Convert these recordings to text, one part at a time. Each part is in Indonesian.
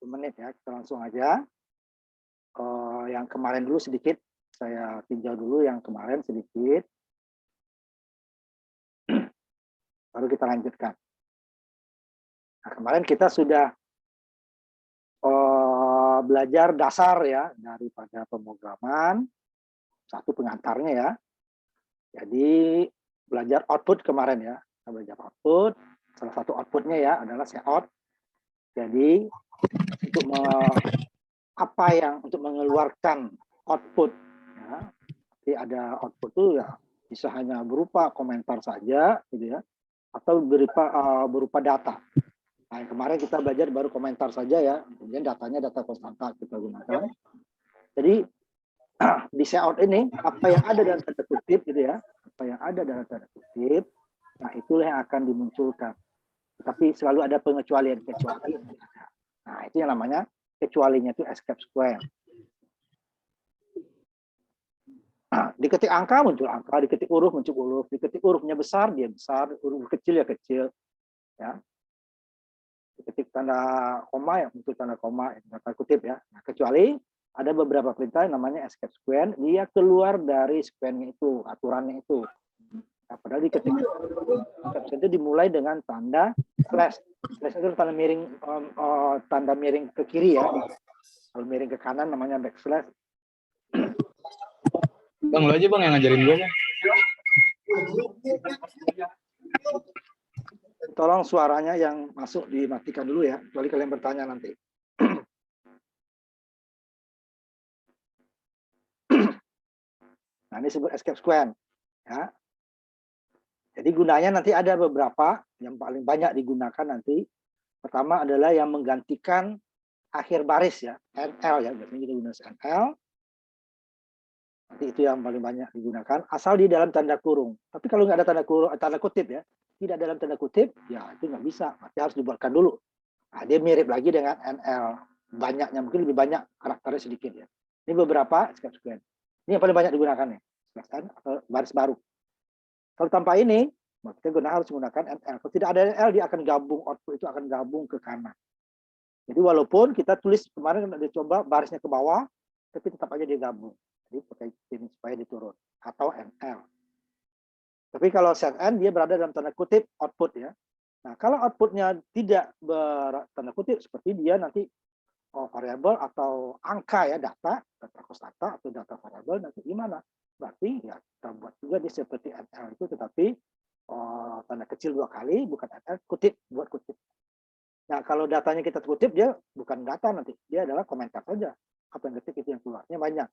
menit ya, kita langsung aja. Yang kemarin dulu sedikit, saya tinjau dulu yang kemarin sedikit. Baru kita lanjutkan. Nah, kemarin kita sudah belajar dasar ya daripada pemrograman, satu pengantarnya ya. Jadi belajar output kemarin ya, kita belajar output. Salah satu outputnya ya adalah cout. Jadi untuk mengeluarkan output ya, jadi ada output itu ya bisa hanya berupa komentar saja gitu ya, atau berupa data. Nah, kemarin kita belajar baru komentar saja ya, kemudian datanya data konstanta kita gunakan. Jadi di cout ini apa yang ada dalam tanda kutip gitu ya, apa yang ada dalam tanda kutip, nah itulah yang akan dimunculkan. Tapi selalu ada pengecualian kecuali. Nah itu yang namanya kecualinya itu escape square. Diketik angka muncul angka, diketik huruf muncul huruf, diketik hurufnya besar dia besar, huruf kecil ya kecil, ya. Diketik tanda koma ya muncul tanda koma, tanda kutip ya. Nah, kecuali ada beberapa perintah yang namanya escape square, dia keluar dari square-nya itu, aturannya itu. Nah, padahal diketik itu dimulai dengan tanda slash. Slash itu tanda miring ke kiri ya. Kalau miring ke kanan namanya backslash. Bang, lo aja bang yang ngajarin gue bang. Tolong suaranya yang masuk dimatikan dulu ya, kecuali kalian bertanya nanti. Nah ini disebut escape square ya. Jadi gunanya nanti ada beberapa yang paling banyak digunakan nanti. Pertama adalah yang menggantikan akhir baris ya, NL ya, biasanya kita gunakan NL. Nanti itu yang paling banyak digunakan, asal di dalam tanda kurung. Tapi kalau nggak ada tanda kutip ya, tidak dalam tanda kutip, ya itu nggak bisa, berarti harus dibuatkan dulu. Nah, dia mirip lagi dengan NL, banyaknya mungkin lebih banyak, karakternya sedikit ya. Ini beberapa escape square. Ini yang paling banyak digunakan nih, atau baris baru. Kalau tanpa ini, kita harus menggunakan NL. Kalau tidak ada NL, dia akan gabung, output itu akan gabung ke kanan. Jadi walaupun kita tulis kemarin dicoba barisnya ke bawah, tapi tetap aja dia gabung. Jadi pakai ini supaya diturun atau NL. Tapi kalau set N dia berada dalam tanda kutip output ya. Nah kalau outputnya tidak bertanda kutip seperti dia nanti variabel atau angka ya data konstanta atau data variabel nanti gimana? Berarti ya kita buat juga dia seperti NL itu tetapi tanda kecil 2 kali bukan NL kutip buat kutip. Nah kalau datanya kita kutip dia bukan data nanti dia adalah komentar saja. Apa yang ketik itu yang keluarnya banyak.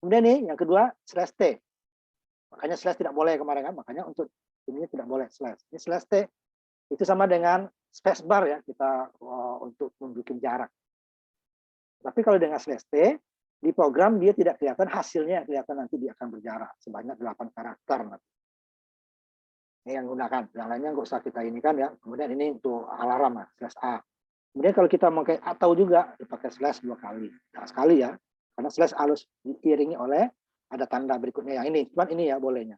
Kemudian nih yang kedua slash T. Makanya slash tidak boleh kemarin kan, makanya untuk ini tidak boleh slash. Ini slash T itu sama dengan spacebar ya kita untuk membuat jarak. Tapi kalau dengan slash T di program dia tidak kelihatan hasilnya, kelihatan nanti dia akan berjarak sebanyak 8 karakter nanti. Ini yang gunakan, yang lainnya nggak usah kita ini kan ya. Kemudian ini untuk alarm ya, slash A. Kemudian kalau kita mau kayak atau juga dipakai slash 2 kali, nah, sekali ya. Karena slash harus diiringi oleh ada tanda berikutnya yang ini. Cuman ini ya bolehnya.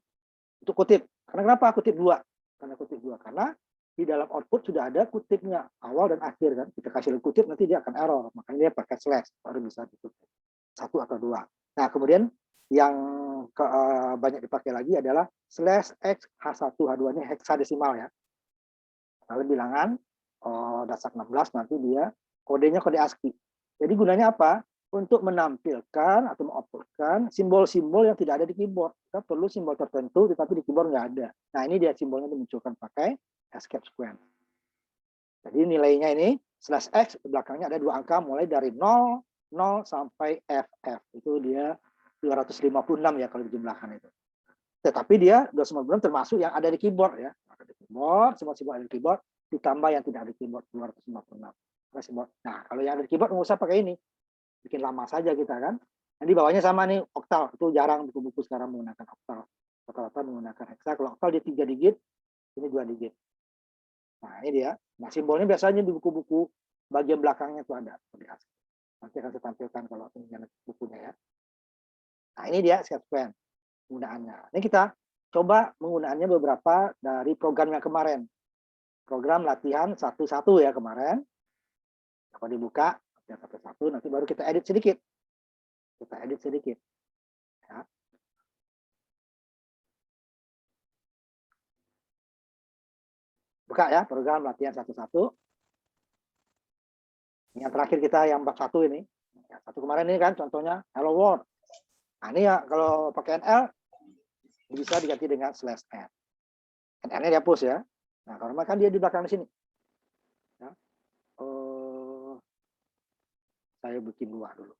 Untuk kutip. Karena kenapa kutip 2? Karena kutip 2. Karena di dalam output sudah ada kutipnya. Awal dan akhir kan. Kita kasih kutip nanti dia akan error. Makanya dia pakai slash. Baru bisa ditutup. 1 atau 2. Nah kemudian yang banyak dipakai lagi adalah slash X H1 H2 ini heksadesimal ya. Kalau bilangan dasar 16 nanti dia kodenya kode ASCII. Jadi gunanya apa? Untuk menampilkan atau mengoutputkan simbol-simbol yang tidak ada di keyboard. Kita perlu simbol tertentu, tetapi di keyboard nggak ada. Nah, ini dia simbolnya dimunculkan pakai escape square. Jadi nilainya ini, slash X, belakangnya ada 2 angka, mulai dari 0, 0 sampai FF. Itu dia 256 ya kalau dijumlahkan itu. Tetapi dia 256 termasuk yang ada di keyboard ya. Ada di keyboard, semua simbol ada di keyboard, ditambah yang tidak ada di keyboard, 256. Nah, kalau yang ada di keyboard nggak usah pakai ini. Bikin lama saja kita kan. Nah, di bawahnya sama nih oktal. Itu jarang buku-buku sekarang menggunakan oktal. Rata-rata menggunakan hexa. Kalau oktal dia 3 digit, ini 2 digit. Nah, ini dia. Nah, simbolnya biasanya di buku-buku bagian belakangnya itu ada. Nanti akan saya tampilkan kalau ini bukunya ya. Nah, ini dia escape square penggunaannya. Ini kita coba penggunaannya beberapa dari program yang kemarin. Program latihan 1-1 ya kemarin. Kalau dibuka, yang satu-satu, nanti baru kita edit sedikit. Kita edit sedikit. Ya. Buka ya program latihan satu-satu. Yang terakhir kita yang bab 1 ini. Yang 1 kemarin ini kan contohnya hello world. Nah ini ya kalau pakai NL bisa diganti dengan /n. NL-nya dihapus ya. Nah karena kan dia di belakang di sini. Ya. Saya bikin 2 dulu.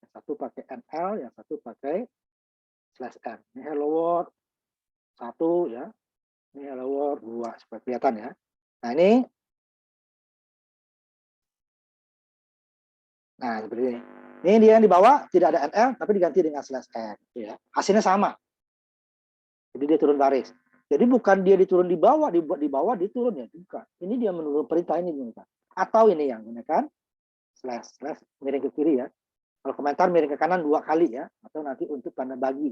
Yang satu pakai NL, yang satu pakai /n. Ini hello world 1 ya. Ini hello world 2 supaya kelihatan ya. Nah ini. Nah seperti ini. Ini dia yang di bawah tidak ada NL tapi diganti dengan /n. Ya. Hasilnya sama. Jadi dia turun baris. Jadi bukan dia diturun di bawah, dibuat di bawah dia turun ya, bukan. Ini dia menurut perintah ini gunakan. Atau ini yang gunakan / miring ke kiri ya. Kalau komentar miring ke kanan 2 kali ya, atau nanti untuk tanda bagi.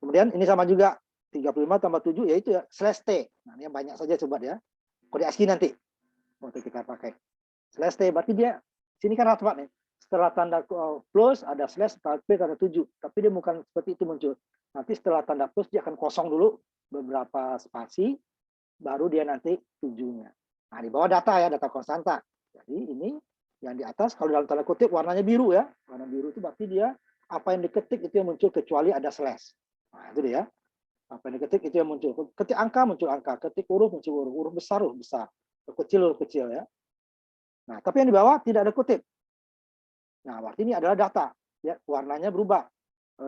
Kemudian ini sama juga 35 tambah 7 yaitu ya /t. Nah, ini yang banyak saja coba ya. Kode ASCII nanti untuk kita pakai. /t berarti dia sini kan rapat nih. Setelah tanda plus ada /, setelah P ada 7. Tapi dia bukan seperti itu muncul. Nanti setelah tanda plus dia akan kosong dulu beberapa spasi, baru dia nanti 7-nya. Nah di bawah data ya, data konstanta. Jadi ini yang di atas kalau dalam tanda kutip warnanya biru ya. Warna biru itu berarti dia apa yang diketik itu yang muncul kecuali ada /. Nah itu dia. Apa yang diketik itu yang muncul. Ketik angka muncul angka, ketik huruf muncul huruf, huruf besar besar, kecil kecil ya. Nah tapi yang di bawah tidak ada kutip. Nah, berarti ini adalah data, ya warnanya berubah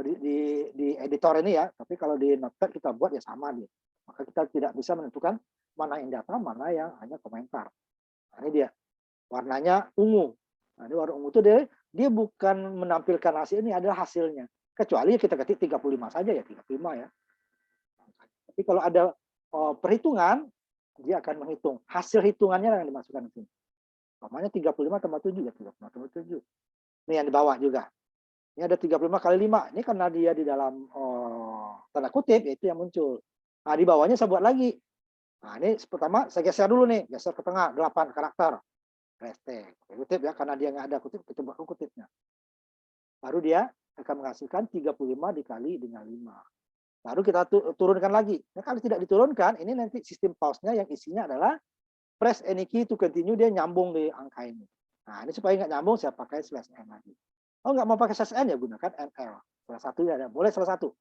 di editor ini ya. Tapi kalau di Notepad kita buat ya sama dia. Maka kita tidak bisa menentukan mana yang data, mana yang hanya komentar. Nah, ini dia warnanya ungu. Nah, ini warna ungu itu dia bukan menampilkan hasil, ini adalah hasilnya. Kecuali kita ketik 35 saja ya, 35 ya. Tapi kalau ada perhitungan, dia akan menghitung hasil hitungannya yang dimasukkan di sini. Namanya 35 tambah 7 ya, 35 tambah 7. Ini yang di bawah juga. Ini ada 35 kali 5. Ini karena dia di dalam tanda kutip, itu yang muncul. Nah, di bawahnya saya buat lagi. Nah, ini pertama saya geser dulu nih. Geser ke tengah, 8 karakter. /t. Kutip ya, karena dia nggak ada kutip, kita buat kutipnya. Baru dia akan menghasilkan 35 dikali dengan 5. Baru kita turunkan lagi. Nah, kalau tidak diturunkan, ini nanti sistem pause-nya yang isinya adalah press any key to continue, dia nyambung di angka ini. Nah, ini supaya nggak nyambung, saya pakai /n lagi. Oh, nggak mau pakai /n ya, gunakan NL. Salah satunya ada, boleh salah satu.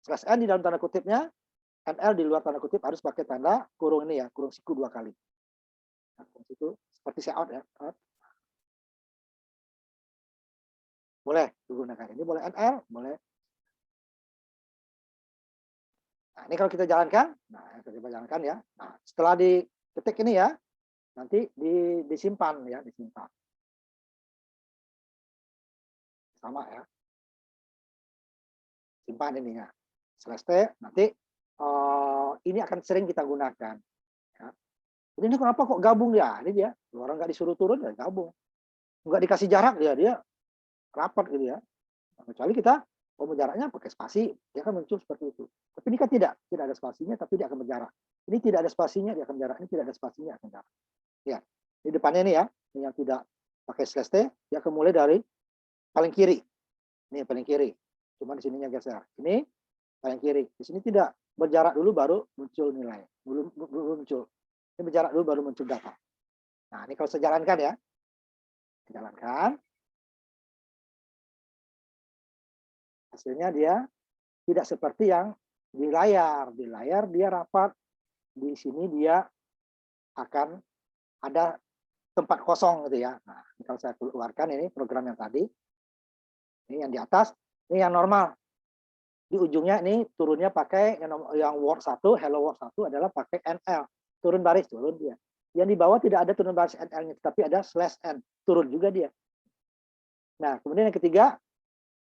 /n di dalam tanda kutipnya, NL di luar tanda kutip harus pakai tanda kurung ini ya, kurung siku 2 kali. Nah, itu seperti say out ya. Out. Boleh digunakan. Ini boleh NL, boleh. Nah, ini kalau kita jalankan, nah kita coba jalankan ya. Nah, setelah diketik ini ya, nanti disimpan ya, disimpan. Sama ya. Simpan ini ya. /t nanti ini akan sering kita gunakan. Ya. Jadi ini kenapa kok gabung dia? Ini dia. Orang nggak disuruh turun ya gabung. Nggak dikasih jarak dia rapat gitu ya. Kecuali kita mau jaraknya pakai spasi, dia akan muncul seperti itu. Tapi ini kan tidak ada spasinya, tapi dia akan berjarak. Ini tidak ada spasinya, dia akan jarak. Ini tidak ada spasinya, akan jarak. Ya, di depannya ini ya, ini yang tidak pakai /t, dia akan mulai dari paling kiri. Ini paling kiri. Cuma di sininya geser. Ini paling kiri. Di sini tidak berjarak dulu baru muncul nilai. Belum muncul. Ini berjarak dulu baru muncul data. Nah, ini kalau saya jalankan ya. Jalankan. Hasilnya dia tidak seperti yang di layar. Di layar dia rapat. Di sini dia akan ada tempat kosong gitu ya. Nah, kalau saya keluarkan ini program yang tadi. Ini yang di atas. Ini yang normal. Di ujungnya ini turunnya pakai yang word 1, hello world 1 adalah pakai NL. Turun baris, turun dia. Yang di bawah tidak ada turun baris NL-nya, tapi ada /n. Turun juga dia. Nah, kemudian yang ketiga,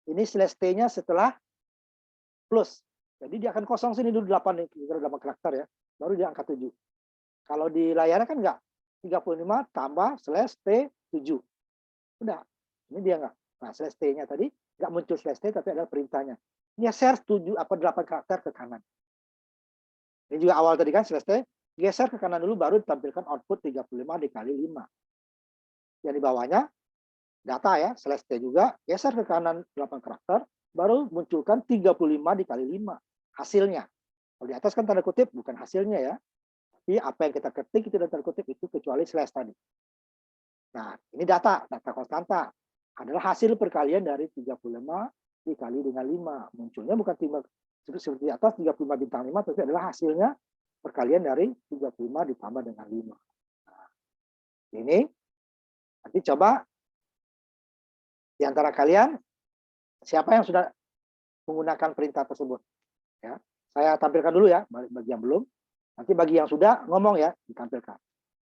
ini /t-nya setelah plus. Jadi dia akan kosong sini dulu 8 nih, 8 karakter ya. Baru dia angka 7. Kalau di layarnya kan enggak. 35 tambah /t 7. Udah. Ini dia enggak. Nah, /t-nya tadi enggak muncul /t tapi ada perintahnya. Ini share 7 8 karakter ke kanan. Ini juga awal tadi kan /t 35 geser ke kanan dulu, baru ditampilkan output 35 dikali 5. Yang di bawahnya, data ya, slash T juga, geser ke kanan 8 karakter, baru munculkan 35 dikali 5. Hasilnya. Kalau di atas kan tanda kutip, bukan hasilnya ya. Tapi apa yang kita ketik itu tanda kutip itu kecuali slash tadi. Nah, ini data konstanta. Adalah hasil perkalian dari 35 dikali dengan 5. Munculnya bukan seperti di atas 35 bintang 5, tapi adalah hasilnya perkalian dari 35 ditambah dengan 5. Nah, ini nanti coba di antara kalian siapa yang sudah menggunakan perintah tersebut. Ya, saya tampilkan dulu ya bagi yang belum. Nanti bagi yang sudah ngomong ya ditampilkan.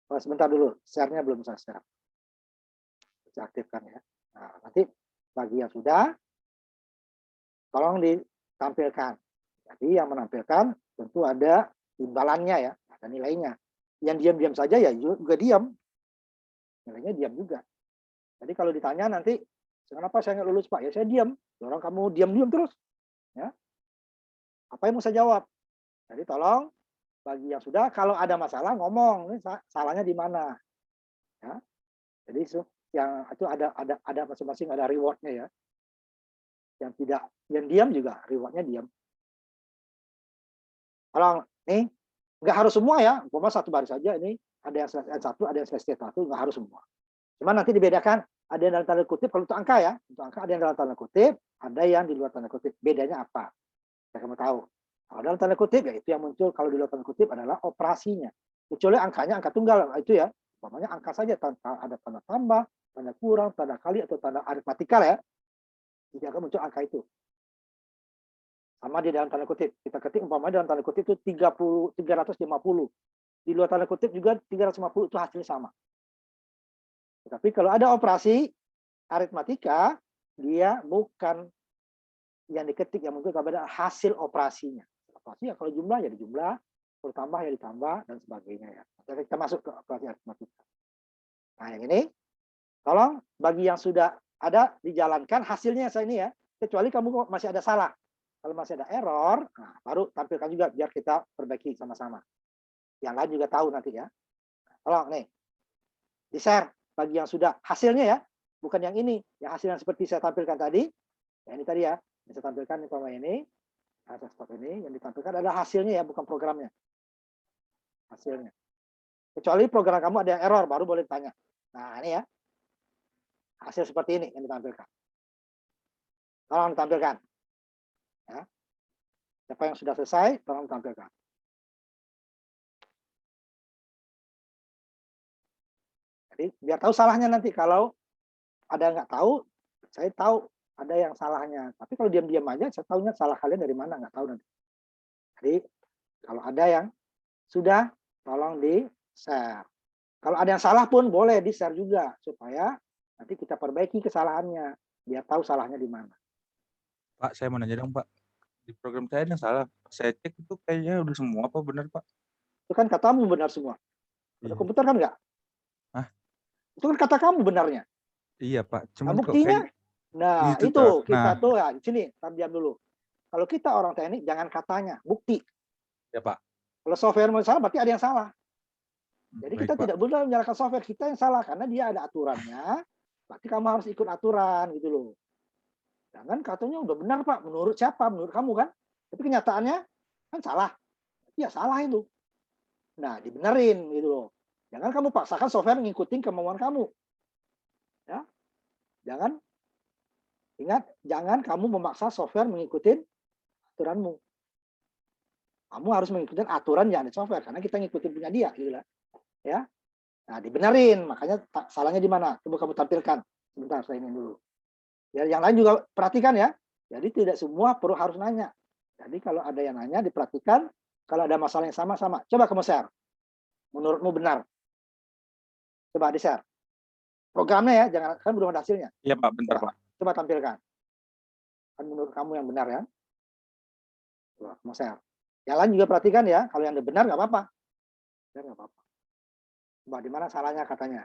Oh, sebentar dulu, share-nya belum saya share. Saya aktifkan ya. Nah, nanti bagi yang sudah, tolong ditampilkan. Jadi yang menampilkan tentu ada imbalannya ya, ada nilainya. Yang diam-diam saja ya juga diam. Nilainya diam juga. Jadi kalau ditanya nanti, kenapa saya nggak lulus Pak? Ya saya diam. Orang kamu diam-diam terus. Ya. Apa yang mau saya jawab? Jadi tolong bagi yang sudah, kalau ada masalah ngomong, ini salahnya di mana? Ya. Jadi yang itu ada masing-masing ada rewardnya ya. Yang tidak, yang diam juga rewardnya diam. Tolong nih, nggak harus semua ya, umpama satu baris saja ini ada yang slash N1, ada yang slash T1, nggak harus semua. Cuma nanti dibedakan, ada yang dalam tanda kutip, kalau untuk angka ya, untuk angka ada yang dalam tanda kutip, ada yang di luar tanda kutip. Bedanya apa? Saya kamu tahu. Kalau dalam tanda kutip ya itu yang muncul, kalau di luar tanda kutip adalah operasinya. Kecuali angkanya angka tunggal, itu ya. Umpamanya angka saja tanpa ada tanda tambah, tanda kurang, tanda kali atau tanda aritmatikal ya. Jadi akan muncul angka itu. Sama di dalam tanda kutip. Kita ketik umpamanya dalam tanda kutip itu 350. Di luar tanda kutip juga 350 itu hasilnya sama. Tapi kalau ada operasi aritmatika, dia bukan yang diketik, yang muncul pada hasil operasinya. Operasi ya kalau jumlah ya dijumlah, kalau tambah ya ditambah dan sebagainya ya. Jadi kita masuk ke operasi aritmatika. Nah yang ini, tolong bagi yang sudah ada dijalankan hasilnya saya ini ya. Kecuali kamu masih ada salah. Kalau masih ada error, nah, baru tampilkan juga biar kita perbaiki sama-sama. Yang lain juga tahu nanti ya. Tolong nih, di-share bagi yang sudah hasilnya ya, bukan yang ini. Yang hasil yang seperti saya tampilkan tadi, ya ini tadi ya, yang saya tampilkan ini, stop ini, yang ditampilkan adalah hasilnya ya, bukan programnya. Hasilnya. Kecuali program kamu ada yang error, baru boleh tanya. Nah ini ya, hasil seperti ini yang ditampilkan. Tolong ditampilkan. Ya. Siapa yang sudah selesai, tolong tampilkan. Jadi biar tahu salahnya nanti. Kalau ada yang nggak tahu, saya tahu ada yang salahnya. Tapi kalau diam-diam aja, saya tahunya salah kalian dari mana, nggak tahu nanti. Jadi kalau ada yang sudah, tolong di-share. Kalau ada yang salah pun boleh di-share juga, supaya nanti kita perbaiki kesalahannya, biar tahu salahnya di mana. Pak, saya mau nanya dong Pak. Di program saya ada yang salah. Saya cek itu kayaknya udah semua apa benar Pak? Itu kan katamu benar semua. Pada komputer kan enggak? Hah? Itu kan kata kamu benarnya. Iya Pak. Nah, Cuman kok buktinya, kayak nah gitu, itu Pak. kita Nah, tuh ya di sini, diam dulu. Kalau kita orang teknik jangan katanya, bukti. ya Pak. Kalau software salah berarti ada yang salah. Jadi Baik, kita Pak. tidak boleh menyalahkan software, kita yang salah karena dia ada aturannya. Berarti kamu harus ikut aturan gitu loh. Jangan katanya udah benar Pak, menurut siapa? Menurut kamu kan? Tapi kenyataannya kan salah. Iya salah itu. Nah, dibenerin gitu loh. Jangan kamu paksakan software ngikutin kemauan kamu. Ya. Jangan kamu memaksa software mengikuti aturanmu. Kamu harus mengikuti aturan yang ada software karena kita ngikutin punya dia gitu lah. Ya. Nah, dibenerin. Makanya salahnya di mana? Coba kamu tampilkan. Sebentar saya ini dulu. Ya, yang lain juga perhatikan ya. Jadi tidak semua perlu harus nanya. Jadi kalau ada yang nanya diperhatikan, kalau ada masalah yang sama-sama. Coba kamu share. Menurutmu benar. Coba di-share. Programnya ya, jangan kan belum ada hasilnya. Iya Pak, bentar Pak. Coba tampilkan. Kan menurut kamu yang benar ya. Coba kamu share. Yang lain juga perhatikan ya, kalau yang benar nggak apa-apa. Benar nggak apa-apa. Coba di mana salahnya katanya.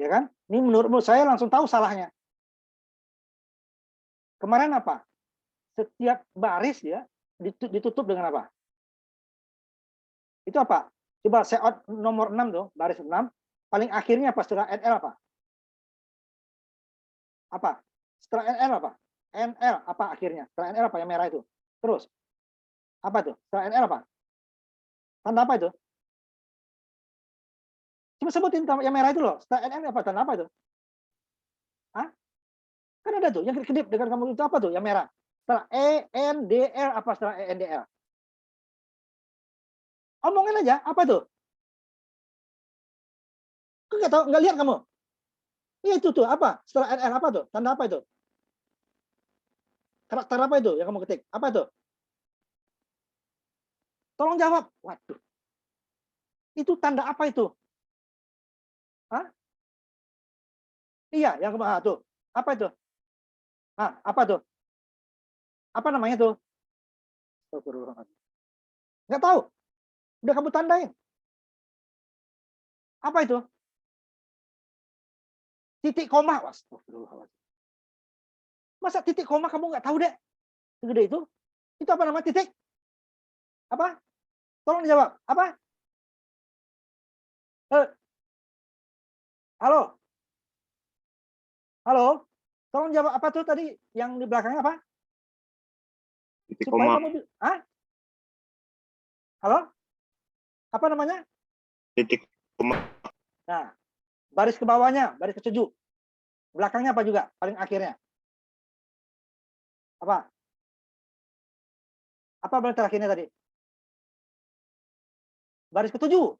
Ya kan? Ini menurutmu saya langsung tahu salahnya. Kemarin apa? Setiap baris ya ditutup dengan apa? Itu apa? Coba seot nomor 6 tuh, baris 6. Paling akhirnya apa setelah NL apa? Apa? Setelah NL apa? NL apa akhirnya? Setelah NL apa yang merah itu? Terus. Apa tuh? Setelah NL apa? Tanda apa itu? Coba sebutin yang merah itu loh. Setelah NL apa? Tanda apa itu? Hah? Kan ada tuh, yang kedip dengan kamu itu apa tuh? Yang merah. Setelah ENDL apa setelah ENDL? Omongin aja, apa tuh? Enggak tahu, enggak lihat kamu. Iya itu tuh, apa? Setelah NL apa tuh? Tanda apa itu? Karakter apa itu yang kamu ketik? Apa itu? Tolong jawab. Waduh. Itu tanda apa itu? Hah? Iya, yang kamu tuh. Apa itu? Apa tuh? Apa namanya tuh? Enggak tahu. Udah kamu tandain. Apa itu? Titik koma. Astagfirullahaladzim. Masa titik koma kamu nggak tahu deh? Segede itu? Itu apa nama titik? Apa? Tolong dijawab. Apa? Halo? Halo? Tolong jawab apa tuh tadi yang di belakangnya apa? Titik Supaya koma. kamu... Halo? Apa namanya? Titik koma. Nah, baris ke bawahnya, baris ke 7. Belakangnya apa juga? Paling akhirnya. Apa? Apa baris terakhirnya tadi? Baris ke 7.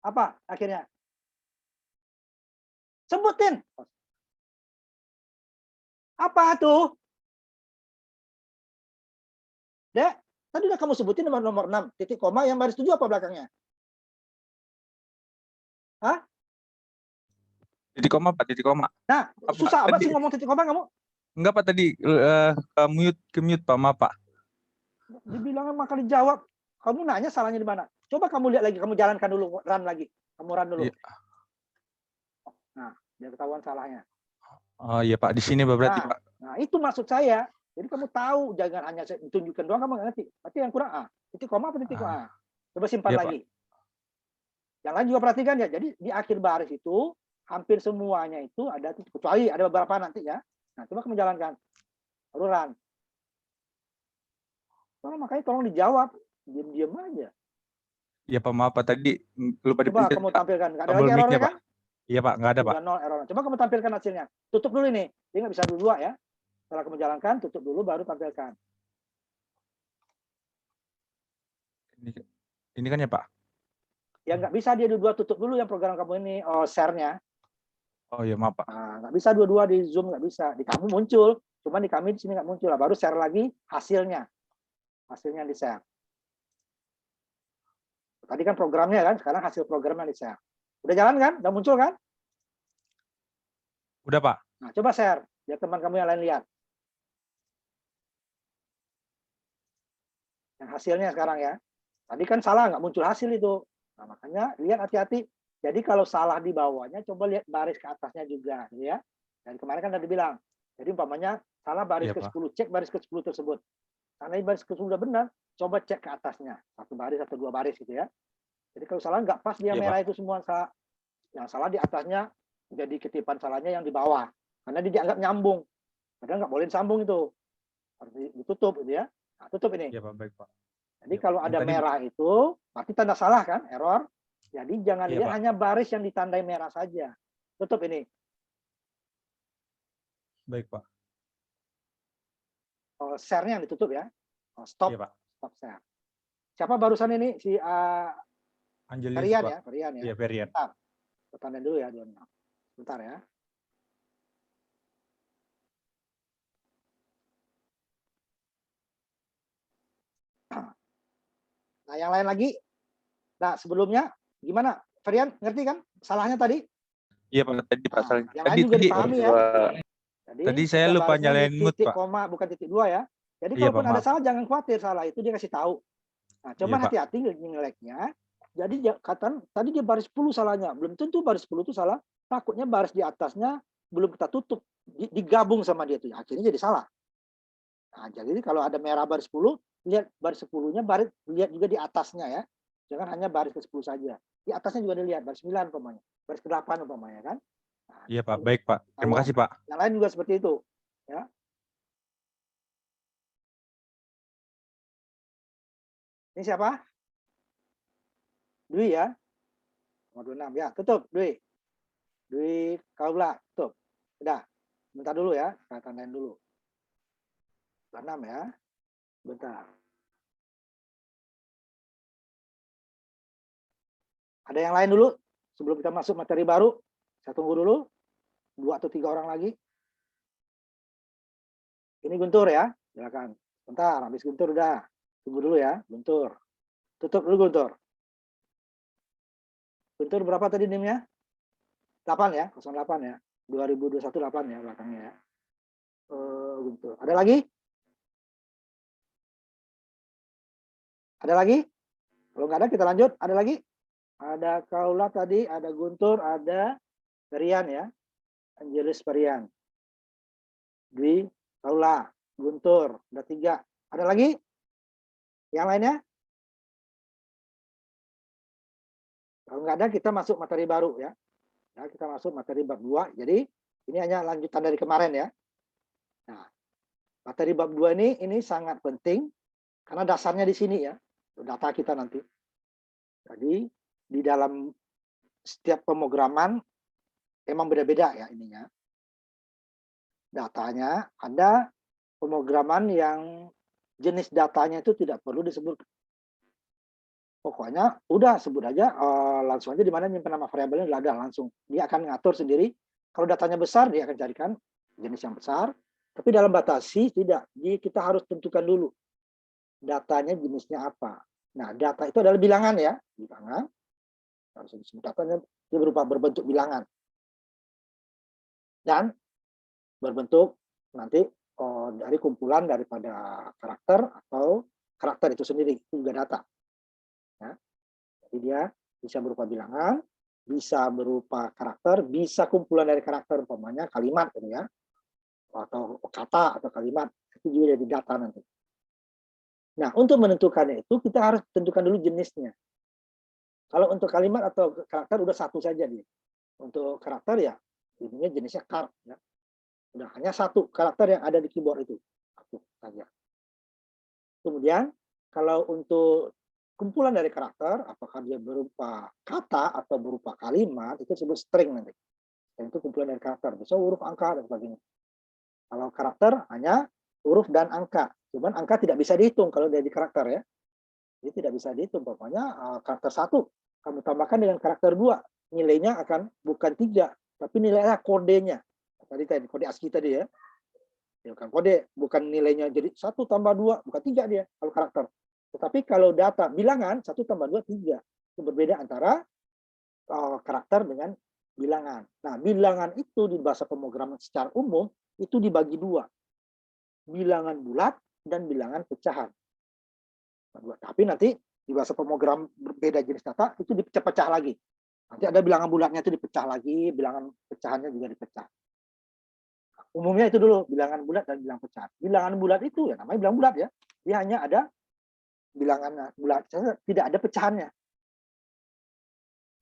Apa akhirnya? Sebutin. Apa tuh? Dek, tadi udah kamu sebutin nomor 6. Titik koma yang baris 7 apa belakangnya? Hah? Titik koma, Pak, titik koma. Nah, susah amat sih ngomong titik koma kamu. Enggak, Pak, tadi ke mute, Pak, maaf, Pak. Dibilangnya maka dijawab. Kamu nanya salahnya di mana? Coba kamu lihat lagi, kamu jalankan dulu, run lagi. Kamu run dulu. Iya. Nah, dia ketahuan salahnya. Oh iya, Pak, di sini berarti, Pak. Nah, itu maksud saya. Jadi kamu tahu, jangan hanya tunjukkan doang kamu nggak ngerti. Berarti yang kurang titik koma apa titik koma? Coba simpan Iya, lagi. Yang lain juga perhatikan ya. Jadi di akhir baris itu hampir semuanya itu ada titik, kecuali ada beberapa nanti ya. Nah, coba kamu jalankan. Lalu run. Makanya tolong dijawab. Diam-diam aja. Iya, Pak, maaf, Pak, tadi lupa Coba dipencet, kamu Pak. tampilkan. Nggak ada Tombol lagi errornya mic-nya, kan? Pak. Iya, Pak, nggak ada, Pak. Sudah 0 error. Coba kamu tampilkan hasilnya. Tutup dulu ini. Dia nggak bisa dua ya. Setelah kamu jalankan, tutup dulu baru tampilkan. Ini kan ya, Pak? Ya nggak bisa dia dua tutup dulu yang program kamu ini share-nya. Oh iya, maaf, Pak. Nah, nggak bisa dua-dua di Zoom, nggak bisa. Di kamu muncul, cuman di kami di sini nggak muncul. Baru share lagi hasilnya. Hasilnya di share. Tadi kan programnya kan, sekarang hasil programnya di share. Udah jalan kan? Udah muncul kan? Udah, Pak. Nah, coba share. Biar teman kamu yang lain lihat. Yang hasilnya sekarang ya. Tadi kan salah, nggak muncul hasil itu. Nah, makanya lihat hati-hati. Jadi kalau salah di bawahnya, coba lihat baris ke atasnya juga. Ya. Dan kemarin kan tadi bilang. Jadi umpamanya salah baris Iya, ke-10, cek baris ke-10 tersebut. Karena baris ke-10 sudah benar, coba cek ke atasnya. 1 baris atau 2 baris gitu ya. Jadi kalau salah nggak pas dia Iya, merah Pak. itu semua. Yang salah di atasnya, jadi ketipan salahnya yang di bawah. Karena dia dianggap nyambung. Padahal nggak boleh sambung itu. Harus ditutup gitu ya. Nah, tutup ini. Iya, Pak, baik, Pak. Jadi Ya, kalau yang ada tadi, merah itu, berarti tanda salah kan, error. Jadi jangan Iya, dilihat Pak. hanya baris yang ditandai merah saja. Tutup ini. Baik, Pak. Share-nya yang ditutup ya. Stop, Iya, Pak. stop share. Siapa barusan ini? Si Angelis, Perian Pak. ya, Perian ya. Iya, Perian. Pertanyaan dulu ya, Don. Bentar ya. Nah, yang lain lagi. Nah, sebelumnya gimana? Perian, ngerti kan? Salahnya tadi? Iya, Pak. Tadi, Pak. Nah, yang lain Tadi, juga tadi, dipahami ya. Tadi saya ada lupa barisnya nyalain di mute, titik Pak. koma, bukan titik 2 ya. Jadi Iya, kalaupun Pak, ada maaf. salah, jangan khawatir salah itu dia kasih tahu. Nah, coba Iya, Pak. hati-hati ngeleknya. Jadi tadi dia baris 10 salahnya. Belum tentu baris 10 itu salah. Takutnya baris di atasnya belum kita tutup. Digabung sama dia tuh. Akhirnya jadi salah. Nah, jadi kalau ada merah baris 10, lihat baris 10-nya, lihat juga di atasnya ya. Jangan hanya baris ke-10 saja. Di atasnya juga dilihat, baris 9 umpamanya, baris ke-8 umpamanya kan. Nah, Iya Pak, baik Pak. Terima Allah. kasih Pak. Yang lain juga seperti itu. Ya. Ini siapa? Dwi ya. Nomor 26 ya, tutup Dwi. Dwi Kaula, tutup. Udah. Bentar dulu ya, saya tandain dulu. 26 ya. Bentar. Ada yang lain dulu sebelum kita masuk materi baru? Saya tunggu dulu. 2 atau 3 orang lagi. Ini Guntur ya, silakan. Bentar, habis Guntur udah. Tunggu dulu ya, Guntur. Tutup dulu Guntur. Guntur berapa tadi NIM-nya? 8 ya, 08 ya. 2021 8 ya belakangnya ya. Guntur. Ada lagi? Ada lagi? Kalau nggak ada kita lanjut. Ada lagi? Ada Kaula tadi, ada Guntur, ada Perian ya. Angelis Perian. Dwi, Kaula, Guntur, ada 3. Ada lagi? Yang lainnya? Kalau nggak ada kita masuk materi baru ya. Ya, kita masuk materi bab 2. Jadi ini hanya lanjutan dari kemarin ya. Nah, materi bab 2 ini sangat penting karena dasarnya di sini ya. Data kita nanti. Jadi di dalam setiap pemrograman emang beda-beda ya ininya. Datanya ada pemrograman yang jenis datanya itu tidak perlu disebut. Pokoknya udah sebut aja langsung aja di mana nyimpen nama variabelnya ada langsung. Dia akan ngatur sendiri. Kalau datanya besar dia akan carikan jenis yang besar. Tapi dalam batasi tidak. Jadi kita harus tentukan dulu datanya jenisnya apa. Nah, data itu adalah bilangan ya, bilangan. Harus disebut datanya dia berupa berbentuk bilangan. Dan berbentuk nanti dari kumpulan daripada karakter atau karakter itu sendiri itu juga data. Ya. Jadi dia bisa berupa bilangan, bisa berupa karakter, bisa kumpulan dari karakter, umpamanya kalimat gitu ya, atau kata atau kalimat itu juga jadi data nanti. Nah, untuk menentukannya itu kita harus tentukan dulu jenisnya. Kalau untuk kalimat atau karakter udah satu saja dia. Untuk karakter ya ininya jenisnya char ya. Udah hanya satu karakter yang ada di keyboard itu. Satu saja. Kemudian kalau untuk kumpulan dari karakter, apakah dia berupa kata atau berupa kalimat, itu disebut string nanti. Dan itu kumpulan dari karakter, bisa huruf, angka, dan sebagainya. Kalau karakter hanya huruf dan angka. Cuman angka tidak bisa dihitung kalau dari karakter ya. Jadi tidak bisa dihitung. Pokoknya karakter 1, kamu tambahkan dengan karakter 2, nilainya akan bukan 3, tapi nilainya kodenya. Tadi kode ASCII tadi ya. Bukan kode, bukan nilainya jadi 1 tambah 2, bukan 3 dia kalau karakter. Tetapi kalau data bilangan 1 tambah 2 3. Itu berbeda antara karakter dengan bilangan. Nah, bilangan itu di bahasa pemrograman secara umum itu dibagi 2. Bilangan bulat dan bilangan pecahan. Tapi nanti di bahasa pemrogram berbeda jenis data itu dipecah-pecah lagi. Nanti ada bilangan bulatnya itu dipecah lagi, bilangan pecahannya juga dipecah. Umumnya itu dulu, bilangan bulat dan bilangan pecahan. Bilangan bulat itu ya namanya bilangan bulat ya. Dia hanya ada bilangan bulat, tidak ada pecahannya.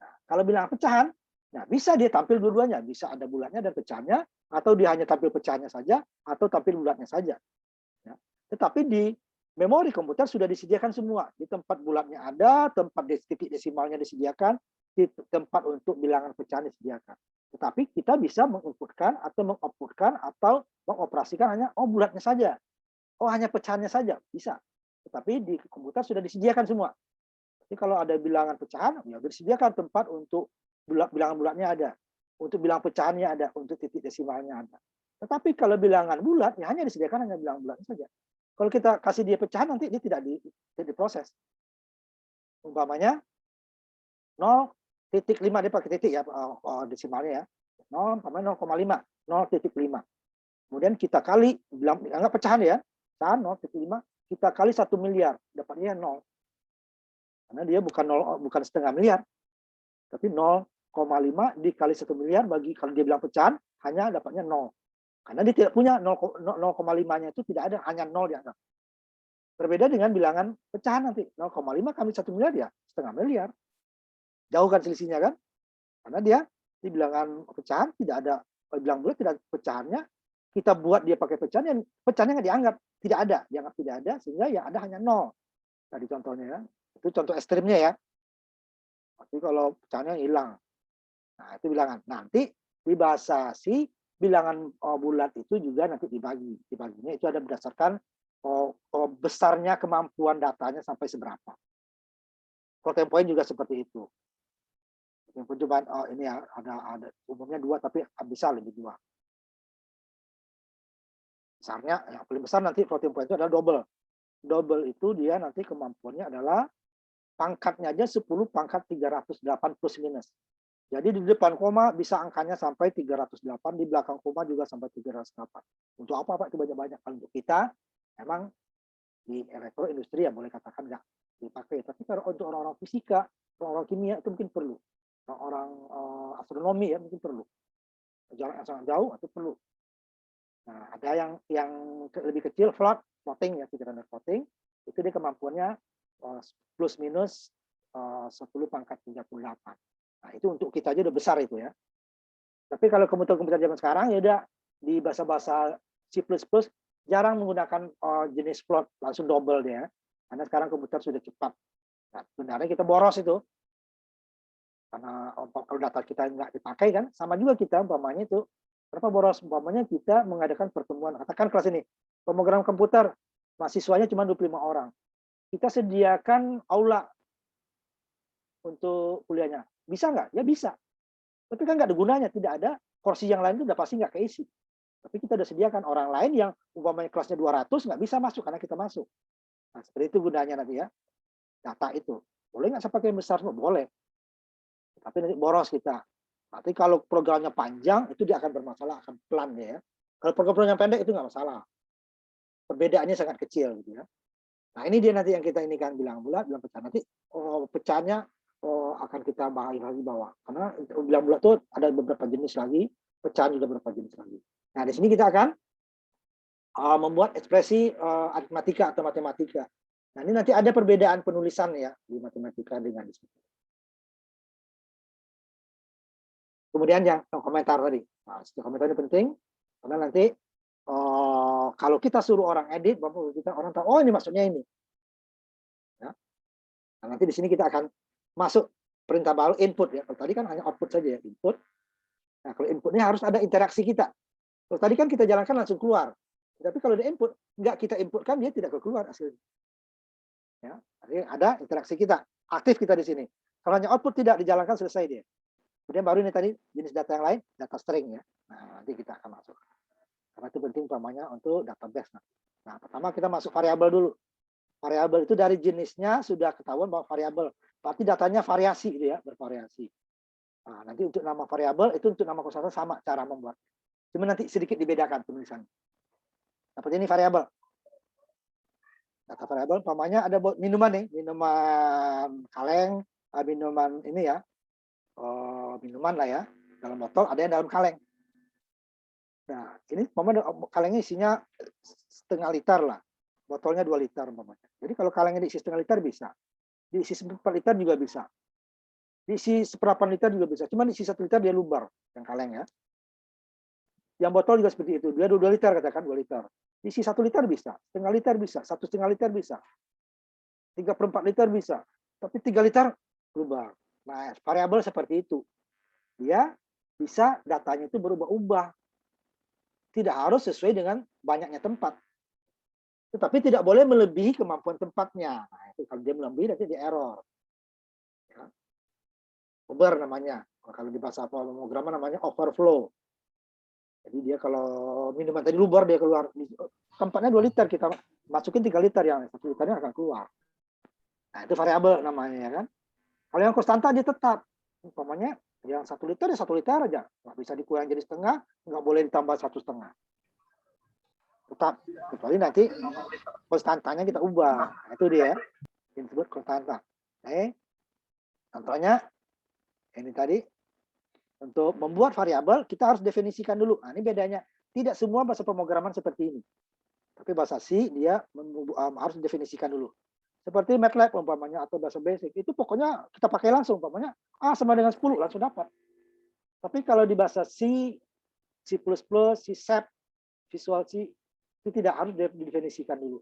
Nah, kalau bilangan pecahan, nah bisa dia tampil dua-duanya, bisa ada bulatnya dan pecahannya, atau dia hanya tampil pecahannya saja, atau tampil bulatnya saja. Ya. Tetapi di memori komputer sudah disediakan semua. Di tempat bulatnya ada, tempat titik desimalnya disediakan, di tempat untuk bilangan pecahan disediakan. Tetapi kita bisa menginputkan atau mengoutputkan atau mengoperasikan hanya bulatnya saja. Hanya pecahannya saja, bisa. Tetapi di komputer sudah disediakan semua. Jadi kalau ada bilangan pecahan, ya disediakan tempat untuk bilangan bulatnya ada. Untuk bilangan pecahannya ada, untuk titik desimalnya ada. Tetapi kalau bilangan bulat, ya hanya disediakan hanya bilangan bulatnya saja. Kalau kita kasih dia pecahan, nanti dia tidak diproses. Umpamanya 0,5, dia pakai titik ya, desimalnya ya. 0,5, 0,5. Kemudian kita kali, anggap pecahan ya, pecahan 0,5, kita kali 1 miliar, dapatnya 0. Karena dia bukan setengah miliar, tapi 0,5 dikali 1 miliar, kalau dia bilang pecahan, hanya dapatnya 0. Karena dia tidak punya 0,5-nya itu tidak ada, hanya 0 dianggap. Berbeda dengan bilangan pecahan nanti 0,5 kali 1 miliar ya setengah miliar. Jauh kan selisihnya kan? Karena dia di bilangan pecahan tidak ada, kalau bilang bulat tidak ada pecahannya, kita buat dia pakai pecahannya nggak dianggap, tidak ada, dianggap tidak ada, sehingga ya ada hanya 0. Tadi contohnya ya, itu contoh ekstrimnya ya. Tapi kalau pecahannya hilang, nah itu bilangan. Nanti di bahasa C, bilangan bulat itu juga nanti dibagi. Dibaginya itu ada berdasarkan besarnya kemampuan datanya sampai seberapa. Floating point juga seperti itu. Yang percobaan ini ya ada umumnya 2 tapi bisa lebih 2. Besarnya yang paling besar nanti floating point itu adalah double. Double itu dia nanti kemampuannya adalah pangkatnya aja 10 pangkat 308 plus minus. Jadi di depan koma bisa angkanya sampai 308, di belakang koma juga sampai 308. Untuk apa Pak? Itu banyak-banyak. Kalau untuk kita memang di elektro industri ya boleh katakan nggak dipakai. Tapi kalau untuk orang-orang fisika, orang-orang kimia itu mungkin perlu. Orang astronomi ya mungkin perlu. Jarak yang sangat jauh itu perlu. Nah, ada yang lebih kecil floating ya, pikiran floating, itu dia kemampuannya plus minus 10 pangkat 38. Nah, itu untuk kita aja udah besar itu ya. Tapi kalau komputer-komputer zaman sekarang ya udah di bahasa-bahasa C++ jarang menggunakan jenis float, langsung double dia. Karena sekarang komputer sudah cepat. Nah, sebenarnya kita boros itu. Karena kalau data kita nggak dipakai kan, sama juga kita umpamanya itu, berapa boros umpamanya kita mengadakan pertemuan, katakan kelas ini, pemrogram komputer, mahasiswanya cuma 25 orang. Kita sediakan aula untuk kuliahnya. Bisa nggak? Ya bisa. Tapi kan nggak ada gunanya, tidak ada, kursi yang lain itu udah pasti nggak keisi. Tapi kita udah sediakan orang lain yang umpamanya kelasnya 200 nggak bisa masuk karena kita masuk. Nah, seperti itu gunanya nanti ya. Data itu. Boleh nggak saya pakai yang besar? Boleh. Tapi nanti boros kita. Nanti kalau programnya panjang, itu dia akan bermasalah, akan pelan ya. Kalau program-program yang pendek itu nggak masalah. Perbedaannya sangat kecil gitu ya. Nah ini dia nanti yang kita ini kan bilang bulat, bilang pecah. Nanti pecahnya akan kita bahas lagi bawah. Karena bilang bulat itu ada beberapa jenis lagi, pecahan juga beberapa jenis lagi. Nah di sini kita akan membuat ekspresi aritmatika atau matematika. Nah ini nanti ada perbedaan penulisan ya di matematika dengan di sini. Kemudian yang komentar tadi, nah, komentar ini penting karena nanti kalau kita suruh orang edit, kita orang tahu, oh ini maksudnya ini. Ya. Nah, nanti di sini kita akan masuk perintah baru input ya. Kalau tadi kan hanya output saja ya input. Nah kalau inputnya harus ada interaksi kita. Kalau tadi kan kita jalankan langsung keluar. Tapi kalau ada input, nggak kita inputkan dia tidak keluar hasilnya. Ya, jadi ada interaksi kita, aktif kita di sini. Kalau hanya output tidak dijalankan selesai dia. Kemudian baru ini tadi jenis data yang lain, data string ya. Nah, nanti kita akan masuk. Karena itu penting utamanya untuk database. Nah, pertama kita masuk variabel dulu. Variabel itu dari jenisnya sudah ketahuan bahwa variabel. Berarti datanya variasi gitu ya, bervariasi. Nah, nanti untuk nama variabel itu untuk nama konstanta sama cara membuat. Cuma nanti sedikit dibedakan penulisannya. Seperti ini variabel. Data variabel umpamanya ada minuman nih, minuman kaleng, minuman ini ya. Minuman lah ya, dalam botol, ada yang dalam kaleng. Nah, ini kalengnya isinya setengah liter lah, botolnya 2 liter umpamanya. Jadi kalau kalengnya diisi setengah liter bisa, diisi 4 liter juga bisa, diisi 1/8 liter juga bisa. Cuma diisi 1 liter dia lubar yang kaleng ya. Yang botol juga seperti itu, dia 2 liter katakan 2 liter. Diisi 1 liter bisa, setengah liter bisa, 1,5 liter bisa, 3/4 liter bisa, tapi 3 liter lubar. Nah, variabel seperti itu. Dia bisa datanya itu berubah-ubah. Tidak harus sesuai dengan banyaknya tempat. Tetapi tidak boleh melebihi kemampuan tempatnya. Nah, itu kalau dia melebihi nanti dia error. Ya. Over namanya. Kalau di bahasa pemrograman namanya overflow. Jadi dia kalau minuman tadi lubar dia keluar. Tempatnya 2 liter, kita masukin 3 liter, yang 1 liternya akan keluar. Nah, itu variabel namanya ya kan. Kalau yang konstanta dia tetap. Umpamanya yang 1 liter ya 1 liter aja. Nggak bisa dikurang jadi setengah, nggak boleh ditambah 1,5. Tetap. Kecuali nanti konstantanya kita ubah. Nah, itu dia yang disebut konstanta. Contohnya ini tadi. Untuk membuat variabel kita harus definisikan dulu. Nah, ini bedanya. Tidak semua bahasa pemrograman seperti ini. Tapi bahasa C dia harus didefinisikan dulu. Seperti MATLAB umpamanya atau bahasa basic itu pokoknya kita pakai langsung umpamanya A sama dengan 10 langsung dapat. Tapi kalau di bahasa C, C++, C Sharp, Visual C itu tidak harus didefinisikan dulu.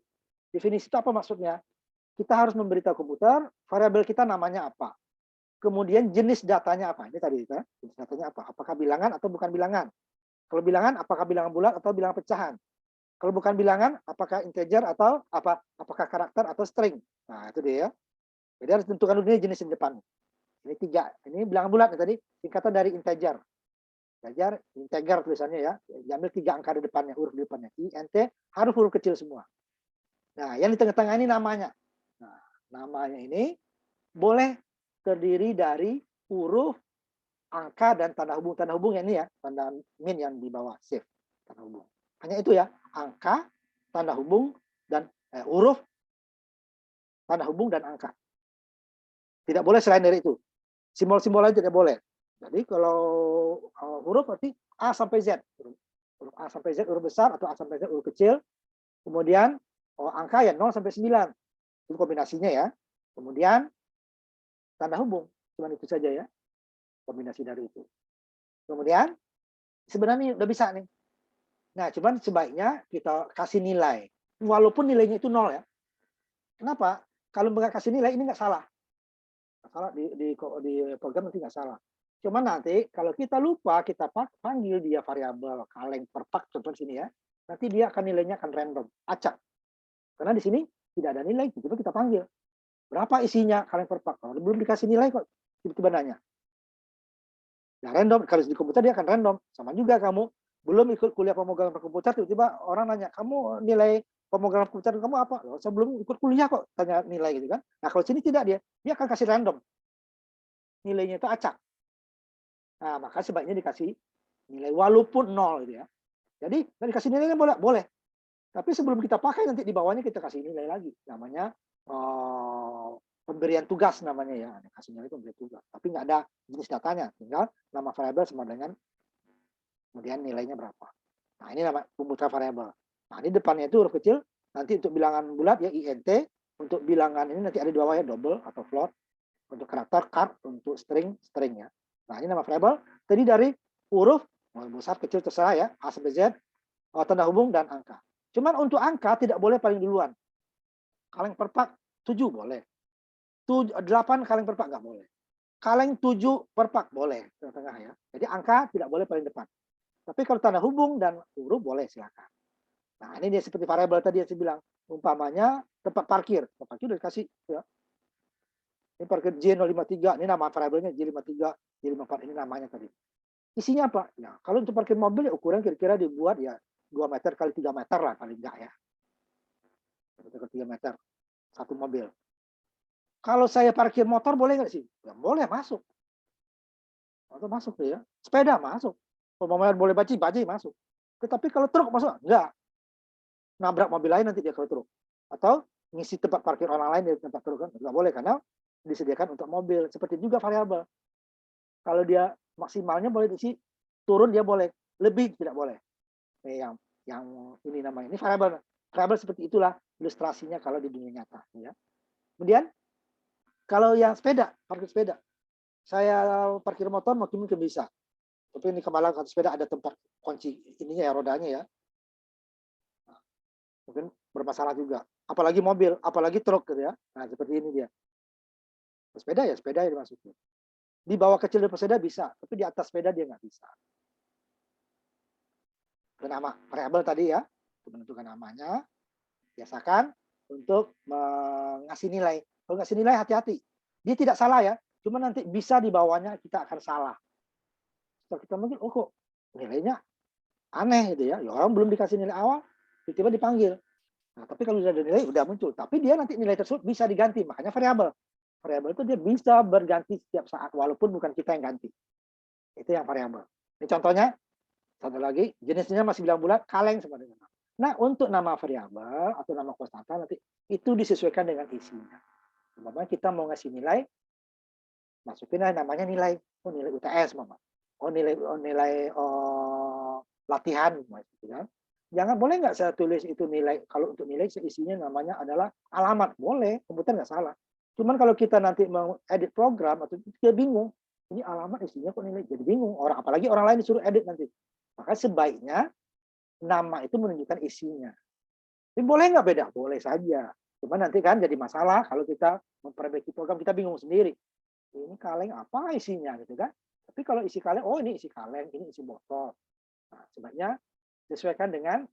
Definisi itu apa maksudnya? Kita harus memberitahu komputer variabel kita namanya apa. Kemudian jenis datanya apa? Ini tadi kita, jenis datanya apa? Apakah bilangan atau bukan bilangan? Kalau bilangan, apakah bilangan bulat atau bilangan pecahan? Kalau bukan bilangan, apakah integer atau apa? Apakah karakter atau string? Nah, itu dia ya. Jadi harus tentukan dulu jenis yang depan. Ini 3. Ini bilangan bulat tadi, singkatan dari integer. Integer tulisannya ya. Diambil 3 angka di depannya, huruf di depannya. INT harus huruf kecil semua. Nah, yang di tengah-tengah ini namanya. Nah, namanya ini boleh terdiri dari huruf, angka, dan tanda hubung. Tanda hubung yang ini ya, tanda min yang di bawah, shift. Tanda hubung. Hanya itu ya, angka, tanda hubung, dan huruf, tanda hubung, dan angka. Tidak boleh selain dari itu. Simbol-simbol lain tidak boleh. Jadi kalau huruf berarti A sampai Z. Huruf A sampai Z, huruf besar, atau A sampai Z, huruf kecil. Kemudian angka ya 0 sampai 9. Itu kombinasinya ya. Kemudian tanda hubung. Cuma itu saja ya. Kombinasi dari itu. Kemudian sebenarnya udah bisa nih. Nah, cuman sebaiknya kita kasih nilai. Walaupun nilainya itu 0 ya. Kenapa? Kalau nggak kasih nilai ini nggak salah. Nggak salah di program nanti nggak salah. Cuman nanti kalau kita lupa kita panggil dia variabel kaleng perpak contoh sini ya. Nanti dia akan nilainya akan random, acak. Karena di sini tidak ada nilai, tiba-tiba kita panggil. Berapa isinya kaleng perpak? Kalau belum dikasih nilai kok tiba-tiba nanya. Ya random, kalau di komputer dia akan random. Sama juga kamu belum ikut kuliah pemrograman komputer, tiba-tiba orang nanya, kamu nilai pemrograman komputer kamu apa? Loh, saya belum ikut kuliah kok, tanya nilai gitu kan. Nah kalau sini tidak dia akan kasih random. Nilainya itu acak. Nah maka sebaiknya dikasih nilai walaupun 0 gitu ya. Jadi dikasih nilainya boleh. Tapi sebelum kita pakai nanti di bawahnya kita kasih nilai lagi. Namanya pemberian tugas namanya ya. Kasih nilai pemberian tugas. Tapi nggak ada jenis datanya. Tinggal nama variabel sama dengan kemudian nilainya berapa. Nah ini nama pembukaan variabel. Nah ini depannya itu huruf kecil. Nanti untuk bilangan bulat ya INT. Untuk bilangan ini nanti ada di bawahnya double atau float. Untuk karakter card, untuk string ya. Nah ini nama variabel. Tadi dari huruf besar kecil terserah ya. A sampai Z. Tanda hubung dan angka. Cuman untuk angka tidak boleh paling duluan. Kaleng perpak 7 boleh. 8 kaleng perpak nggak boleh. Kaleng 7 perpak boleh. Tengah-tengah ya. Jadi angka tidak boleh paling depan. Tapi kalau tanda hubung dan huruf boleh silakan. Nah ini dia seperti variabel tadi yang saya bilang. Umpamanya tempat parkir. Tempat parkir udah dikasih. Ya. Ini parkir J053. Ini nama variabelnya J53, J54. Ini namanya tadi. Isinya apa? Ya, kalau untuk parkir mobil ya ukuran kira-kira dibuat ya 2 meter kali 3 meter lah paling enggak ya. 2 meter kali 3 meter. Satu mobil. Kalau saya parkir motor boleh nggak sih? Ya boleh masuk. Motor masuk tuh ya. Sepeda masuk. Pemain boleh baci masuk. Tetapi kalau truk masuk enggak. Nabrak mobil lain nanti dia kalau truk. Atau ngisi tempat parkir orang lain di tempat truk kan enggak boleh karena disediakan untuk mobil. Seperti juga variabel. Kalau dia maksimalnya boleh diisi, turun dia boleh, lebih tidak boleh. Yang ini namanya ini variabel. Variabel seperti itulah ilustrasinya kalau di dunia nyata ya. Kemudian kalau yang sepeda, parkir sepeda. Saya parkir motor mungkin bisa. Tapi ini kemalang kalau sepeda ada tempat kunci ininya ya rodanya ya. Mungkin bermasalah juga. Apalagi mobil, apalagi truk gitu ya. Nah, seperti ini dia. Sepeda ya sepeda yang dimasukin. Di bawah kecil dari sepeda bisa, tapi di atas sepeda dia nggak bisa. Nama variabel tadi ya, untuk menentukan namanya, biasakan untuk mengasih nilai. Kalau ngasih nilai hati-hati. Dia tidak salah ya, cuma nanti bisa di bawahnya kita akan salah. Setelah kita mungkin, oh kok nilainya aneh gitu ya. Ya orang belum dikasih nilai awal, tiba-tiba dipanggil. Nah, tapi kalau sudah ada nilai, udah muncul. Tapi dia nanti nilai tersebut bisa diganti, makanya variabel. Variabel itu dia bisa berganti setiap saat, walaupun bukan kita yang ganti. Itu yang variabel. Ini contohnya, satu lagi, jenisnya masih bilang bulat, kaleng sama dengan. Nah, untuk nama variabel atau nama konstanta nanti itu disesuaikan dengan isinya. Umpamanya kita mau ngasih nilai, masukin namanya nilai, nilai UTS, mama. Nilai latihan, gitu kan. Jangan, boleh nggak saya tulis itu nilai, kalau untuk nilai isinya namanya adalah alamat, boleh, komputer nggak salah. Cuman kalau kita nanti mau edit program atau kita bingung, ini alamat isinya kok nilai, jadi bingung orang, apalagi orang lain disuruh edit nanti. Maka sebaiknya nama itu menunjukkan isinya. Ini boleh nggak beda? Boleh saja. Cuman nanti kan jadi masalah kalau kita memperbaiki program, kita bingung sendiri. Ini kaleng apa isinya gitu kan? Tapi kalau isi kaleng, oh ini isi kaleng, ini isi botol. Nah, sebaiknya sesuaikan dengan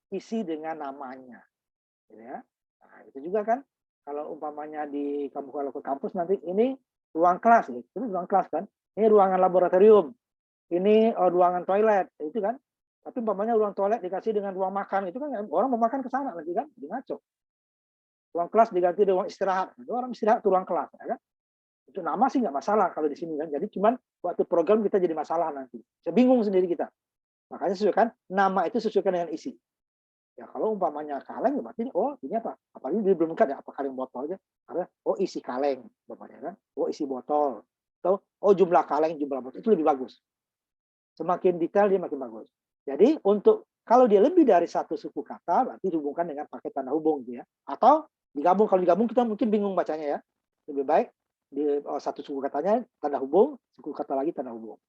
isi dengan namanya, gitu ya. Nah, itu juga kan kalau umpamanya di kalau ke kampus nanti ini ruang kelas, gitu. Ini ruang kelas kan, ini ruangan laboratorium, ini ruangan toilet, itu kan. Tapi umpamanya ruang toilet dikasih dengan ruang makan, itu kan orang mau makan ke sana lagi kan, di ngaco. Ruang kelas diganti dengan ruang istirahat, itu orang istirahat ke ruang kelas, ya kan? Itu nama sih nggak masalah kalau di sini kan. Jadi cuman waktu program kita jadi masalah nanti. Saya bingung sendiri kita. Makanya sesuaikan nama itu sesuaikan dengan isi. Ya kalau umpamanya kaleng, ya berarti oh ini apa? Apalagi dia belum kan ya, apa kaleng botol aja. Karena oh isi kaleng, bapaknya kan. Oh isi botol. Atau oh jumlah kaleng, jumlah botol itu lebih bagus. Semakin detail dia makin bagus. Jadi untuk kalau dia lebih dari satu suku kata, berarti dihubungkan dengan pakai tanda hubung gitu ya. Atau digabung, kalau digabung kita mungkin bingung bacanya ya. Lebih baik di satu suku katanya tanda hubung, suku kata lagi tanda hubung.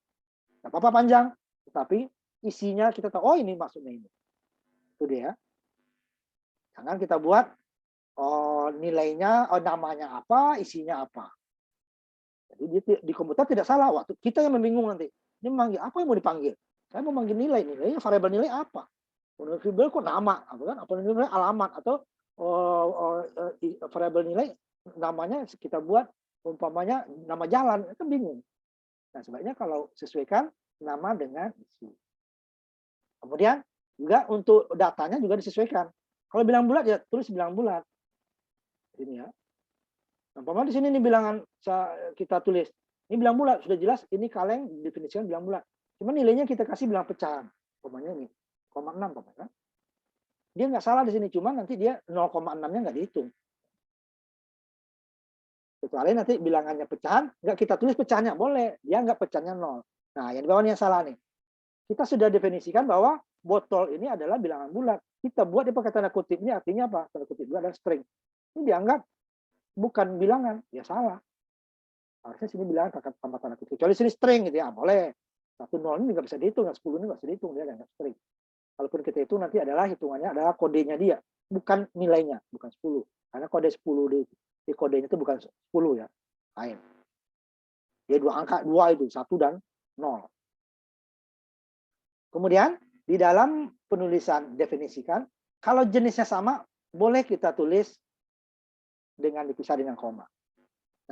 Nggak apa-apa panjang, tetapi isinya kita tahu, oh ini maksudnya ini. Itu dia. Jangan kita buat nilainya, namanya apa, isinya apa. Jadi di komputer tidak salah, waktu kita yang membingung nanti. Ini memanggil apa yang mau dipanggil? Saya mau manggil nilai, nilainya variabel nilai apa? Variabel kok nama, apa kan? Apa nilai alamat atau variabel nilai namanya kita buat umpamanya nama jalan, kan bingung. Nah, sebaiknya kalau sesuaikan nama dengan isi. Kemudian juga untuk datanya juga disesuaikan. Kalau bilang bulat ya tulis bilang bulat. Ini ya. Umpamanya di sini nih bilangan kita tulis. Ini bilang bulat, sudah jelas ini kaleng definisikan bilang bulat. Cuma nilainya kita kasih bilang pecahan. Umpamanya ini 0,6 kan. Dia nggak salah di sini, cuma nanti dia 0,6-nya nggak dihitung. Kecuali nanti bilangannya pecahan, nggak kita tulis pecahannya, boleh. Dia nggak pecahannya 0. Nah, yang di bawahnya salah nih. Kita sudah definisikan bahwa botol ini adalah bilangan bulat. Kita buat dia pakai tanda kutip, ini artinya apa? Tanda kutip juga adalah string. Ini dianggap bukan bilangan, ya salah. Harusnya sini bilangan tanpa tanda kutip. Kecuali sini string gitu ya, boleh. 1 0 ini nggak bisa dihitung, 10 ini nggak bisa dihitung, dia dianggap string. Kalaupun kita hitung nanti adalah hitungannya adalah kodenya dia, bukan nilainya, bukan 10. Karena kode 10 di kodenya itu bukan 10 ya, lain. Dia 2 angka, 2 itu, 1 dan 0. Kemudian di dalam penulisan definisikan, kalau jenisnya sama, boleh kita tulis dengan dipisah dengan koma.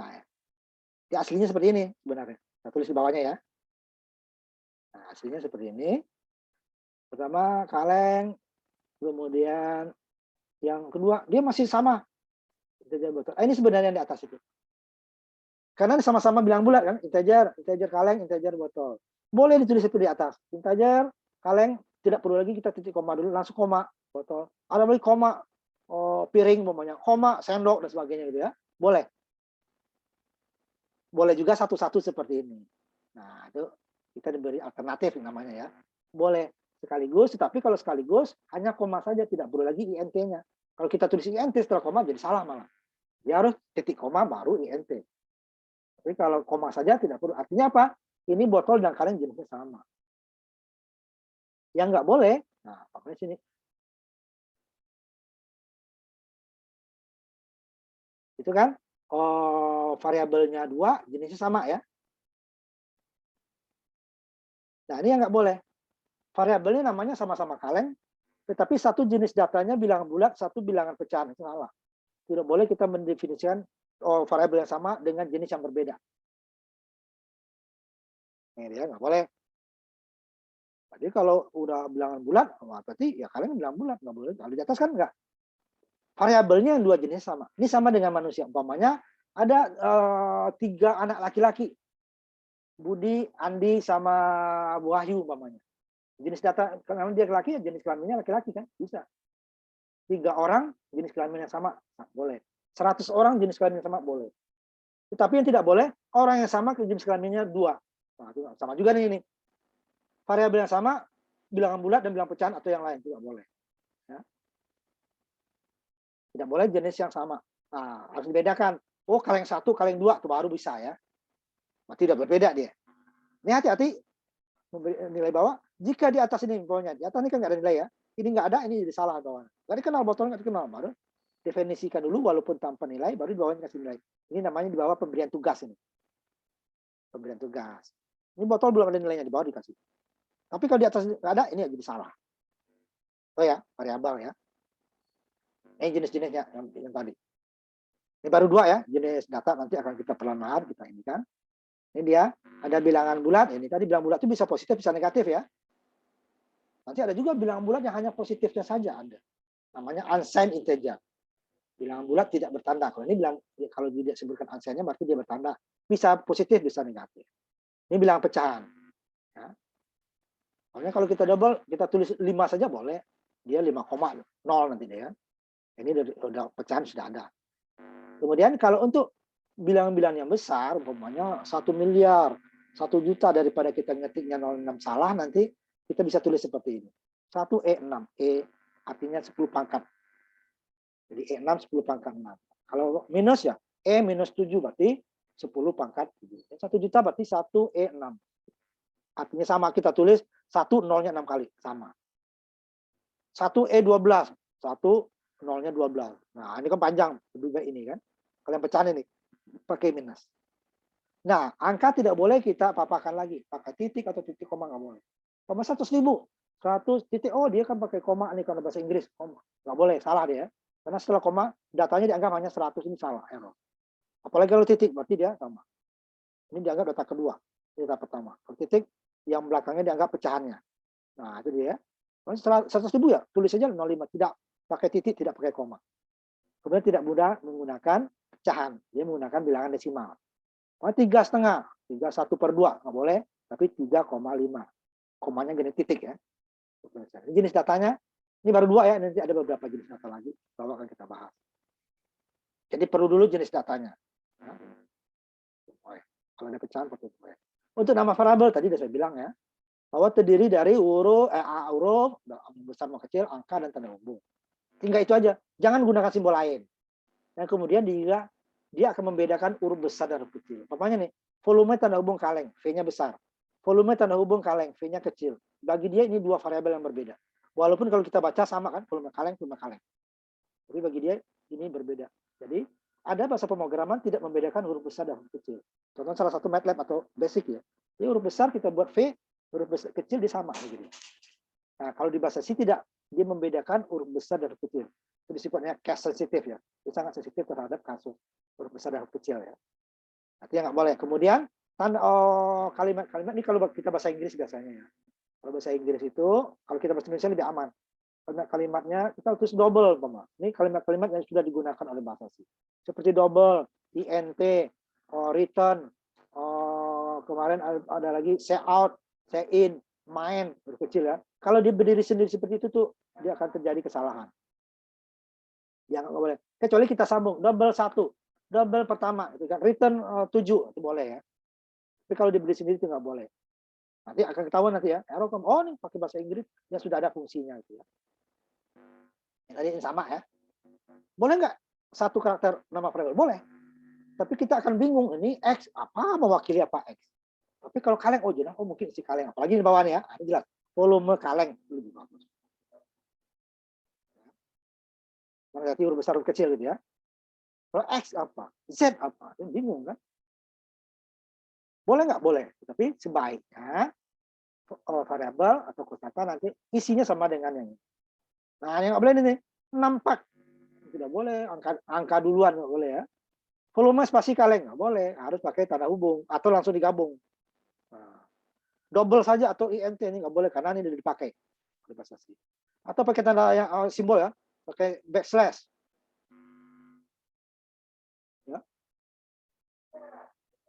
Nah, di aslinya seperti ini sebenarnya. Saya tulis di bawahnya ya. Nah, aslinya seperti ini. Pertama kaleng, kemudian yang kedua dia masih sama. Ini sebenarnya yang di atas itu. Karena sama-sama bilang bulat kan, integer kaleng, integer botol. Boleh ditulis itu di atas. Integer, kaleng, tidak perlu lagi kita titik koma dulu, langsung koma, botol. Ada lagi koma, piring, umpamanya, koma, sendok, dan sebagainya gitu ya. Boleh. Boleh juga satu-satu seperti ini. Nah, itu kita diberi alternatif namanya ya. Boleh sekaligus, tetapi kalau sekaligus, hanya koma saja, tidak perlu lagi INT-nya. Kalau kita tulis INT setelah koma, jadi salah malah. Dia harus titik koma baru INT. Tapi kalau koma saja tidak perlu. Artinya apa? Ini botol dan kaleng jenisnya sama. Yang nggak boleh, nah pakai sini. Itu kan variabelnya 2, jenisnya sama ya. Nah ini yang nggak boleh. Variabelnya namanya sama-sama kaleng, tetapi satu jenis datanya bilangan bulat, satu bilangan pecahan. Itu salah. Tidak boleh kita mendefinisikan variabel yang sama dengan jenis yang berbeda. Ini dia nggak boleh. Jadi kalau udah bilangan bulat, berarti ya kalian bilang bulat, nggak boleh. Kalau di atas kan nggak. Variabelnya yang 2 jenis sama. Ini sama dengan manusia. Umpamanya ada 3 anak laki-laki. Budi, Andi, sama Wahyu umpamanya. Jenis data, kalau dia laki, jenis kelaminnya laki-laki kan? Bisa. 3 orang, jenis kelaminnya sama, boleh. 100 orang, jenis kelaminnya sama, boleh. Tetapi yang tidak boleh, orang yang sama, jenis kelaminnya 2. Nah, sama juga nih ini. Variabel yang sama, bilangan bulat dan bilangan pecahan atau yang lain tidak boleh. Ya. Tidak boleh jenis yang sama. Nah, harus dibedakan. Oh, kaleng 1, kaleng 2 itu baru bisa ya. Berarti tidak berbeda dia. Ini hati-hati memberi nilai bawah. Jika di atas ini bawahnya, di atas ini kan nggak ada nilai ya. Ini nggak ada, ini jadi salah bawahnya. Nggak dikenal botolnya, nggak dikenal. Baru definisikan dulu walaupun tanpa nilai, baru di bawahnya kasih nilai. Ini namanya di bawah pemberian tugas ini. Pemberian tugas. Ini botol belum ada nilainya, di bawah dikasih. Tapi kalau di atas nggak ada, ini jadi salah. Oh ya, variabel ya. Ini jenis-jenisnya yang tadi. Ini baru 2 ya, jenis data nanti akan kita perlahan kita ini kan. Ini dia, ada bilangan bulat. Ini tadi bilangan bulat itu bisa positif, bisa negatif ya. Nanti ada juga bilangan bulat yang hanya positifnya saja ada. Namanya unsigned integer. Bilangan bulat tidak bertanda. Kalau ini bilang, kalau tidak disebutkan unsigned-nya berarti dia bertanda. Bisa positif, bisa negatif. Ini bilangan pecahan. Ya. Makanya kalau kita double, kita tulis 5 saja boleh. Dia 5,0 nanti dia. Ini udah pecahan sudah ada. Kemudian kalau untuk bilangan-bilangan yang besar, umpamanya 1 miliar, 1 juta daripada kita ngetiknya 06 salah, nanti kita bisa tulis seperti ini. 1E6. E artinya 10 pangkat. Jadi E6 10 pangkat 6. Kalau minus ya, E minus 7 berarti 10 pangkat 7. 1 juta berarti 1E6. Artinya sama, kita tulis 1 nolnya 6 kali. Sama. 1E12. 1 nolnya 12. Nah, ini kan panjang. Lebih baik ini kan. Kalian pecahan ini. Pakai minus. Nah, angka tidak boleh kita papakan lagi. Pakai titik atau titik koma nggak boleh. Koma 100.000. 100 titik. Oh, dia kan pakai koma nih karena bahasa Inggris. Koma. Nggak boleh. Salah dia. Karena setelah koma, datanya dianggap hanya 100. Ini salah. Error. Apalagi kalau titik. Berarti dia sama. Ini dianggap data kedua. Ini data pertama. Kalau titik, yang belakangnya dianggap pecahannya. Nah, itu dia. 100.000 ya. Tulis saja 05. Tidak pakai titik, tidak pakai koma. Kemudian tidak mudah menggunakan pecahan. Dia menggunakan bilangan desimal. 3,5. 3/1/2. Nggak boleh. Tapi 3,5. Komanya gini titik ya. Ini jenis datanya. Ini baru 2 ya. Nanti ada beberapa jenis data lagi. Bahwa akan kita bahas. Jadi perlu dulu jenis datanya. Ya. Kalau ada pecahan, pakai boleh. Untuk nama variabel tadi sudah saya bilang ya. Bahwa terdiri dari huruf, besar mau kecil, angka, dan tanda hubung. Tinggal itu aja. Jangan gunakan simbol lain. Dan kemudian dia akan membedakan huruf besar dan huruf kecil. Umpamanya nih, volume tanda hubung kaleng, V-nya besar. Volume tanda hubung kaleng, V-nya kecil. Bagi dia ini 2 variabel yang berbeda. Walaupun kalau kita baca sama kan, volume kaleng, volume kaleng. Tapi bagi dia ini berbeda. Jadi ada bahasa pemrograman tidak membedakan huruf besar dan huruf kecil. Contoh salah satu MATLAB atau basic ya. Jadi huruf besar kita buat V, huruf besar, kecil dia sama begini. Nah, kalau di bahasa C tidak, dia membedakan huruf besar dan huruf kecil. Itu sifatnya case sensitif ya. Dia sangat sensitif terhadap kasus huruf besar dan huruf kecil ya. Artinya nggak boleh. Kemudian kalimat-kalimat ini kalau kita bahasa Inggris biasanya ya. Kalau bahasa Inggris itu, kalau kita bahasa Indonesia lebih aman. Kalimatnya kita tulis double, Bapak. Ini kalimat-kalimat yang sudah digunakan oleh bahasa C. Seperti double, int, return, kemarin ada lagi say out, say in, main, berkecil ya. Kalau dia berdiri sendiri seperti itu tuh, dia akan terjadi kesalahan. Dia nggak boleh. Kecuali kita sambung, double 1, double pertama, itu kan return 7, itu boleh ya. Tapi kalau dia berdiri sendiri itu nggak boleh. Nanti akan ketahuan nanti ya. Error, oh nih pakai bahasa Inggris, dia sudah ada fungsinya itu ya. Tadi ini sama ya. Boleh nggak satu karakter nama variabel? Boleh. Tapi kita akan bingung ini X apa mewakili apa X. Tapi kalau kaleng, oh jelas, oh mungkin si kaleng. Apalagi di bawahnya ya, ini jelas. Volume kaleng lebih bagus. Berarti huruf besar huruf kecil gitu ya. Kalau X apa, Z apa, itu bingung kan? Boleh nggak? Boleh. Tapi sebaiknya variabel atau kosakata nanti isinya sama dengan yang ini. Nah, yang nggak boleh ini, nampak. Tidak boleh, angka duluan nggak boleh ya. Volume spasi kaleng nggak boleh, harus pakai tanda hubung atau langsung digabung. Nah, double saja atau int ini nggak boleh karena ini sudah dipakai. Atau pakai tanda yang simbol ya, pakai backslash. Ya.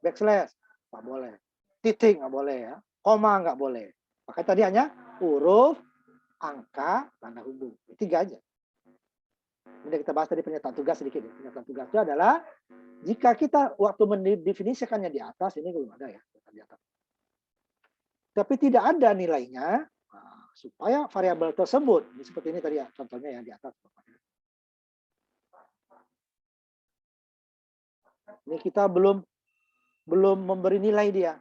Backslash nggak boleh, titik nggak boleh ya, koma nggak boleh. Pakai tadi hanya huruf, angka, tanda hubung. 3 aja. Ini kita bahas tadi pernyataan tugas sedikit. Pernyataan tugas itu adalah jika kita waktu mendefinisikannya di atas, ini belum ada ya. Di atas. Tapi tidak ada nilainya, supaya variabel tersebut, seperti ini tadi ya, contohnya yang di atas. Ini kita belum memberi nilai dia.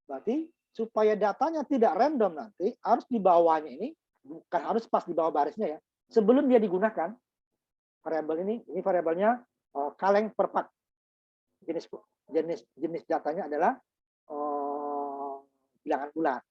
Berarti supaya datanya tidak random nanti, harus di bawahnya ini, bukan harus pas di bawah barisnya ya. Sebelum dia digunakan, variabel ini variabelnya kaleng per part. Jenis datanya adalah bilangan bulat.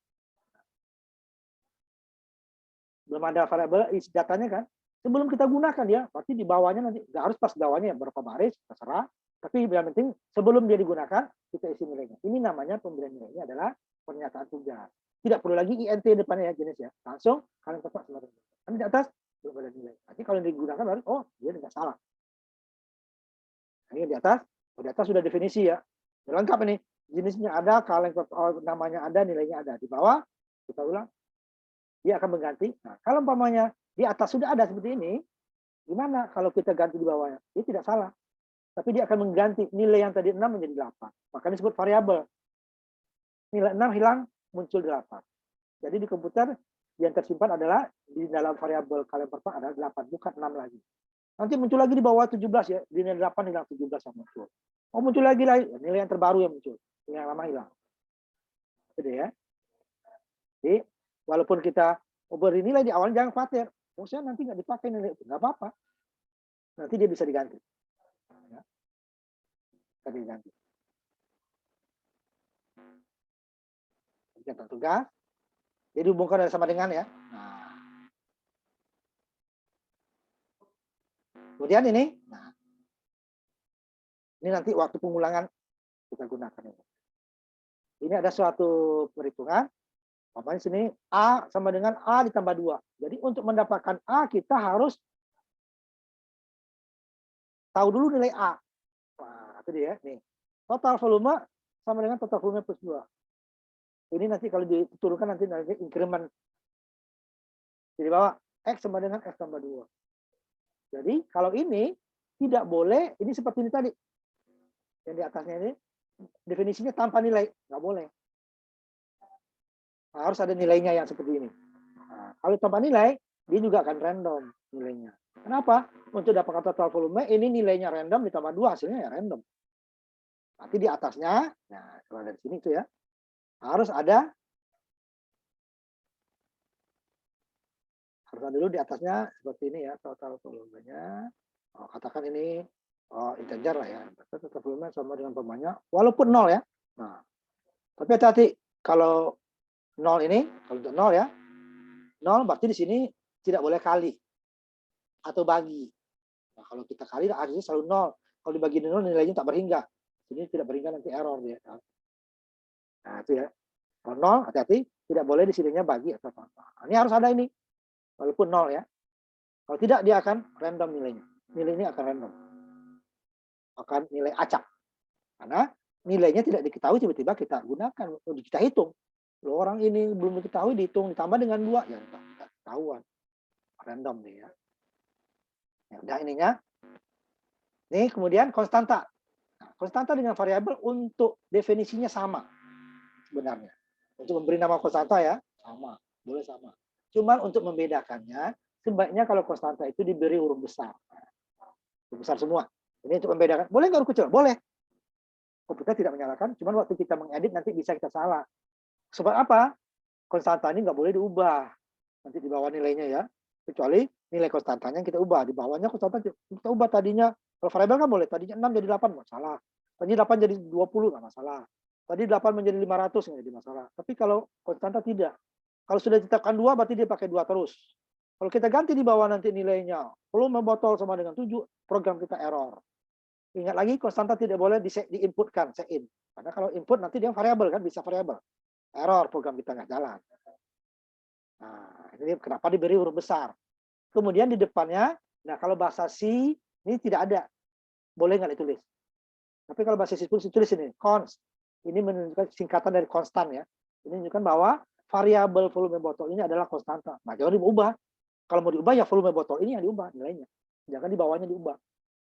Belum ada variabel isi datanya kan. Sebelum kita gunakan ya, berarti di bawahnya nanti nggak harus pas bawahnya ya, berapa baris terserah. Tapi yang penting sebelum dia digunakan kita isi nilainya. Ini namanya pemberian nilainya adalah pernyataan tugas. Tidak perlu lagi int depannya ya jenis ya. Langsung kalian tepat sama kan di atas belum ada nilai. Nanti kalau digunakan baru dia tidak salah. Ini di atas sudah definisi ya. Lengkap ini. Jenisnya ada, kaleng namanya ada, nilainya ada. Di bawah kita ulang. Dia akan mengganti. Nah, kalau umpamanya di atas sudah ada seperti ini, gimana kalau kita ganti di bawahnya? Dia tidak salah. Tapi dia akan mengganti nilai yang tadi 6 menjadi 8. Makanya disebut variabel. Nilai 6 hilang, muncul 8. Jadi di komputer yang tersimpan adalah di dalam variabel kaleng per part adalah 8, bukan 6 lagi. Nanti muncul lagi di bawah 17 ya, di nilai 8 hilang 17 yang muncul. Oh muncul lagi nilai yang terbaru yang muncul, yang lama hilang. Jadi ya. Jadi walaupun kita beri nilai di awal jangan khawatir. Saya nanti nggak dipakai nilai itu, nggak apa-apa. Nanti dia bisa diganti. Ya. Bisa diganti. Kegiatan tugas. Jadi hubungkan sama dengan ya. Nah. Kemudian ini, nah, ini nanti waktu pengulangan kita gunakan ini. Ini ada suatu perhitungan. Namanya sini A sama dengan A ditambah 2. Jadi untuk mendapatkan A kita harus tahu dulu nilai A. Nah, itu dia nih. Total volume sama dengan total volume plus 2. Ini nanti kalau diturunkan nanti increment. Jadi bawah X sama dengan X tambah 2. Jadi kalau ini tidak boleh, ini seperti ini tadi. Yang di atasnya ini definisinya tanpa nilai, nggak boleh. Nah, harus ada nilainya yang seperti ini. Nah, kalau tanpa nilai, dia juga akan random nilainya. Kenapa? Untuk dapatkan total volume, ini nilainya random ditambah 2, hasilnya ya random. Nanti di atasnya, nah kalau dari sini itu ya, harus ada dulu di atasnya seperti ini ya, total volumenya. Katakan ini integer lah ya, total volume sama dengan pemainnya, walaupun 0 ya. Nah, tapi hati-hati kalau 0 ini, kalau untuk 0 ya, 0 berarti di sini tidak boleh kali atau bagi. Nah, kalau kita kali harusnya selalu 0. Kalau dibagi 0 nilainya tak berhingga. Ini tidak berhingga nanti error dia. Nah, itu ya. Kalau 0 hati-hati, tidak boleh di sininya bagi atau apa-apa. Ini harus ada ini. Walaupun 0 ya. Kalau tidak dia akan random nilainya. Nilai ini akan random. Akan nilai acak. Karena nilainya tidak diketahui tiba-tiba kita gunakan, kita hitung. Loh, orang ini belum diketahui dihitung ditambah dengan 2 ya tidak ketahuan. Random nih ya. Ya udah ininya. Nih kemudian konstanta. Nah, konstanta dengan variabel untuk definisinya sama sebenarnya. Untuk memberi nama konstanta ya sama, boleh sama. Cuman untuk membedakannya sebaiknya kalau konstanta itu diberi huruf besar. Huruf besar semua. Ini untuk membedakan. Boleh nggak huruf kecil? Boleh. Komputer tidak menyalahkan, cuman waktu kita mengedit nanti bisa kita salah. Sebab apa? Konstanta ini nggak boleh diubah. Nanti di bawah nilainya ya. Kecuali nilai konstantanya yang kita ubah. Di bawahnya konstanta kita ubah tadinya. Kalau variabel kan boleh. Tadinya 6 jadi 8, nggak masalah. Tadinya 8 jadi 20, nggak masalah. Tadi 8 menjadi 500, nggak jadi masalah. Tapi kalau konstanta tidak. Kalau sudah ditetapkan 2, berarti dia pakai 2 terus. Kalau kita ganti di bawah nanti nilainya, volume botol sama dengan 7, program kita error. Ingat lagi, konstanta tidak boleh diinputkan, set in. Karena kalau input nanti dia variabel kan, bisa variabel. Error, program kita nggak jalan. Nah, ini kenapa diberi huruf besar. Kemudian di depannya, nah kalau bahasa C, ini tidak ada. Boleh nggak ditulis. Tapi kalau bahasa C ditulis ini, const. Ini menunjukkan singkatan dari konstan ya. Ini menunjukkan bahwa variabel volume botol ini adalah konstanta. Nah, jangan diubah. Kalau mau diubah ya volume botol ini yang diubah nilainya. Jangan di bawahnya diubah.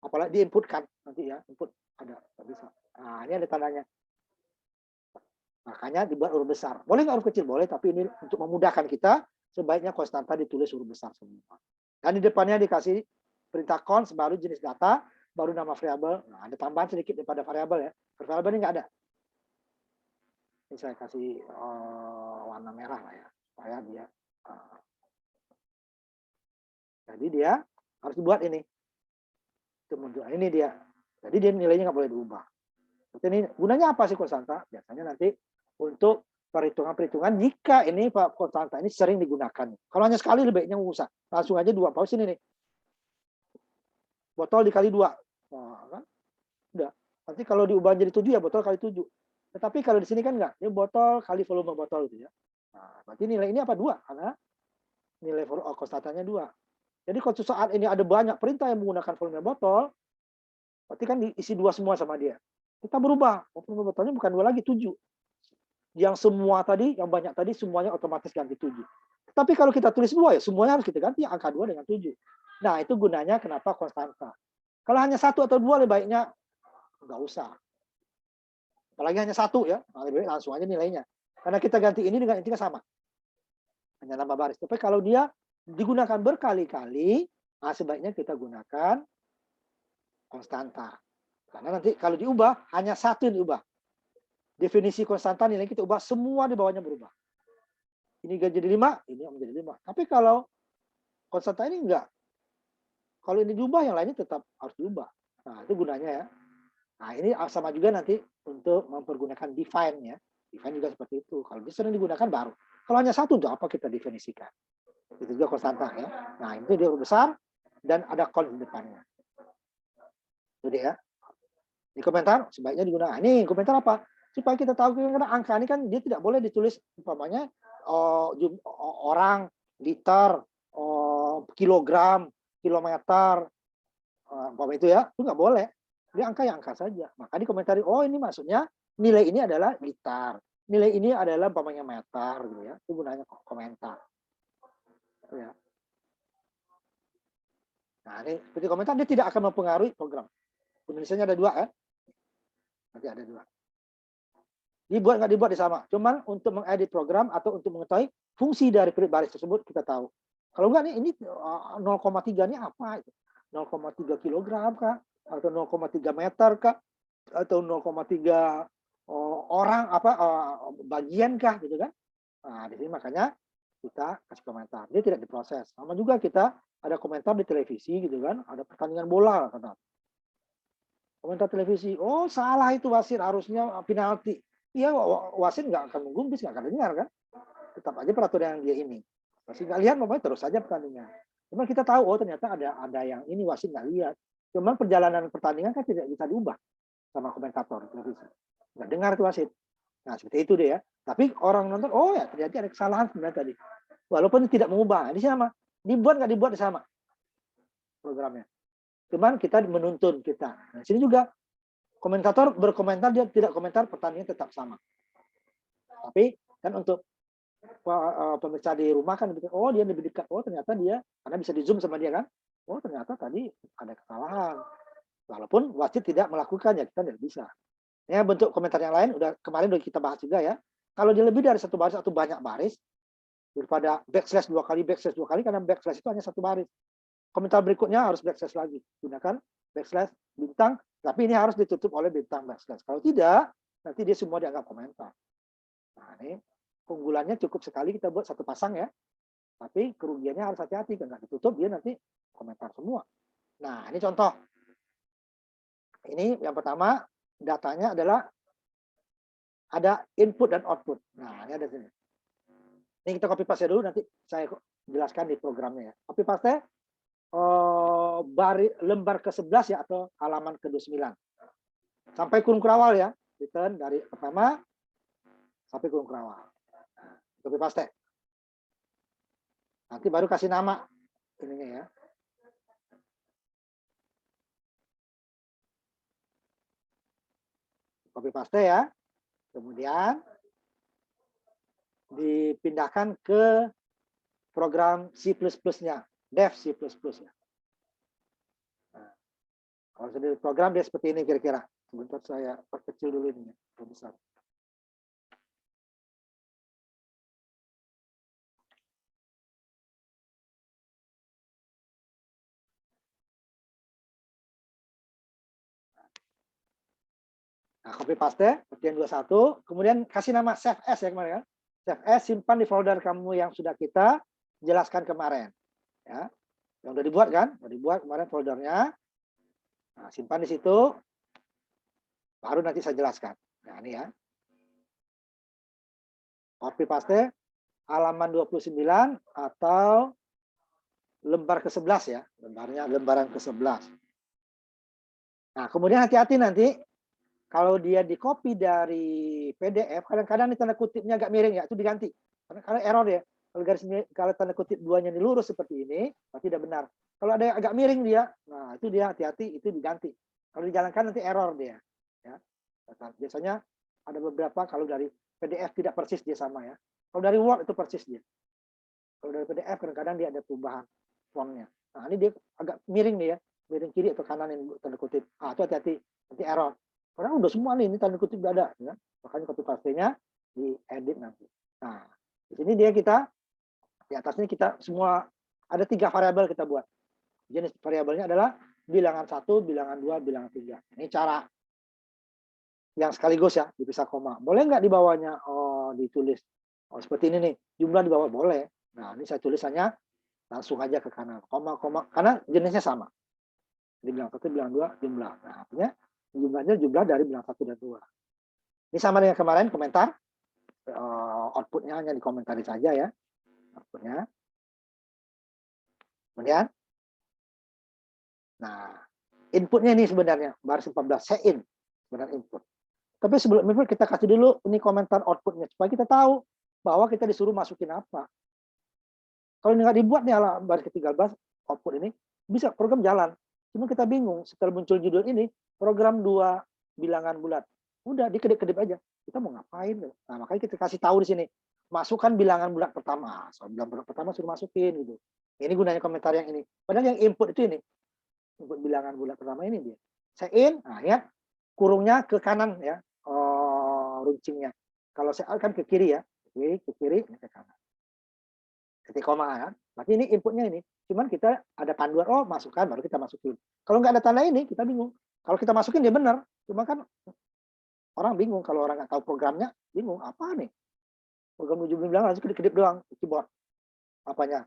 Apalagi diinputkan nanti ya, input ada, nggak bisa. Nah, ini ada tandanya. Makanya dibuat huruf besar. Boleh nggak huruf kecil? Boleh, tapi ini untuk memudahkan kita sebaiknya konstanta ditulis huruf besar semua. Dan di depannya dikasih perintah const, baru jenis data, baru nama variabel. Nah, ada tambahan sedikit daripada variabel ya. Variabel ini nggak ada. Ini saya kasih warna merah lah ya, supaya dia. Jadi dia harus dibuat ini. Ini dia. Jadi dia nilainya nggak boleh diubah. Ini gunanya apa sih konstanta? Biasanya nanti untuk perhitungan-perhitungan jika ini konstanta ini sering digunakan. Kalau hanya sekali lebih baiknya nggak usah. Langsung aja 2. Paus ini nih. Botol dikali 2. Nah, kan? Udah. Nanti kalau diubah jadi 7 ya botol kali 7. Tetapi kalau di sini kan enggak. Ini botol kali volume botol gitu ya. Nah, berarti nilai ini apa? 2 karena nilai konstantanya 2. Jadi kalau saat ini ada banyak perintah yang menggunakan volume botol, berarti kan diisi 2 semua sama dia. Kita berubah. Volume botolnya bukan 2 lagi, 7. Yang semua tadi, yang banyak tadi semuanya otomatis ganti 7. Tapi kalau kita tulis 2 ya semuanya harus kita ganti angka 2 dengan 7. Nah, itu gunanya kenapa konstanta. Kalau hanya 1 atau 2 lebih baiknya nggak usah. Apalagi hanya 1 ya, lebih baik langsung aja nilainya. Karena kita ganti ini dengan intinya sama. Hanya nambah baris. Tapi kalau dia digunakan berkali-kali, nah sebaiknya kita gunakan konstanta. Karena nanti kalau diubah, hanya 1 yang diubah. Definisi konstanta nilai kita ubah, semua di bawahnya berubah. Ini jadi 5, ini menjadi 5. Tapi kalau konstanta ini enggak. Kalau ini diubah, yang lainnya tetap harus diubah. Nah, itu gunanya ya. Nah, ini sama juga nanti untuk mempergunakan define ya. Define juga seperti itu. Kalau dia sering digunakan baru. Kalau hanya 1, untuk apa kita definisikan? Itu juga konstanta ya. Nah, itu dia huruf besar dan ada const di depannya. Itu dia. Di komentar sebaiknya digunakan. Ini komentar apa? Supaya kita tahu karena angka ini kan dia tidak boleh ditulis umpamanya orang, liter, kilogram, kilometer, umpama itu ya, itu nggak boleh. Dia angka yang angka saja. Maka dikomentari, oh ini maksudnya nilai ini adalah liter, nilai ini adalah umpamanya meter, gitu ya. Itu gunanya komentar. Ya. Nah ini seperti komentar dia tidak akan mempengaruhi program. Penulisannya ada 2 kan? Nanti ada 2. Dibuat nggak dibuat sama. Cuman untuk mengedit program atau untuk mengetahui fungsi dari baris tersebut kita tahu. Kalau enggak nih ini 0,3 ini apa? 0,3 kilogram kah? Atau 0,3 meter kah? Atau 0,3 orang apa bagian kah gitu kan? Nah, di sini makanya kita kasih komentar. Dia tidak diproses. Sama juga kita ada komentar di televisi gitu kan, ada pertandingan bola kata. Komentar televisi, oh salah itu wasit harusnya penalti. Iya, wasit nggak akan menggumpis, nggak akan dengar kan. Tetap aja peraturan yang dia ini. Wasit nggak lihat, pokoknya terus saja pertandingan. Cuma kita tahu, oh ternyata ada yang ini wasit nggak lihat. Cuma perjalanan pertandingan kan tidak bisa diubah sama komentator televisi. Nggak dengar itu wasit. Nah seperti itu deh ya. Tapi orang nonton, oh ya ternyata ada kesalahan sebenarnya tadi. Walaupun tidak mengubah, di sama. Dibuat nggak dibuat sama programnya. Cuman kita menuntun kita. Nah, sini juga komentator berkomentar, dia tidak komentar, pertandingan tetap sama. Tapi kan untuk pemirsa di rumah kan, oh dia lebih dekat, oh ternyata dia, karena bisa di zoom sama dia kan, oh ternyata tadi ada kesalahan. Walaupun wasit tidak melakukan ya kita tidak bisa. Ya bentuk komentar yang lain udah kemarin udah kita bahas juga ya. Kalau dia lebih dari 1 baris atau banyak baris, daripada backslash 2 kali, backslash 2 kali, karena backslash itu hanya 1 baris. Komentar berikutnya harus backslash lagi. Gunakan backslash bintang, tapi ini harus ditutup oleh bintang backslash. Kalau tidak, nanti dia semua dianggap komentar. Nah, ini keunggulannya cukup sekali kita buat 1 pasang ya. Tapi kerugiannya harus hati-hati, karena ditutup dia nanti komentar semua. Nah, ini contoh. Ini yang pertama, datanya adalah ada input dan output. Nah, ini ada sini. Ini kita copy paste dulu, nanti saya jelaskan di programnya ya. Copy paste lembar ke-11 ya, atau halaman ke-29. Sampai kurung kerawal ya. Return dari pertama sampai kurung kerawal. Nah, copy paste. Nanti baru kasih nama ininya ya. Copy paste ya. Kemudian dipindahkan ke program C++-nya, dev C++ ya. Nah, kalau sudah program dia seperti ini kira-kira. Sebentar saya perkecil dulu ini, besar. Nah, copy paste, bagian 21, kemudian kasih nama save as ya kemarin kan. Save as, simpan di folder kamu yang sudah kita jelaskan kemarin. Ya. Yang udah dibuat kan? Udah dibuat kemarin foldernya. Nah, simpan di situ. Baru nanti saya jelaskan. Nah, ini ya. Copy paste, halaman 29 atau lembar ke-11 ya. Lembaran ke-11. Nah, kemudian hati-hati nanti kalau dia di-copy dari PDF, kadang-kadang ini tanda kutipnya agak miring ya, itu diganti. Karena error ya. Kalau tanda kutip duanya ini lurus seperti ini, berarti tidak benar. Kalau ada yang agak miring dia, nah itu dia hati-hati, itu diganti. Kalau dijalankan nanti error dia. Ya. Biasanya ada beberapa kalau dari PDF tidak persis dia sama ya. Kalau dari Word itu persis dia. Kalau dari PDF kadang-kadang dia ada perubahan fontnya. Nah ini dia agak miring nih ya, miring kiri atau kanan ini tanda kutip. Ah itu hati-hati, nanti error. Karena udah semua nih, ini tanda kutip udah ada, ya. Makanya copy paste-nya diedit nanti. Nah, di sini dia kita di atasnya kita semua ada 3 variabel kita buat. Jenis variabelnya adalah bilangan 1, bilangan 2, bilangan 3. Ini cara yang sekaligus ya, dipisah koma. Boleh nggak di bawahnya ditulis seperti ini nih, jumlah di bawah boleh. Nah, ini saya tulisannya langsung aja ke kanan, koma, karena jenisnya sama. Di bilangan 1, bilangan 2, jumlah. Nah, artinya jumlahnya jumlah dari bilangan 1 dan 2. Ini sama dengan kemarin komentar. Outputnya hanya dikomentari saja ya. Outputnya. Kemudian. Nah, inputnya ini sebenarnya. Baris 14, saya in. Sebenarnya input. Tapi sebelum input kita kasih dulu ini komentar outputnya. Supaya kita tahu bahwa kita disuruh masukin apa. Kalau ini nggak dibuat nih ala baris ke-13, output ini, bisa program jalan. Cuma kita bingung, setelah muncul judul ini, program 2 bilangan bulat. Udah, dikedip-kedip aja. Kita mau ngapain? Nah, makanya kita kasih tahu di sini. Masukkan bilangan bulat pertama. So, bilangan bulat pertama suruh masukin. Gitu. Ini gunanya komentar yang ini. Padahal yang input itu ini. Input bilangan bulat pertama ini dia. Saya in, nah ya, kurungnya ke kanan ya. Runcingnya. Kalau saya out kan ke kiri ya. Ke kiri, ini ke kanan. Ketik koma kan. Berarti ini inputnya ini. Cuman kita ada panduan, masukkan, baru kita masukin. Kalau nggak ada tanda ini, kita bingung. Kalau kita masukin dia benar. Cuma kan orang bingung. Kalau orang nggak tahu programnya, bingung. Apa nih? Program 7 bilang langsung kedip-kedip doang. Keyboard. Apanya?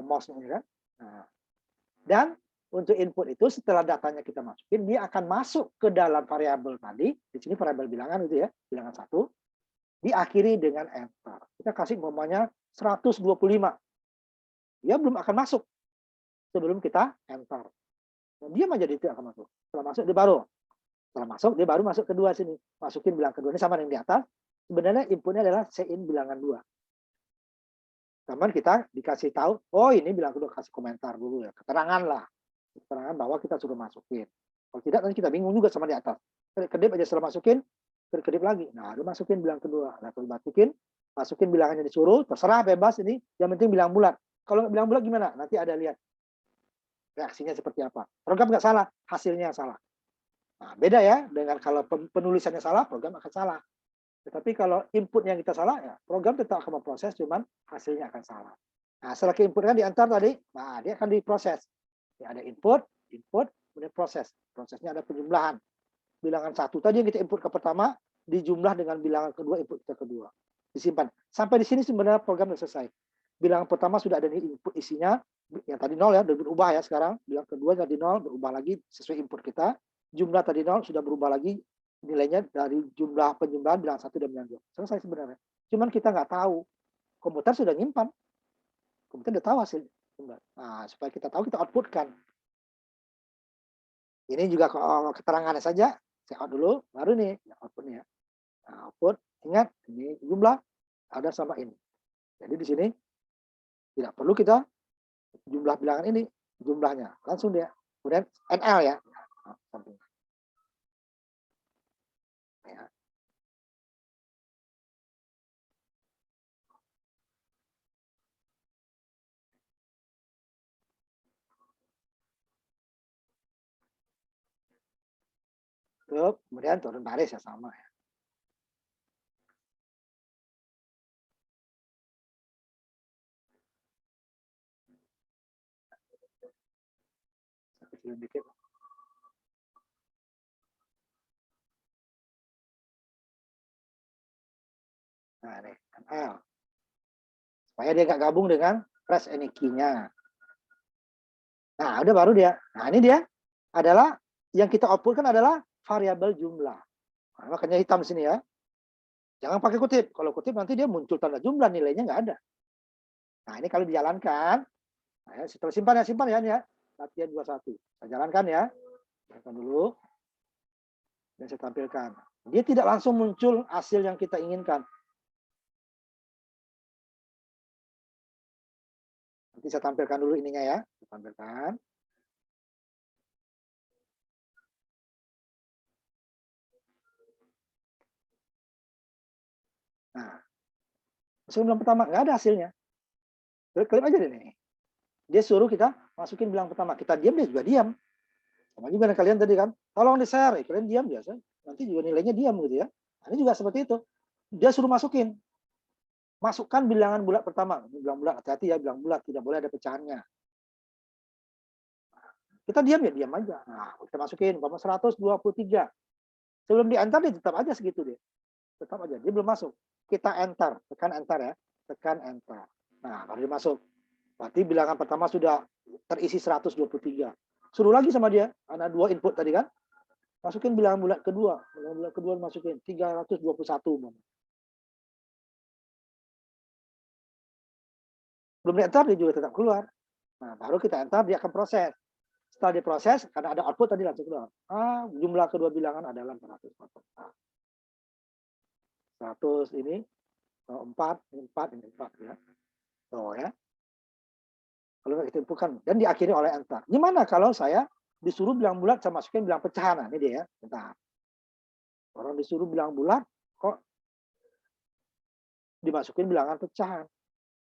Mouse-nya kan. Nah. Dan untuk input itu setelah datanya kita masukin, dia akan masuk ke dalam variabel tadi. Di sini variabel bilangan itu ya. Bilangan 1. Diakhiri dengan enter. Kita kasih umpamanya 125. Dia belum akan masuk sebelum kita enter. Nah, dia aja tidak akan masuk. Setelah masuk dia baru masuk kedua sini. Masukin bilangan kedua ini sama dengan di atas. Sebenarnya inputnya adalah in bilangan 2. Teman kita dikasih tahu, ini bilangan kedua, kasih komentar dulu ya. Keterangan lah. Keterangan bahwa kita sudah masukin. Kalau tidak nanti kita bingung juga sama di atas. Kedip aja setelah masukin, kedip lagi. Nah, udah masukin bilangan kedua. Nah, kalau masukin bilangannya disuruh, terserah bebas ini, yang penting bilang bulat. Kalau nggak bilang bulat gimana? Nanti ada lihat reaksinya seperti apa. Program nggak salah, hasilnya salah. Nah, beda ya dengan kalau penulisannya salah, program akan salah. Tetapi kalau input yang kita salah, ya program tetap akan memproses, cuman hasilnya akan salah. Nah, setelah input kan diantar tadi, nah dia akan diproses. Ya, ada input, kemudian proses. Prosesnya ada penjumlahan. Bilangan 1 tadi yang kita input ke pertama, dijumlah dengan bilangan kedua, input kita kedua. Disimpan. Sampai di sini sebenarnya program sudah selesai. Bilangan pertama sudah ada input isinya, yang tadi 0 ya, sudah berubah ya sekarang. Bilangan kedua tadi 0, berubah lagi sesuai input kita. Jumlah tadi 0, sudah berubah lagi nilainya dari jumlah penjumlahan bilangan 1 dan bilangan 2. Selesai sebenarnya. Cuman kita nggak tahu. Komputer sudah nyimpan. Komputer sudah tahu hasil. Nah, supaya kita tahu, kita outputkan. Ini juga keterangannya saja. Saya out dulu, baru nih outputnya. Nah, output, ingat, ini jumlah ada sama ini. Jadi di sini tidak perlu kita jumlah bilangan ini, jumlahnya. Langsung dia. Kemudian NL ya. Samping. Ya. Kemudian turun baris ya sama ya. Kecil dikit. Nah, ini L. Supaya dia nggak gabung dengan press any key-nya. Nah, udah baru dia. Nah, ini dia adalah yang kita output kan adalah variabel jumlah. Nah, makanya hitam sini ya. Jangan pakai kutip. Kalau kutip nanti dia muncul tanda jumlah, nilainya nggak ada. Nah, ini kalau dijalankan, nah, ya, setelah simpan ya, ini ya. Latihan 21. Saya jalankan ya. Jalankan dulu. Dan saya tampilkan. Dia tidak langsung muncul hasil yang kita inginkan. Nanti saya tampilkan dulu ininya ya. Saya tampilkan. Nah, sebelum pertama nggak ada hasilnya. Klik aja deh nih. Dia suruh kita masukin bilang pertama. Kita diam, dia juga diam. Sama juga dengan kalian tadi kan. Tolong di-share. Kalian diam biasa. Nanti juga nilainya diam gitu ya. Nah, ini juga seperti itu. Dia suruh masukin. Masukkan bilangan bulat pertama. Bilang bulat, hati-hati ya, bilang bulat. Tidak boleh ada pecahannya. Kita diam ya, diam aja. Nah, kita masukin. 123. Sebelum di-enter, dia tetap aja segitu dia. Tetap aja. Dia belum masuk. Kita enter. Tekan enter ya. Tekan enter. Nah, baru dia masuk. Berarti bilangan pertama sudah terisi 123. Suruh lagi sama dia. Ada 2 input tadi kan. Masukin bilangan bulat kedua. Bilangan bulat kedua masukin 321. Belum di-enter, dia juga tetap keluar. Nah, baru kita enter, dia akan proses. Setelah diproses, karena ada output tadi langsung keluar. Jumlah kedua bilangan adalah 400. 100 ini, 4, ini 4, ini 4 ya. Tuh ya. Kalau kita inputkan dan diakhiri oleh enter. Gimana kalau saya disuruh bilang bulat, saya masukin bilang pecahan? Nah, ini dia ya. Bentar. Orang disuruh bilang bulat, kok dimasukin bilangan pecahan?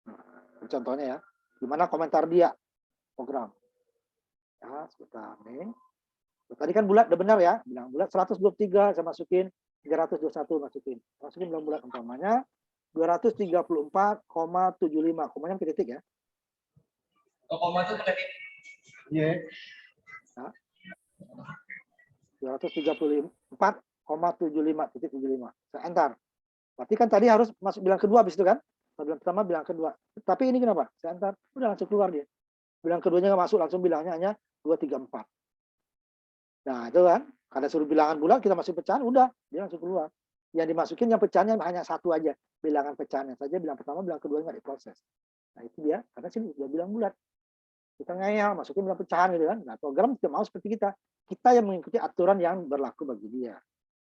Nah, contohnya ya. Gimana komentar dia program? Ya, sebentar nih. Tadi kan bulat udah benar ya. Bilang bulat 123 saya masukin, 321 masukin. Masukin bilang bulat umpamanya 234,75. Komanya pakai titik ya. Koma itu pakai titik. Iya. 234,75 saya enter. Berarti kan tadi harus masuk bilang kedua habis itu kan? Bilang pertama, bilang kedua. Tapi ini kenapa? Saya enter, udah langsung keluar dia. Bilang keduanya nggak masuk, langsung bilangnya hanya 234. Nah, itu kan. Karena suruh bilangan bulat, kita masuk pecahan, udah. Dia langsung keluar. Yang dimasukin yang pecahannya hanya satu aja. Bilangan pecahannya saja, bilang pertama, bilang kedua nggak diproses. Nah, itu dia. Karena sini udah bilang bulat. Kita ngeyel, masukin bilang pecahan gitu kan. Nah, program tidak mau seperti kita. Kita yang mengikuti aturan yang berlaku bagi dia.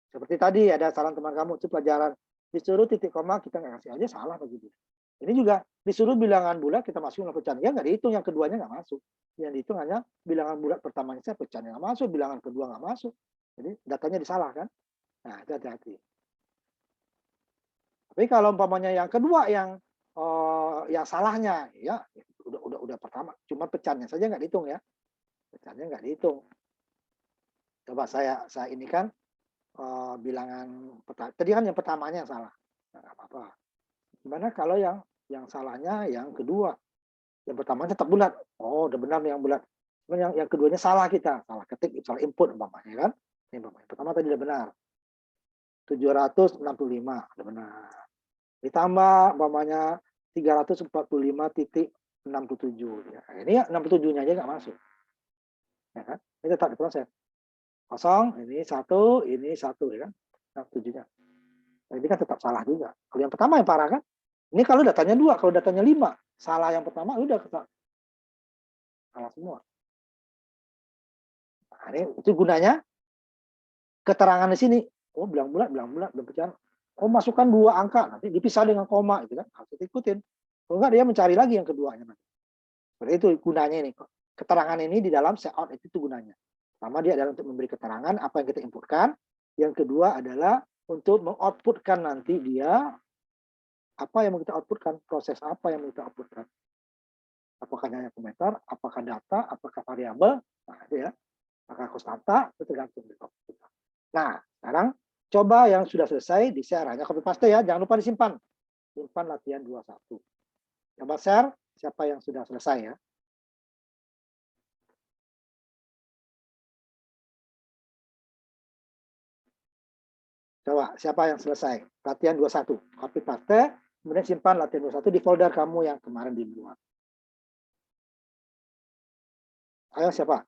Seperti tadi ada saran teman kamu, itu pelajaran. Disuruh titik koma, kita nggak kasih aja, salah bagi dia. Ini juga disuruh bilangan bulat, kita masukin pecahan. Ya nggak dihitung, yang keduanya nggak masuk. Yang dihitung hanya bilangan bulat pertamanya saya pecahannya nggak masuk, bilangan kedua nggak masuk. Jadi datanya disalahkan. Nah, itu hati-hati. Tapi kalau umpamanya yang kedua yang salahnya, ya udah pertama, cuma pecahannya saja nggak dihitung ya. Pecahannya nggak dihitung. Coba saya ini kan bilangan tadi kan yang pertamanya yang salah. Nah, nggak apa-apa. Gimana kalau yang salahnya yang kedua? Yang pertamanya tetap bulat. Oh, udah benar nih yang bulat. Cuman yang keduanya salah kita, salah ketik, salah input umpamanya kan. Ini umpamanya. Pertama tadi udah benar. 765 udah benar. Ditambah umpamanya 345.67 ya. Ini 67-nya aja nggak masuk. Ya kan? Ini tetap diproses. Kosong, ini satu ya kan. 67-nya. Nah, ini kan tetap salah juga. Kalau yang pertama yang parah kan. Ini kalau datanya 2, kalau datanya 5, salah yang pertama udah salah semua. Nah, ini itu gunanya keterangan di sini. Oh, bilang bulat, belum pecahan. Oh, masukkan 2 angka, nanti dipisah dengan koma gitu kan. Harus ikutin. Kalau enggak dia mencari lagi yang keduanya nanti. Seperti itu gunanya ini. Keterangan ini di dalam seout itu gunanya. Pertama dia adalah untuk memberi keterangan apa yang kita inputkan. Yang kedua adalah untuk mengoutputkan nanti dia apa yang mau kita outputkan, proses apa yang mau kita outputkan. Apakah hanya komentar, apakah data, apakah variabel, nah itu ya. Apakah konstanta, itu tergantung. Nah, sekarang coba yang sudah selesai di-share, hanya copy paste ya, jangan lupa disimpan. Simpan latihan 21. Coba share, siapa yang sudah selesai ya. Coba, siapa yang selesai? Latihan 21. Copy paste, kemudian simpan latihan 21 di folder kamu yang kemarin dibuat. Ayo siapa?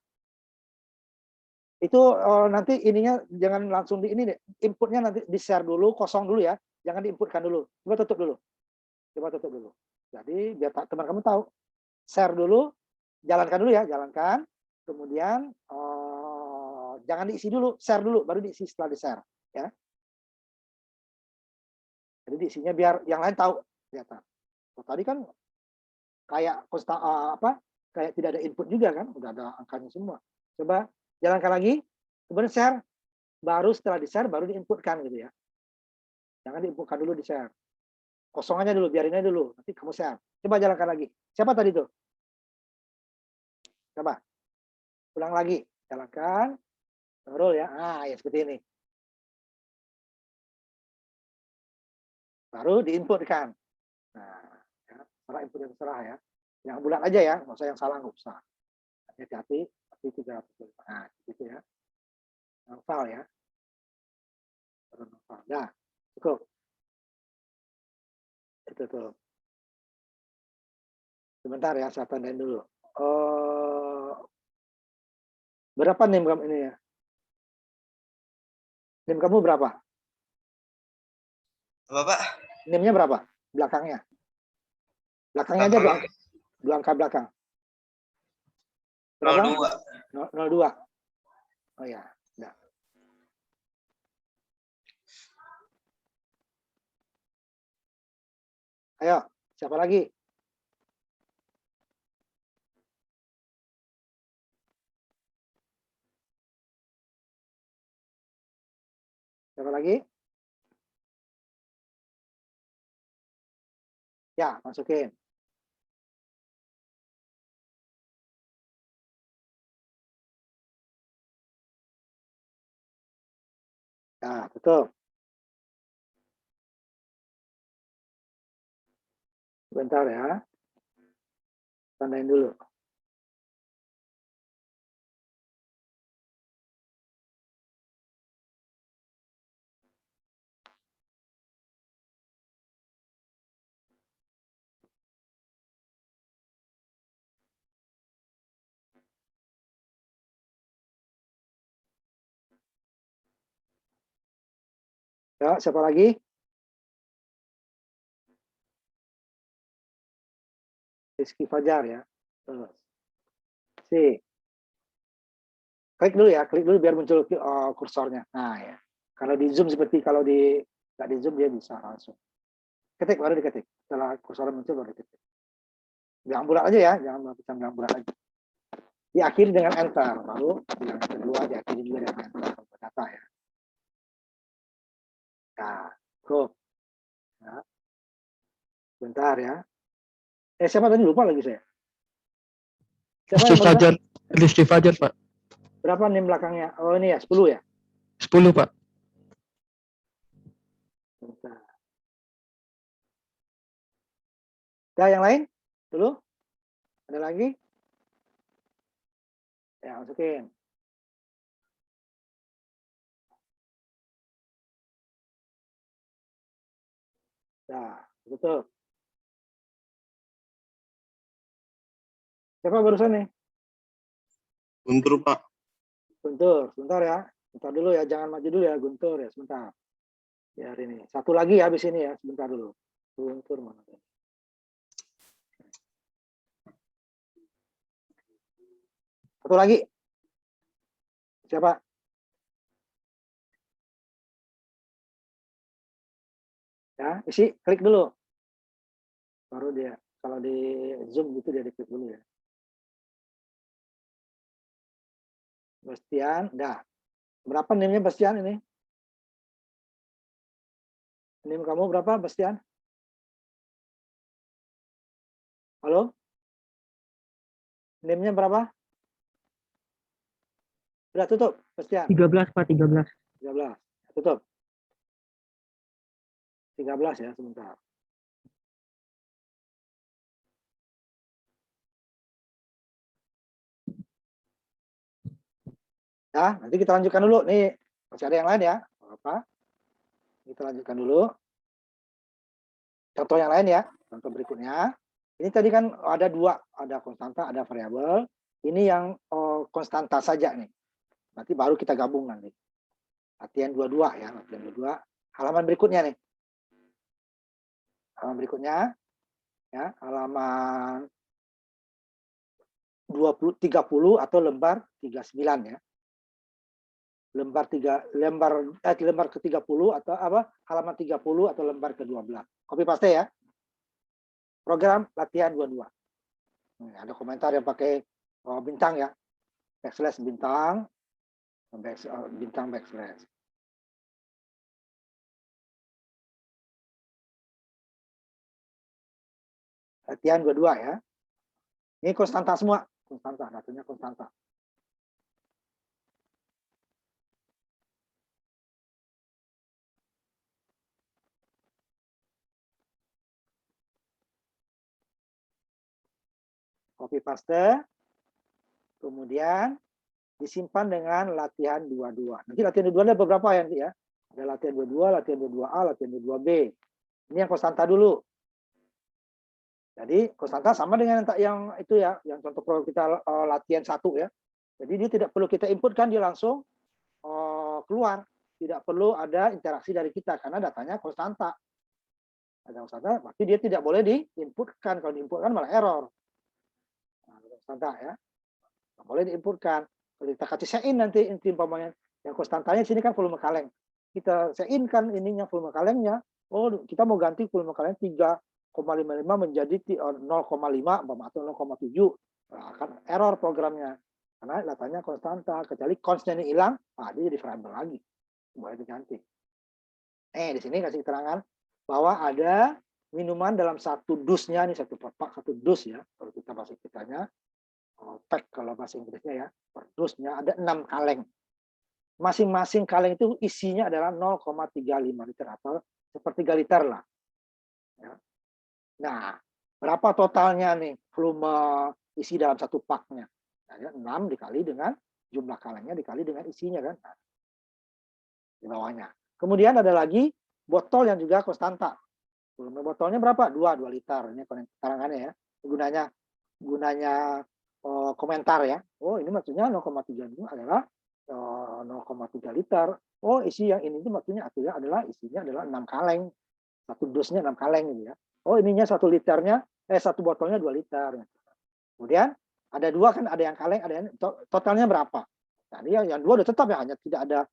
Itu nanti ininya jangan langsung di ini deh. Inputnya nanti di-share dulu, kosong dulu ya. Jangan diinputkan dulu. Coba tutup dulu. Coba tutup dulu. Jadi biar teman kamu tahu. Share dulu, jalankan dulu ya, jalankan. Kemudian jangan diisi dulu, share dulu, baru diisi setelah di-share. Ya. Jadi diisinya biar yang lain tahu. Kelihatan. Tadi kan kayak kayak tidak ada input juga kan, udah ada angkanya semua. Coba jalankan lagi, kemudian share, baru setelah di-share baru diinputkan gitu ya. Jangan diinputkan dulu di-share. Kosongannya dulu, biarin aja dulu, nanti kamu share. Coba jalankan lagi. Siapa tadi tuh? Coba. Ulang lagi, jalankan. Scroll ya. Ah, ya seperti ini. Baru diinputkan. Nah, ya, salah input yang terserah ya. Yang bulat aja ya, nggak usah yang salah, nggak usah. Hati-hati, tapi 305. Nah, gitu ya. Hafal ya. Nah, cukup. Itu tuh. Sebentar ya, saya tandain dulu. Berapa NIM kamu ini ya? NIM kamu berapa? Apa, Pak? NIM-nya berapa? Belakangnya. Belakangnya aja dua angka belakang. Berapa? 02. 02. Oh ya, udah. Ayo, siapa lagi? Siapa lagi? Ya, masukin. Nah, tutup. Bentar ya. Tandain dulu. Ya, siapa lagi? Rizky Fajar ya. Terus. Si. Klik dulu ya, klik dulu biar muncul kursornya. Nah ya. Kalau di Zoom seperti kalau nggak di Zoom dia bisa langsung. Ketik baru diketik. Setelah kursornya muncul baru diketik. Jangan bulat aja ya, jangan bulat aja. Diakhiri dengan enter, baru yang kedua diakhiri juga dengan enter data ya. Nah, cukup. Nah, bentar ya. Siapa tadi lupa lagi saya. Siapa yang Fajar, Rizky Fajar, Pak. Berapa NIM belakangnya? Oh ini ya, 10 ya? 10, Pak. Bentar. Ada yang lain? Dulu? Ada lagi? Ya, masukin. Nah, betul. Siapa barusan nih? Guntur, Pak. Guntur, sebentar ya. Sebentar dulu ya, jangan maju dulu ya, Guntur ya, sebentar. Ya, hari ini. Satu lagi ya, habis ini ya, sebentar dulu. Guntur mana? Satu lagi. Siapa? Ya, isi, klik dulu. Baru dia, kalau di Zoom gitu dia diklik dulu ya. Bastian, dah. Berapa NIM-nya Bastian ini? NIM kamu berapa, Bastian? Halo? NIM-nya berapa? Sudah tutup, Bastian. 13, Pak, 13. 13. Tutup. 13 ya, sebentar. Ya, nanti kita lanjutkan dulu. Nih, masih ada yang lain ya. Apa? Kita lanjutkan dulu. Contoh yang lain ya. Contoh berikutnya. Ini tadi kan ada dua, ada konstanta, ada variabel. Ini yang konstanta saja nih. Nanti baru kita gabung nanti. Latihan 22 ya, latihan 22. Halaman berikutnya nih. Halaman berikutnya ya, halaman 30 atau lembar 39 ya. Lembar ke-30 atau apa? Halaman 30 atau lembar ke-12. Copy paste ya. Program latihan 22. Ada komentar yang pakai bintang ya. Backslash bintang, bintang backslash. Latihan 22 ya. Ini konstanta semua, konstanta, datanya konstanta. Copy paste. Kemudian disimpan dengan latihan 22. Nanti latihan 22 ada beberapa ya nanti ya. Ada latihan 22, latihan 22A, latihan 22B. Ini yang konstanta dulu. Jadi konstanta sama dengan yang itu ya, yang contoh program kita latihan 1 ya. Jadi dia tidak perlu kita inputkan, dia langsung keluar. Tidak perlu ada interaksi dari kita karena datanya konstanta. Ada konstanta, berarti dia tidak boleh diinputkan. Kalau diinputkan malah error. Nah, konstanta ya. Nggak boleh diinputkan. Kalau kita kasih sein nanti umpamanya yang konstantanya sini kan volume kaleng. Kita sein kan ininya volume kalengnya. Oh, kita mau ganti volume kaleng 3,55 menjadi 0,5 atau 0,7. Nah, akan error programnya. Karena datanya konstanta, kecuali constnya ini hilang, dia jadi variabel lagi. Boleh diganti. Di sini kasih keterangan bahwa ada minuman dalam satu dusnya, nih satu dus ya. Kalau kita bahasa kitanya, pack kalau bahasa Inggrisnya ya, per dusnya ada 6 kaleng. Masing-masing kaleng itu isinya adalah 0,35 liter atau sepertiga liter lah. Ya. Nah, berapa totalnya nih volume isi dalam satu paknya? Nah, 6 dikali dengan jumlah kalengnya dikali dengan isinya kan. Nah, di bawahnya. Kemudian ada lagi botol yang juga konstanta. Volume botolnya berapa? 2 liter. Ini keterangannya ya. Gunanya komentar ya. Oh, ini maksudnya 0,3 itu adalah 0,3 liter. Oh, isi yang ini itu maksudnya adalah isinya adalah 6 kaleng. Satu dusnya 6 kaleng gitu ya. Oh, ininya 1 liternya, satu botolnya 2 liter. Kemudian ada 2 kan, ada yang kaleng, ada yang totalnya berapa? Nah, ini yang 2 udah tetap ya, hanya tidak ada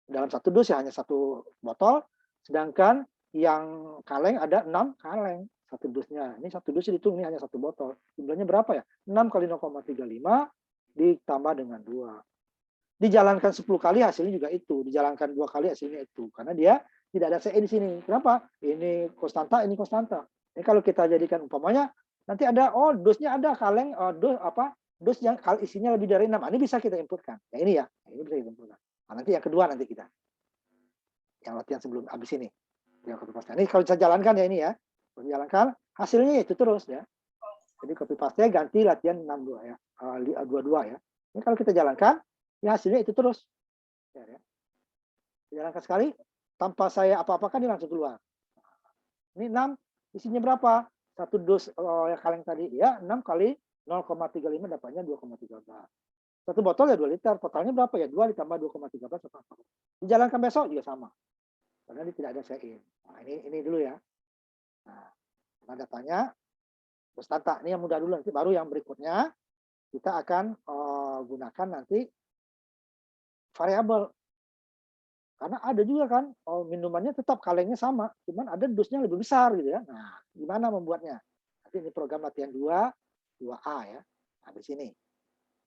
dalam satu dus ya, hanya 1 botol, sedangkan yang kaleng ada 6 kaleng satu dusnya. Ini satu dus dihitung, ini hanya 1 botol. Jumlahnya berapa ya? 6 kali 0,35 ditambah dengan 2. Dijalankan 10 kali hasilnya juga itu. Dijalankan 2 kali hasilnya itu. Karena dia tidak ada CE di sini. Kenapa? Ini konstanta, ini konstanta. Ini kalau kita jadikan umpamanya, nanti ada, dusnya ada kaleng, dus yang isinya lebih dari 6. Ini bisa kita inputkan. Yang ini ya, ini bisa kita inputkan. Nah, nanti yang kedua nanti kita. Yang latihan sebelum habis ini. Yang copy paste. Ini kalau bisa jalankan ya ini ya. Kalau jalankan, hasilnya itu terus ya. Jadi copy paste ganti latihan 62 ya. 22 ya. Ini kalau kita jalankan, ya hasilnya itu terus. Ya. Jalankan sekali, tanpa saya apa-apakan dia langsung keluar. Ini 6, isinya berapa? 1 dus yang kaleng tadi. Ya, 6 kali 0,35 dapatnya 2,13. 1 botol ya 2 liter. Totalnya berapa ya? 2 ditambah 2,13. Dijalankan besok juga sama. Karena ini tidak ada CE. Nah, ini dulu ya. Nah, datanya konstanta. Ini yang mudah dulu, nanti baru yang berikutnya kita akan gunakan nanti variabel. Karena ada juga kan minumannya tetap kalengnya sama, cuman ada dusnya lebih besar gitu ya. Nah, gimana membuatnya? Nanti ini program latihan 2A ya. Nah, di sini.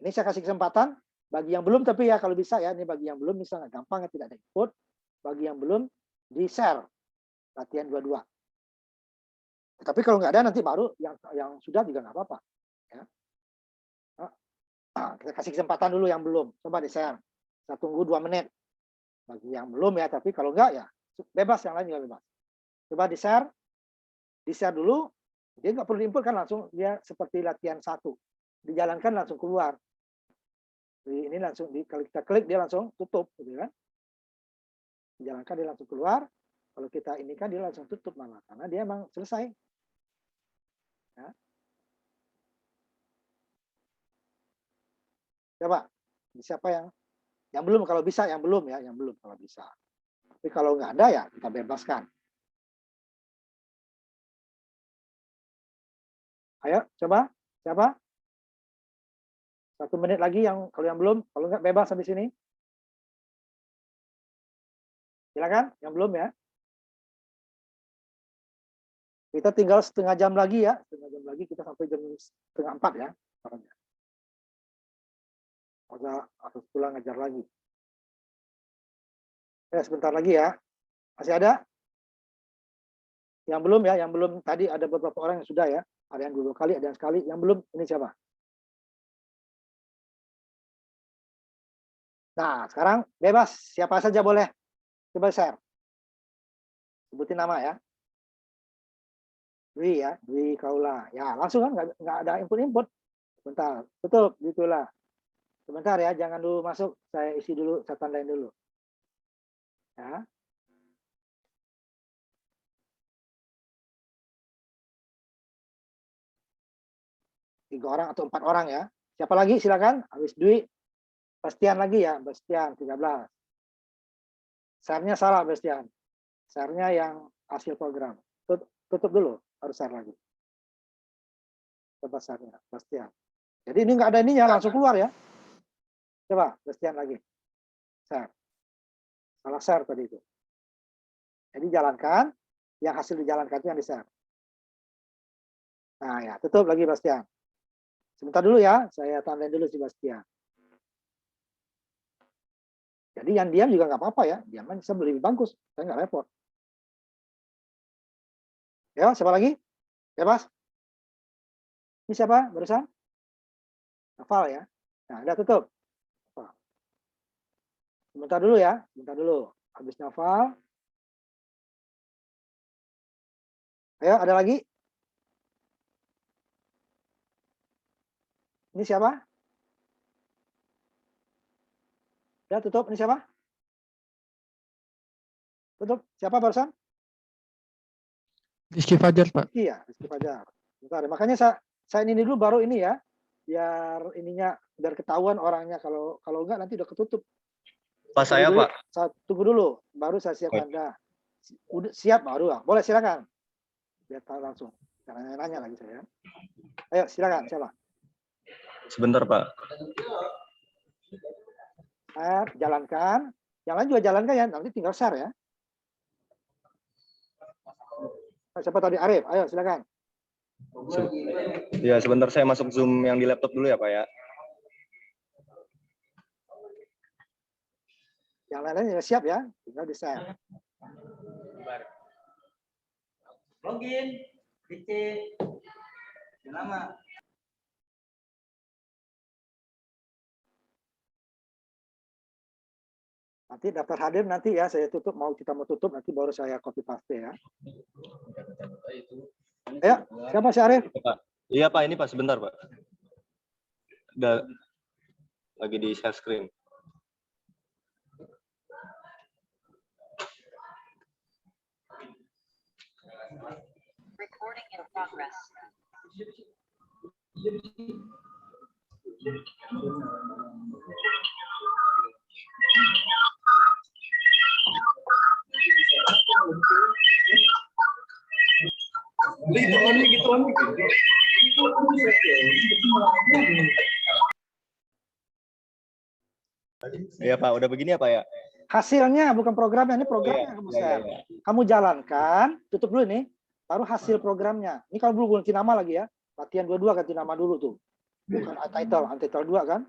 Ini saya kasih kesempatan bagi yang belum, tapi ya kalau bisa ya, ini bagi yang belum misalnya gampang ya, tidak ada input. Bagi yang belum di-share latihan 22. Tapi kalau nggak ada nanti baru yang sudah juga nggak apa-apa. Ya. Nah, kita kasih kesempatan dulu yang belum. Coba di-share. Saya tunggu 2 menit. Bagi yang belum ya, tapi kalau enggak ya bebas, yang lain juga bebas. Coba di-share dulu. Dia nggak perlu input kan, langsung dia seperti latihan 1. Dijalankan langsung keluar. Ini langsung kalau kita klik dia langsung tutup gitu kan. Dijalankan dia langsung keluar. Kalau kita ini kan dia langsung tutup malah karena dia emang selesai. Ya. Coba siapa yang belum, kalau bisa yang belum ya, yang belum kalau bisa. Tapi kalau nggak ada ya kita bebaskan. Ayo coba siapa? 1 menit lagi yang kalau yang belum, kalau nggak bebas habis ini. Silakan yang belum ya. Kita tinggal setengah jam lagi ya, setengah jam lagi kita sampai jam 3:30 ya. Harus pulang ngajar lagi. Ya, sebentar lagi ya. Masih ada? Yang belum ya, yang belum tadi ada beberapa orang yang sudah ya. Ada yang 2 kali, ada yang sekali. Yang belum, ini siapa? Nah, sekarang bebas. Siapa saja boleh. Coba share. Sebutin nama ya. Dwi ya, Dwi Kaula. Ya, langsung kan nggak ada input-input. Sebentar, tutup, gitulah. Sebentar ya, jangan dulu masuk. Saya isi dulu, saya tandain dulu. Ya. Tiga orang atau 4 orang ya. Siapa lagi silakan? Habis Dwi. Bastian lagi ya, Bastian 13. Share-nya salah Bastian. Share-nya yang hasil program. Tutup dulu, harus share lagi. Coba share-nya, Bastian. Jadi ini nggak ada ininya, langsung keluar ya. Coba, Bastian lagi. Share. Salah share tadi itu. Jadi jalankan, yang hasil dijalankan itu yang di-share. Nah ya, tutup lagi Bastian. Sebentar dulu ya, saya tandain dulu si Bastian. Jadi yang diam juga nggak apa-apa ya, diam bisa lebih bagus, saya nggak repot. Ya, siapa lagi? Bebas? Ini siapa barusan? Hafal ya. Nah, udah tutup. Sebentar dulu ya, sebentar dulu. Habis hafal. Ayo, ada lagi? Ini siapa? Udah tutup, ini siapa? Tutup, siapa barusan? Rizky Fajar, Pak. Iya, Rizky Fajar. Bentar, makanya saya ini dulu baru ini ya, biar ininya biar ketahuan orangnya, kalau enggak nanti udah ketutup. Pas saya, dulu, Pak. Saya tunggu dulu, baru saya siapkan dah. Udah siap baru, boleh silakan. Biar tahu langsung. Jangan nanya lagi saya. Ayo silakan, siapa? Sebentar, Pak. Jalankan. Yang lain juga jalankan ya, nanti tinggal share ya. Siapa tadi? Arif, ayo silakan. Ya, sebentar saya masuk Zoom yang di laptop dulu ya, Pak ya. Yang lain juga siap ya, tinggal di-share. Login, DC, nama. Nanti daftar hadir nanti ya, saya tutup, kita mau tutup nanti baru saya copy paste ya. Ayo, siapa si Arif? Pak. Iya, Pak, ini Pak, sebentar, Pak. Udah lagi di share screen. Recording in progress. Iya, Pak, udah begini ya, Pak ya? Hasilnya bukan programnya, ini programnya kamu share. Kamu jalankan, tutup dulu nih, baru hasil programnya. Ini kalau belum ganti nama lagi ya, latihan 22 ganti nama dulu tuh. Bukan untitled 2 kan?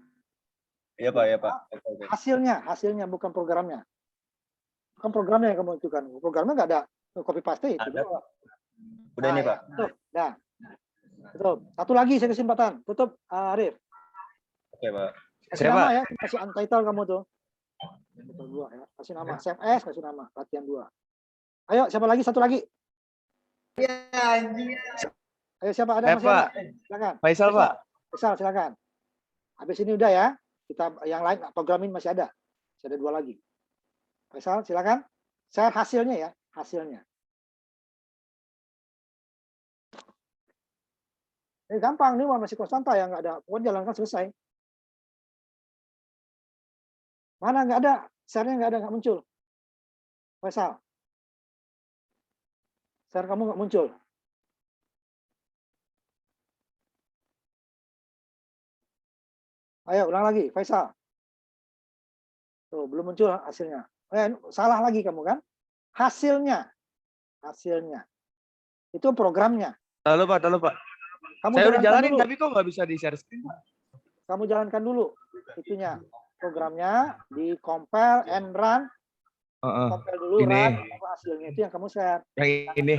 Iya, Pak, ya, Pak. Hasilnya bukan programnya. Bukan programnya yang kamu tentukan. Programnya nggak ada copy paste itu. Ada. Udah ini, Pak. Tutup. Nah, tutup. Satu lagi saya kesempatan. Tutup, Arif. Oke, Pak. Kasih nama ya, kasih untitled kamu tuh. Untitled 2 ya. Kasih nama SMS, kasih nama latihan 2. Ayo, siapa lagi? Satu lagi. Ayo, siapa ada masih Pak. ada? Silakan. Faisal, Pak. Faisal, silakan. Habis ini udah ya. Kita yang lain programin masih ada. Masih ada 2 lagi. Faisal, silakan. Share hasilnya ya. hasilnya. Ini gampang, ini masih konstanta ya, nggak ada. Pokoknya jalankan selesai. Mana nggak ada, share-nya nggak ada, nggak muncul. Faisal, share kamu nggak muncul. Ayo ulang lagi, Faisal. Tuh, belum muncul hasilnya. Salah lagi kamu kan? Hasilnya. Itu programnya. Halo Pak, halo Pak. Kamu Saya udah jalankan jalanin dulu. tapi kok nggak bisa di share screen Pak? Kamu jalankan dulu itunya. Programnya di compile and run. Compile dulu, Ini. run, apa hasilnya itu yang kamu share. Yang ini.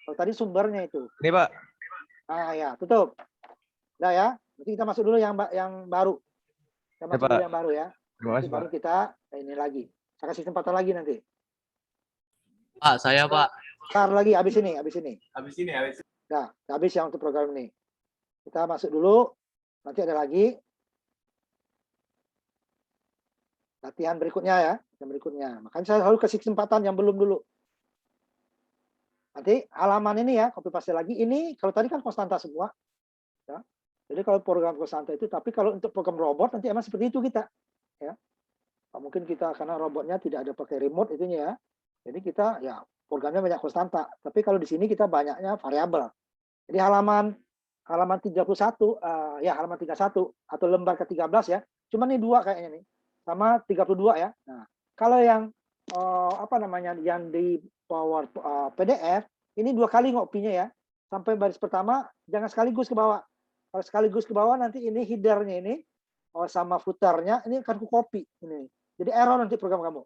Kalau tadi sumbernya itu. Ini Pak. Ah ya, tutup. Udah ya. Nanti kita masuk dulu yang baru. Kita masuk Pak. dulu yang baru ya. Terima Nanti kasih baru Pak. kita ini lagi. Saya kasih kesempatan lagi nanti. Pak, saya Pak. Ntar lagi, habis ini. Habis ini. Nah, habis yang untuk program ini. Kita masuk dulu. Nanti ada lagi. Latihan berikutnya ya. Yang berikutnya. Makanya saya selalu kasih kesempatan yang belum dulu. Nanti halaman ini ya, copy paste lagi. Ini kalau tadi kan konstanta semua. Ya. Jadi kalau program konstanta itu, tapi kalau untuk program robot nanti emang seperti itu kita. Ya. Mungkin kita karena robotnya tidak ada pakai remote itunya ya. Jadi kita ya programnya banyak konstanta. Tapi kalau di sini kita banyaknya variabel. Jadi halaman 31 ya halaman 31 atau lembar ke-13 ya. Cuma nih dua kayaknya nih. Sama 32 ya. Nah, kalau yang yang di Power PDF ini 2 kali ngopinya ya. Sampai baris pertama jangan sekaligus ke bawah. Kalau sekaligus ke bawah nanti ini header-nya ini sama footer-nya ini akan ku copy ini. Jadi error nanti program kamu.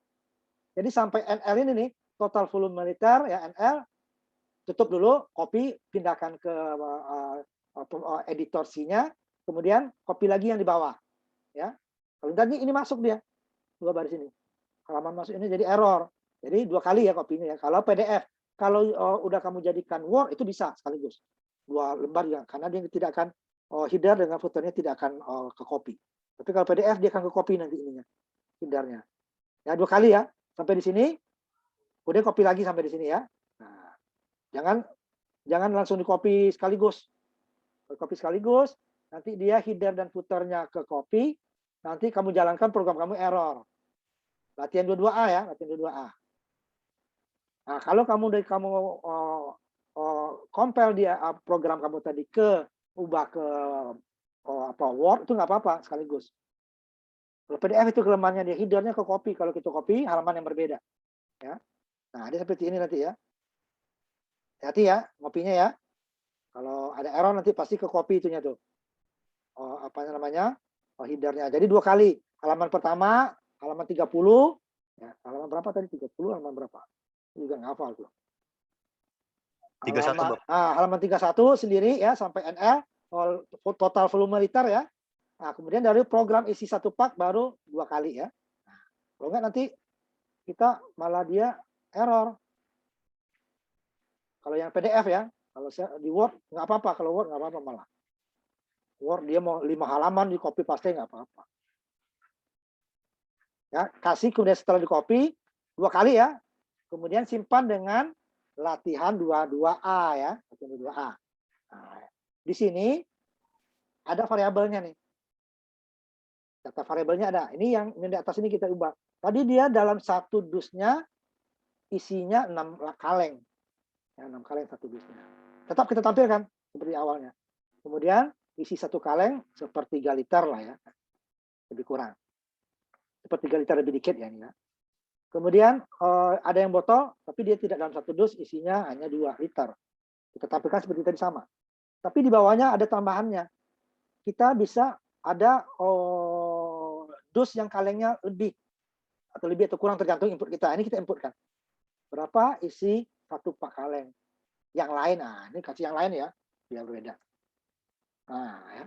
Jadi sampai NL ini nih, total volume liter ya NL, tutup dulu, copy, pindahkan ke editor C-nya, kemudian copy lagi yang di bawah. Ya. Kalau tadi ini masuk dia, 2 baris ini. Halaman masuk ini jadi error. Jadi 2 kali ya copy-nya ya. Kalau PDF, kalau udah kamu jadikan Word itu bisa sekaligus. 2 lembar ya, karena dia tidak akan header dengan footer-nya tidak akan ke copy. Tapi kalau PDF dia akan ke copy nanti ininya. Header-nya. Ya 2 kali ya, sampai di sini. Kemudian copy lagi sampai di sini ya. Nah, jangan langsung di copy sekaligus. Kalau copy sekaligus, nanti dia header dan footer-nya ke copy, nanti kamu jalankan program kamu error. Latihan 22A ya, latihan 22A. Nah, kalau kamu compile dia program kamu tadi ubah ke Word itu nggak apa-apa sekaligus. Kalau PDF itu kelemahannya dia headernya ke copy, kalau kita copy halaman yang berbeda. Ya. Nah, dia seperti ini nanti ya. Hati ya, ngopinya ya. Kalau ada error nanti pasti ke copy itunya tuh. Headernya. Jadi 2 kali. Halaman pertama, halaman 30. Ya, halaman berapa tadi? 30, halaman berapa? Juga nggak hafal tuh. 31, halaman 31 sendiri ya, sampai NL, total volume liter ya. Nah, kemudian dari program isi 1 pak baru 2 kali ya. Nah, kalau enggak nanti kita malah dia error. Kalau yang PDF ya, kalau di Word nggak apa-apa, kalau Word nggak apa-apa malah. Word dia mau 5 halaman di copy paste nggak apa-apa. Ya, kasih kemudian setelah di copy 2 kali ya. Kemudian simpan dengan latihan 22A ya, latihan 22A. Nah, di sini ada variabelnya nih. Data variabelnya ada. Ini yang di atas ini kita ubah. Tadi dia dalam 1 dusnya isinya 6 kaleng. Ya, 6 kaleng 1 dusnya. Tetap kita tampilkan seperti awalnya. Kemudian isi 1 kaleng sepertiga liter lah ya. Lebih kurang. Sepertiga liter lebih dikit ya ini ya. Kemudian ada yang botol, tapi dia tidak dalam 1 dus, isinya hanya 2 liter. Kita tampilkan seperti tadi sama. Tapi di bawahnya ada tambahannya. Kita bisa ada dus yang kalengnya lebih atau kurang tergantung input kita. Ini kita inputkan. Berapa isi 1 pak kaleng. Yang lain, nah ini kasih yang lain ya, biar berbeda. Nah ya.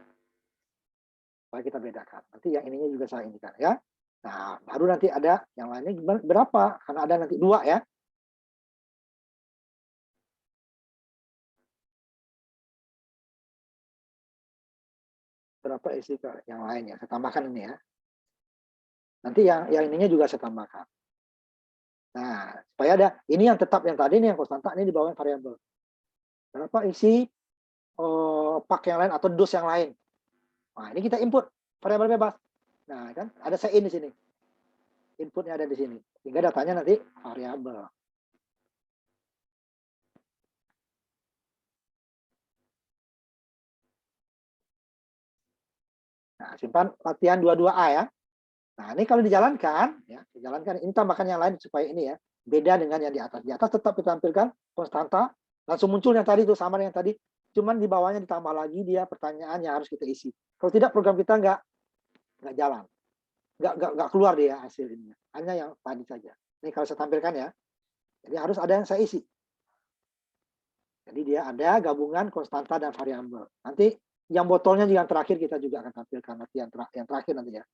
Supaya kita bedakan. Nanti yang ininya juga saya indikan ya. Nah, baru nanti ada yang lainnya berapa? Karena ada nanti 2 ya. Berapa isi yang lainnya? Saya tambahkan ini ya. Nanti yang ininya juga saya tambahkan. Nah, supaya ada ini yang tetap yang tadi nih yang konstanta, ini di bawah variabel. Berapa isi pak yang lain atau dus yang lain. Nah, ini kita input variabel bebas. Nah, kan ada set in di sini. Inputnya ada di sini. Sehingga datanya nanti variabel. Nah, simpan latihan 22A ya. Nah, ini kalau dijalankan, ya, dijalankan ini tambahkan yang lain supaya ini ya beda dengan yang di atas. Di atas tetap ditampilkan konstanta, langsung muncul yang tadi itu sama dengan yang tadi, cuman di bawahnya ditambah lagi dia pertanyaan yang harus kita isi. Kalau tidak program kita nggak jalan, nggak keluar dia hasil ini. Hanya yang tadi saja. Ini kalau saya tampilkan ya, jadi harus ada yang saya isi. Jadi dia ada gabungan konstanta dan variabel. Nanti yang botolnya juga yang terakhir kita juga akan tampilkan nanti yang terakhir nanti ya.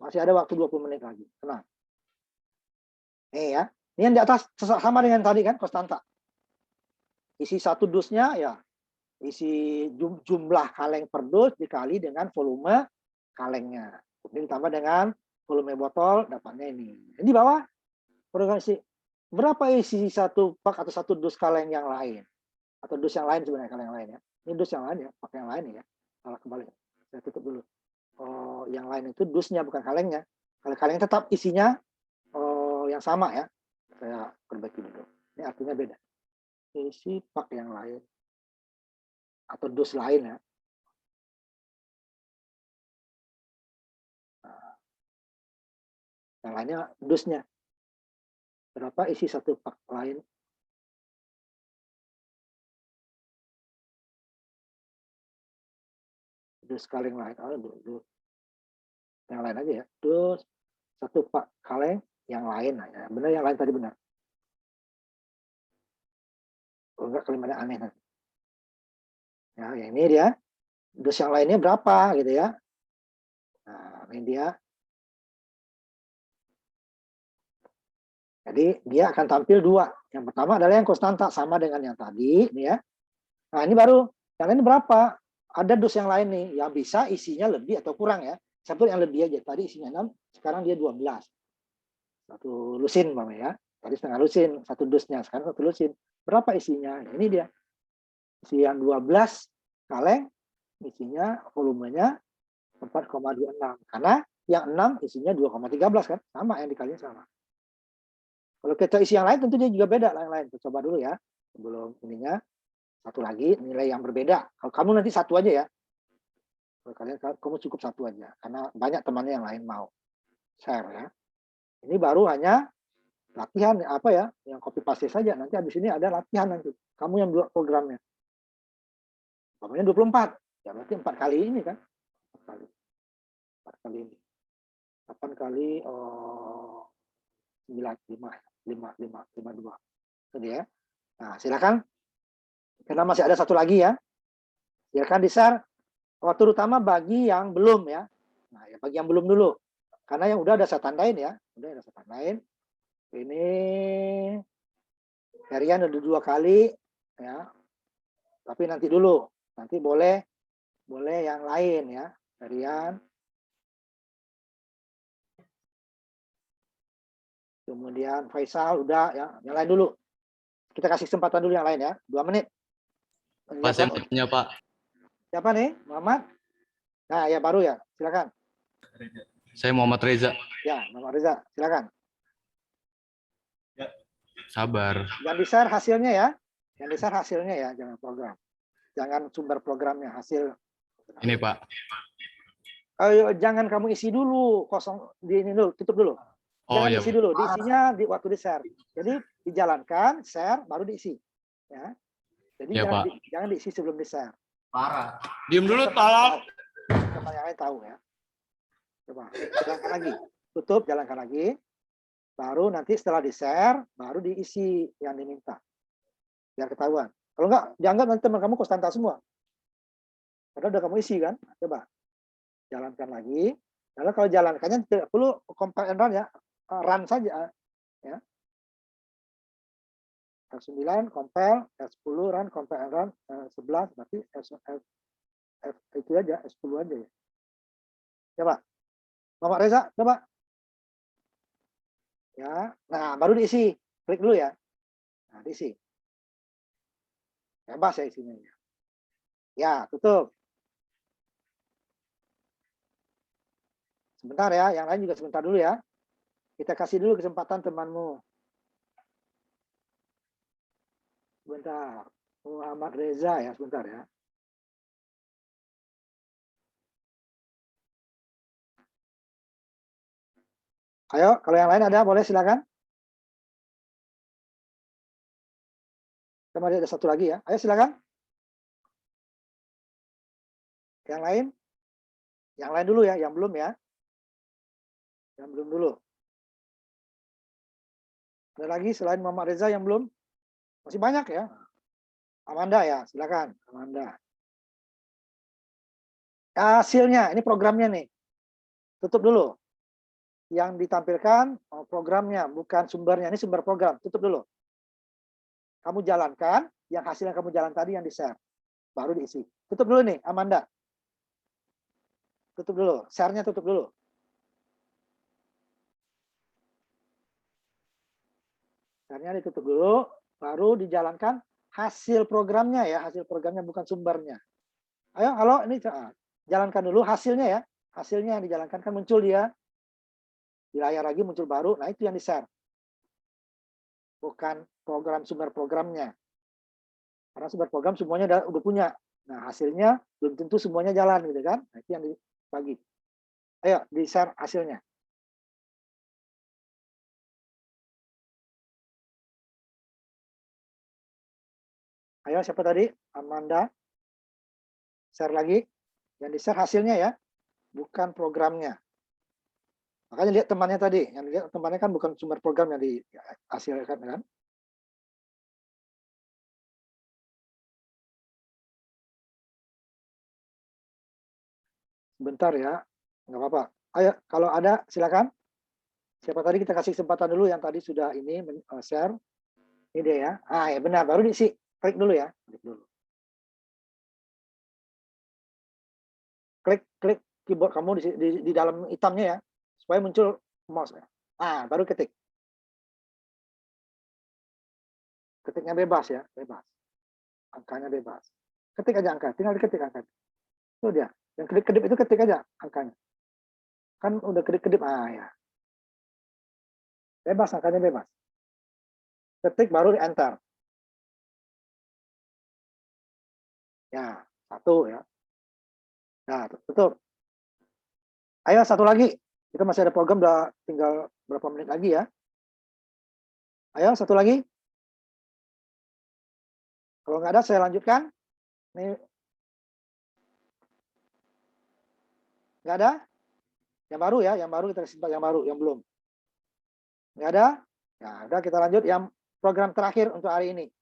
Masih ada waktu 20 menit lagi. Tenang. Ya. Ini yang di atas sama dengan tadi kan konstanta. Isi satu dusnya ya isi jumlah kaleng per dus dikali dengan volume kalengnya. Kemudian ditambah dengan volume botol dapatnya ini. Di bawah progresi berapa isi satu pak atau satu dus kaleng yang lain atau dus yang lain sebenarnya kaleng yang lain ya. Ini dus yang lain ya, pakai yang lain ya. Salah kembali. Saya tutup dulu. Oh, yang lain itu dusnya bukan kalengnya. Kalau kaleng tetap isinya yang sama ya. Saya perbaiki dulu. Ini artinya beda. Isi pak yang lain atau dus lain ya. Nah, yang lainnya dusnya. Berapa isi satu pak lain? Dus kaleng lain. Dus. Yang lain aja ya. Dus satu pak kaleng yang lain. Nah, ya. Benar yang lain tadi benar. Kalau enggak kalimatnya aneh nanti. Ya, yang ini dia. Dus yang lainnya berapa gitu ya. Nah, ini dia. Jadi dia akan tampil dua. Yang pertama adalah yang konstanta sama dengan yang tadi, nih ya. Nah ini baru. Yang lain berapa? Ada dus yang lain nih yang bisa isinya lebih atau kurang ya. Satu yang lebih aja. Tadi isinya 6, sekarang dia 12. Satu lusin Bang ya. Tadi setengah lusin, satu dusnya, sekarang satu lusin. Berapa isinya? Ini dia. Isi yang 12 kaleng, isinya volumenya 4,26. Karena yang 6 isinya 2,13 kan? Sama yang dikalinya sama. Kalau kita isi yang lain tentu dia juga beda yang lain. Coba dulu ya. Sebelum ininya satu lagi nilai yang berbeda. Kalau kamu nanti satu aja ya. Kalau kalian kamu cukup satu aja karena banyak temannya yang lain mau share ya. Ini baru hanya latihan apa ya? Yang copy paste saja. Nanti habis ini ada latihan nanti. Kamu yang buat programnya. Programnya 24. Ya berarti 4 kali ini kan? 4 kali. 4 kali ini. 8 kali 9 52. Jadi ya. Nah, silakan. Karena masih ada satu lagi ya. Silakan di-share. Terutama bagi yang belum ya. Nah, ya bagi yang belum dulu. Karena yang udah ada saya tandain ya. Udah ada saya tandain. Ini harian udah 2 kali ya. Tapi nanti dulu. Nanti boleh yang lain ya. Harian. Kemudian Faisal udah ya, yang lain dulu. Kita kasih kesempatan dulu yang lain ya, 2 menit. Pak, saya mau tanya, Pak. Siapa nih? Muhammad? Nah, ya baru ya, silakan. Saya Muhammad Reza. Ya, Muhammad Reza, silakan. Sabar. Yang di-share hasilnya ya. Yang di-share hasilnya ya, jangan program. Jangan sumber programnya, hasil. Ini, Pak. Ayo, jangan kamu isi dulu, kosong di ini dulu, tutup dulu. Oh, Jangan ya. diisi dulu, diisinya di waktu di-share. Jadi dijalankan, share, baru diisi. Ya. Jadi Ya, Pak. jangan diisi sebelum di-share. Parah. Diam dulu, tolong. Teman yang lain tahu ya. Coba, jalankan lagi. Tutup, jalankan lagi. Baru nanti setelah di-share, baru diisi yang diminta. Biar ketahuan. Kalau enggak, dianggap nanti teman kamu konstanta semua. Padahal udah kamu isi kan. Coba, jalankan lagi. Lalu kalau jalankannya tidak perlu compile and run ya. Run saja. Ya. F9, compile, F10, run, compile and run, 11, berarti F itu aja, F10 aja ya. Coba. Bapak Reza, coba. Ya, nah baru diisi. Klik dulu ya. Nah, diisi. Bebas ya isinya. Ya, tutup. Sebentar ya, yang lain juga sebentar dulu ya. Kita kasih dulu kesempatan temanmu. Sebentar. Muhammad Reza ya, sebentar ya. Ayo, kalau yang lain ada, boleh silakan. Kita ada satu lagi ya. Ayo silakan. Yang lain? Yang lain dulu ya, yang belum ya. Yang belum dulu. Ada lagi selain Muhammad Reza yang belum? Masih banyak ya. Amanda ya, silakan. Amanda. Hasilnya, ini programnya nih. Tutup dulu. Yang ditampilkan programnya, bukan sumbernya. Ini sumber program. Tutup dulu. Kamu jalankan, yang hasil yang kamu jalan tadi yang di-share. Baru diisi. Tutup dulu nih, Amanda. Tutup dulu. Share-nya tutup dulu. Share-nya ditutup dulu, baru dijalankan hasil programnya ya. Hasil programnya bukan sumbernya. Ayo, halo, ini jalankan dulu hasilnya ya. Hasilnya yang dijalankan kan muncul dia. Di layar lagi muncul baru. Nah, itu yang di-share. Bukan program sumber programnya. Karena sumber program semuanya udah punya. Nah, hasilnya belum tentu semuanya jalan gitu kan. Nah, itu yang dibagi. Ayo, di-share hasilnya. Ayo, siapa tadi? Amanda. Share lagi. Yang di-share hasilnya ya. Bukan programnya. Makanya lihat temannya tadi. Yang lihat temannya kan bukan sumber program yang dihasilkan kan. Bentar ya. Nggak apa-apa. Ayo, kalau ada silakan. Siapa tadi kita kasih kesempatan dulu yang tadi sudah ini share. Ini dia ya. Ah ya benar, baru diisi. Klik dulu ya. Klik dulu. Klik keyboard kamu di dalam hitamnya ya. Supaya muncul mouse. Ah, baru ketik. Ketiknya bebas ya, bebas. Angkanya bebas. Ketik aja angka, tinggal diketik angka. Itu dia. Yang kedip-kedip itu ketik aja angkanya. Kan udah kedip-kedip, ah ya. Bebas, angkanya bebas. Ketik baru di enter. Ya, satu ya. Nah, tutup. Ayo satu lagi. Kita masih ada program, udah tinggal berapa menit lagi ya. Ayo satu lagi. Kalau nggak ada, saya lanjutkan. Ini nggak ada? Yang baru ya, yang baru kita simpan yang baru, yang belum. Nggak ada? Nah, udah kita lanjut yang program terakhir untuk hari ini.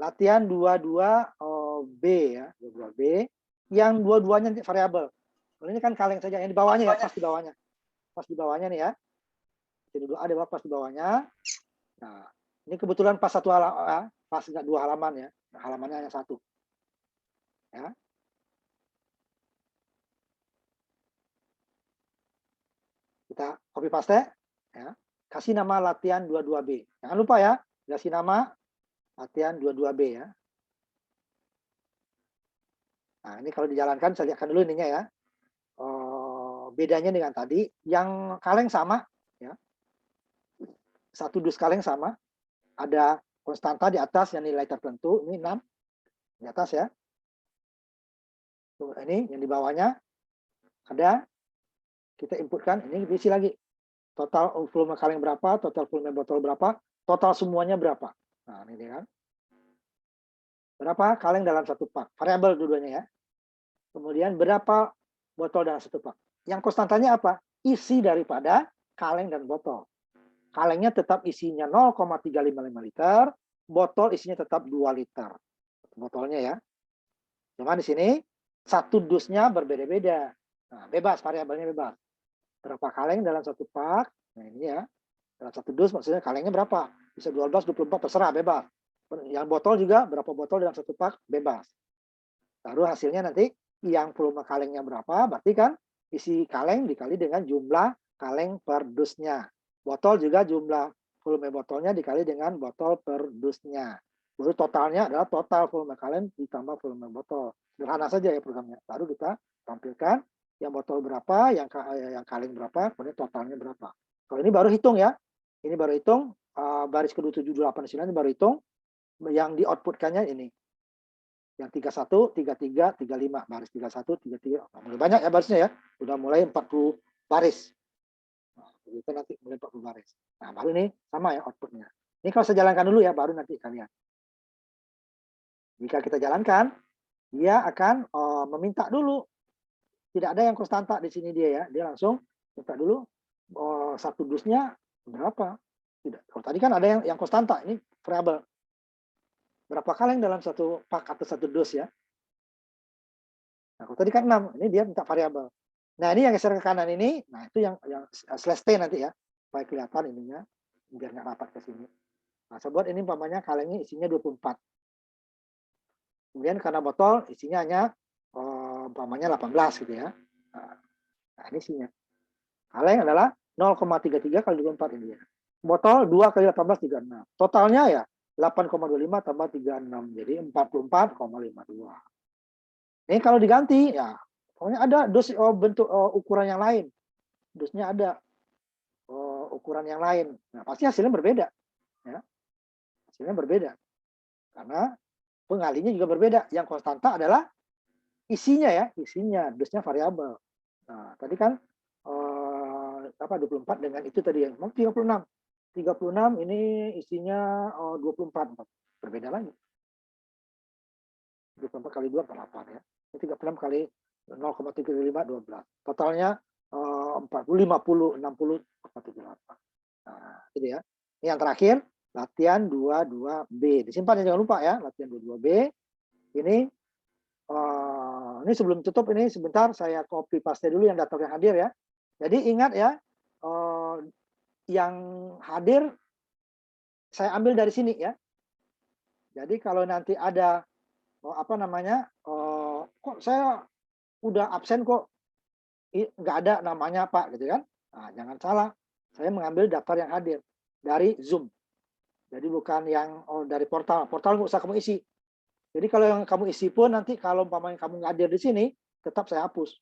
Latihan 22B ya, 22B. Yang dua-duanya variabel. Ini kan kaleng saja, yang di bawahnya ya, pas di bawahnya. Pas di bawahnya nih ya. Jadi ada pas di bawahnya. Nah, ini kebetulan pas satu halaman, pas nggak dua halaman ya. Nah, halamannya hanya satu. Ya. Kita copy paste ya. Kasih nama latihan 22B. Jangan lupa ya, kasih nama latihan 22B ya. Nah, ini kalau dijalankan saya lihatkan dulu ininya ya. Bedanya dengan tadi, yang kaleng sama ya. Satu dus kaleng sama. Ada konstanta di atas yang nilai tertentu, ini 6 di atas ya. Ini yang di bawahnya ada, kita inputkan, ini diisi lagi. Total volume kaleng berapa, total volume botol berapa, total semuanya berapa. Nah, ini kan. Berapa kaleng dalam satu pak, variabel dua-duanya ya. Kemudian berapa botol dalam satu pak. Yang konstantanya apa? Isi daripada kaleng dan botol. Kalengnya tetap isinya 0,355 liter, botol isinya tetap 2 liter. Botolnya ya. Cuma di sini satu dusnya berbeda-beda. Nah, bebas, variabelnya bebas. Berapa kaleng dalam satu pak? Nah, ini ya. Dalam satu dus maksudnya kalengnya berapa? Bisa 12, 24, terserah, bebas. Yang botol juga berapa botol dalam satu pak? Bebas. Lalu hasilnya nanti yang volume kalengnya berapa? Berarti kan isi kaleng dikali dengan jumlah kaleng per dusnya. Botol juga jumlah volume botolnya dikali dengan botol per dusnya. Baru totalnya adalah total volume kaleng ditambah volume botol. Sederhana saja ya programnya. Baru kita tampilkan yang botol berapa, yang kaleng berapa, kemudian totalnya berapa. Kalau ini baru hitung ya. Ini baru hitung, baris kedua 7, 8, 9 ini baru hitung. Yang di outputkannya ini. Yang 31, 33, 35. Baris 31, 33. Mulai banyak ya barisnya ya. Sudah mulai 40 baris. Nah, kita nanti mulai 40 baris. Nah, baru ini sama ya outputnya. Ini kalau saya jalankan dulu ya, baru nanti kalian. Jika kita jalankan, dia akan meminta dulu. Tidak ada yang konstanta di sini dia ya. Dia langsung minta dulu satu dusnya berapa. Tidak. Oh, tadi kan ada yang konstanta. Ini variabel. Berapa kaleng dalam satu pak atau satu dus ya. Nah, kalau tadi kan 6. Ini dia minta variabel. Nah, ini yang geser ke kanan ini. Nah, itu yang slash T nanti ya. Supaya kelihatan ininya. Biar nggak rapat ke sini. Nah, saya buat ini umpamanya kalengnya isinya 24. Kemudian karena botol isinya hanya umpamanya 18 gitu ya. Nah, ini isinya. Kaleng adalah 0,33 kali 24 ini ya. Botol 2 kali 18, 36. Totalnya ya 8,25 tambah 36. Jadi 44,52. Ini kalau diganti ya pokoknya ada dus bentuk ukuran yang lain. Dusnya ada ukuran yang lain. Nah, pasti hasilnya berbeda. Ya. Hasilnya berbeda. Karena pengalinya juga berbeda. Yang konstanta adalah isinya ya, isinya, dusnya variabel. Nah, tadi kan 24 dengan itu tadi ya, 36. 36 ini isinya 24. Berbeda lagi. 24 kali 2 8 ya. Ini 36 kali 0,35 12. Totalnya 40 50 60 48. Nah, itu ya. Ini yang terakhir latihan 22B. Disimpan jangan lupa ya, latihan 22B. Ini sebelum tutup ini sebentar saya copy paste dulu yang data yang hadir ya. Jadi ingat ya, yang hadir saya ambil dari sini ya. Jadi kalau nanti ada kok saya udah absen kok nggak ada namanya Pak gitu kan. Nah, jangan salah. Saya mengambil daftar yang hadir dari Zoom. Jadi bukan yang dari portal. Portal nggak usah kamu isi. Jadi kalau yang kamu isi pun nanti kalau umpamanya kamu nggak hadir di sini, tetap saya hapus.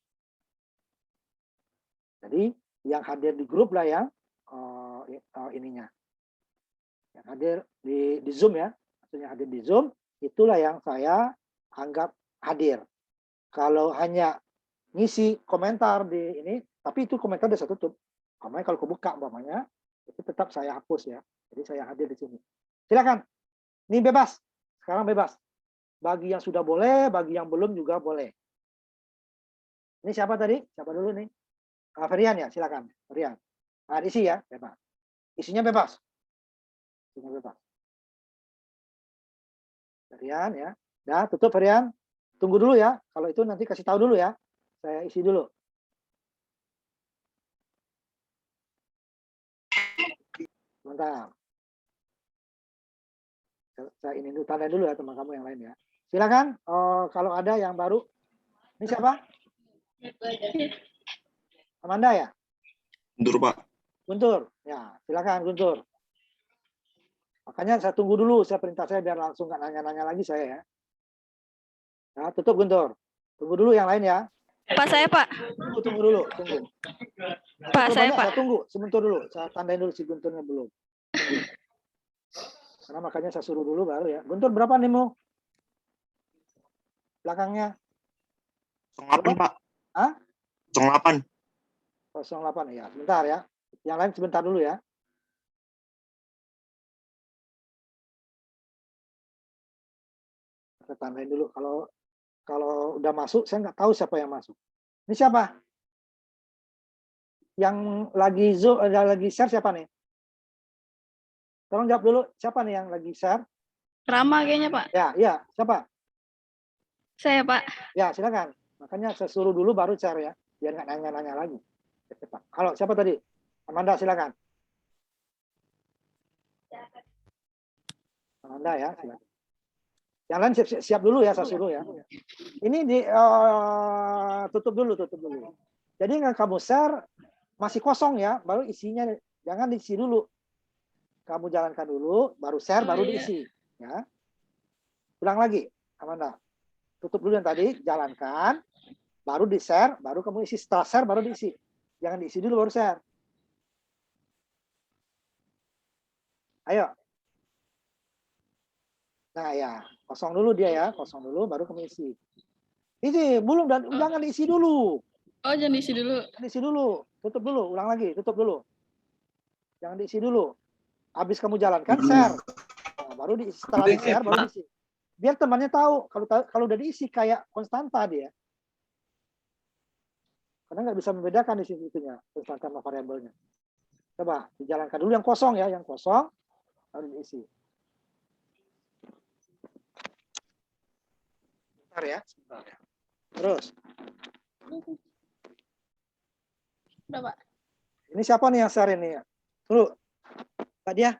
Jadi yang hadir di grup lah yang ininya. Yang hadir di Zoom ya. Maksudnya hadir di Zoom, itulah yang saya anggap hadir. Kalau hanya ngisi komentar di ini, tapi itu komentar udah saya tutup. Umpamanya kalau kebuka umpamanya, itu tetap saya hapus ya. Jadi saya hadir di sini. Silakan. Ini bebas. Sekarang bebas. Bagi yang sudah boleh, bagi yang belum juga boleh. Ini siapa tadi? Siapa dulu nih? Ferian ya, silakan. Ferian. Nah, isi ya, bebas. Isinya bebas. Isinya bebas. Ferian ya. Dah, tutup Ferian. Tunggu dulu ya. Kalau itu nanti kasih tahu dulu ya. Saya isi dulu. Sebentar. Saya ini dulu, tanda dulu ya teman kamu yang lain ya. Silakan. Kalau ada yang baru. Ini siapa? Amanda ya? Guntur, Pak. Guntur. Ya, silakan Guntur. Makanya saya tunggu dulu, saya perintah saya biar langsung nggak nanya-nanya lagi saya ya. Nah, tutup Guntur. Tunggu dulu yang lain ya. Pak, saya Pak. Tunggu dulu, tunggu. Pak, saya Pak. Saya tunggu, sebentar dulu. Saya tandain dulu si Gunturnya belum. Tunggu. Karena makanya saya suruh dulu baru ya. Guntur berapa nemu? Belakangnya? 08, Pak. Hah? 08. 08 ya. Sebentar ya. Yang lain sebentar dulu ya. Saya tandain dulu. Kalau udah masuk, saya nggak tahu siapa yang masuk. Ini siapa? Yang lagi Zoom, lagi share siapa nih? Tolong jawab dulu. Siapa nih yang lagi share? Rama kayaknya Pak. Ya, siapa? Saya Pak. Ya, silakan. Makanya saya suruh dulu baru share ya. Biar nggak nanya-nanya lagi. Halo, siapa tadi? Amanda, silakan. Amanda ya, silakan. Yang lain siap dulu ya, saya suruh ya. Ini tutup dulu. Jadi nggak kamu share masih kosong ya, baru isinya jangan diisi dulu. kamu jalankan dulu, baru share, Oh, baru iya. diisi. Ya. Ulang lagi, Amanda. Tutup dulu yang tadi, jalankan, baru di share, baru kamu isi. Setelah share, baru diisi. Jangan diisi dulu, baru share. Ayo. Nah ya, kosong dulu dia ya, kosong dulu, baru kamu isi. Isi, belum, dan jangan diisi dulu. Oh, jangan diisi dulu. Diisi dulu, tutup dulu, ulang lagi, tutup dulu. Jangan diisi dulu. Habis kamu jalankan, share. Nah, baru diisi, setelah di share, baru diisi. Biar temannya tahu, kalau udah diisi kayak konstanta dia. Karena nggak bisa membedakan di sini itunya, konstanta sama variabelnya. Coba dijalankan dulu yang kosong ya, yang kosong, baru diisi. Sebentar ya, sebentar ya. Terus, Udah, Pak. ini siapa nih yang share ini ya? Dulu, Mbak Dia.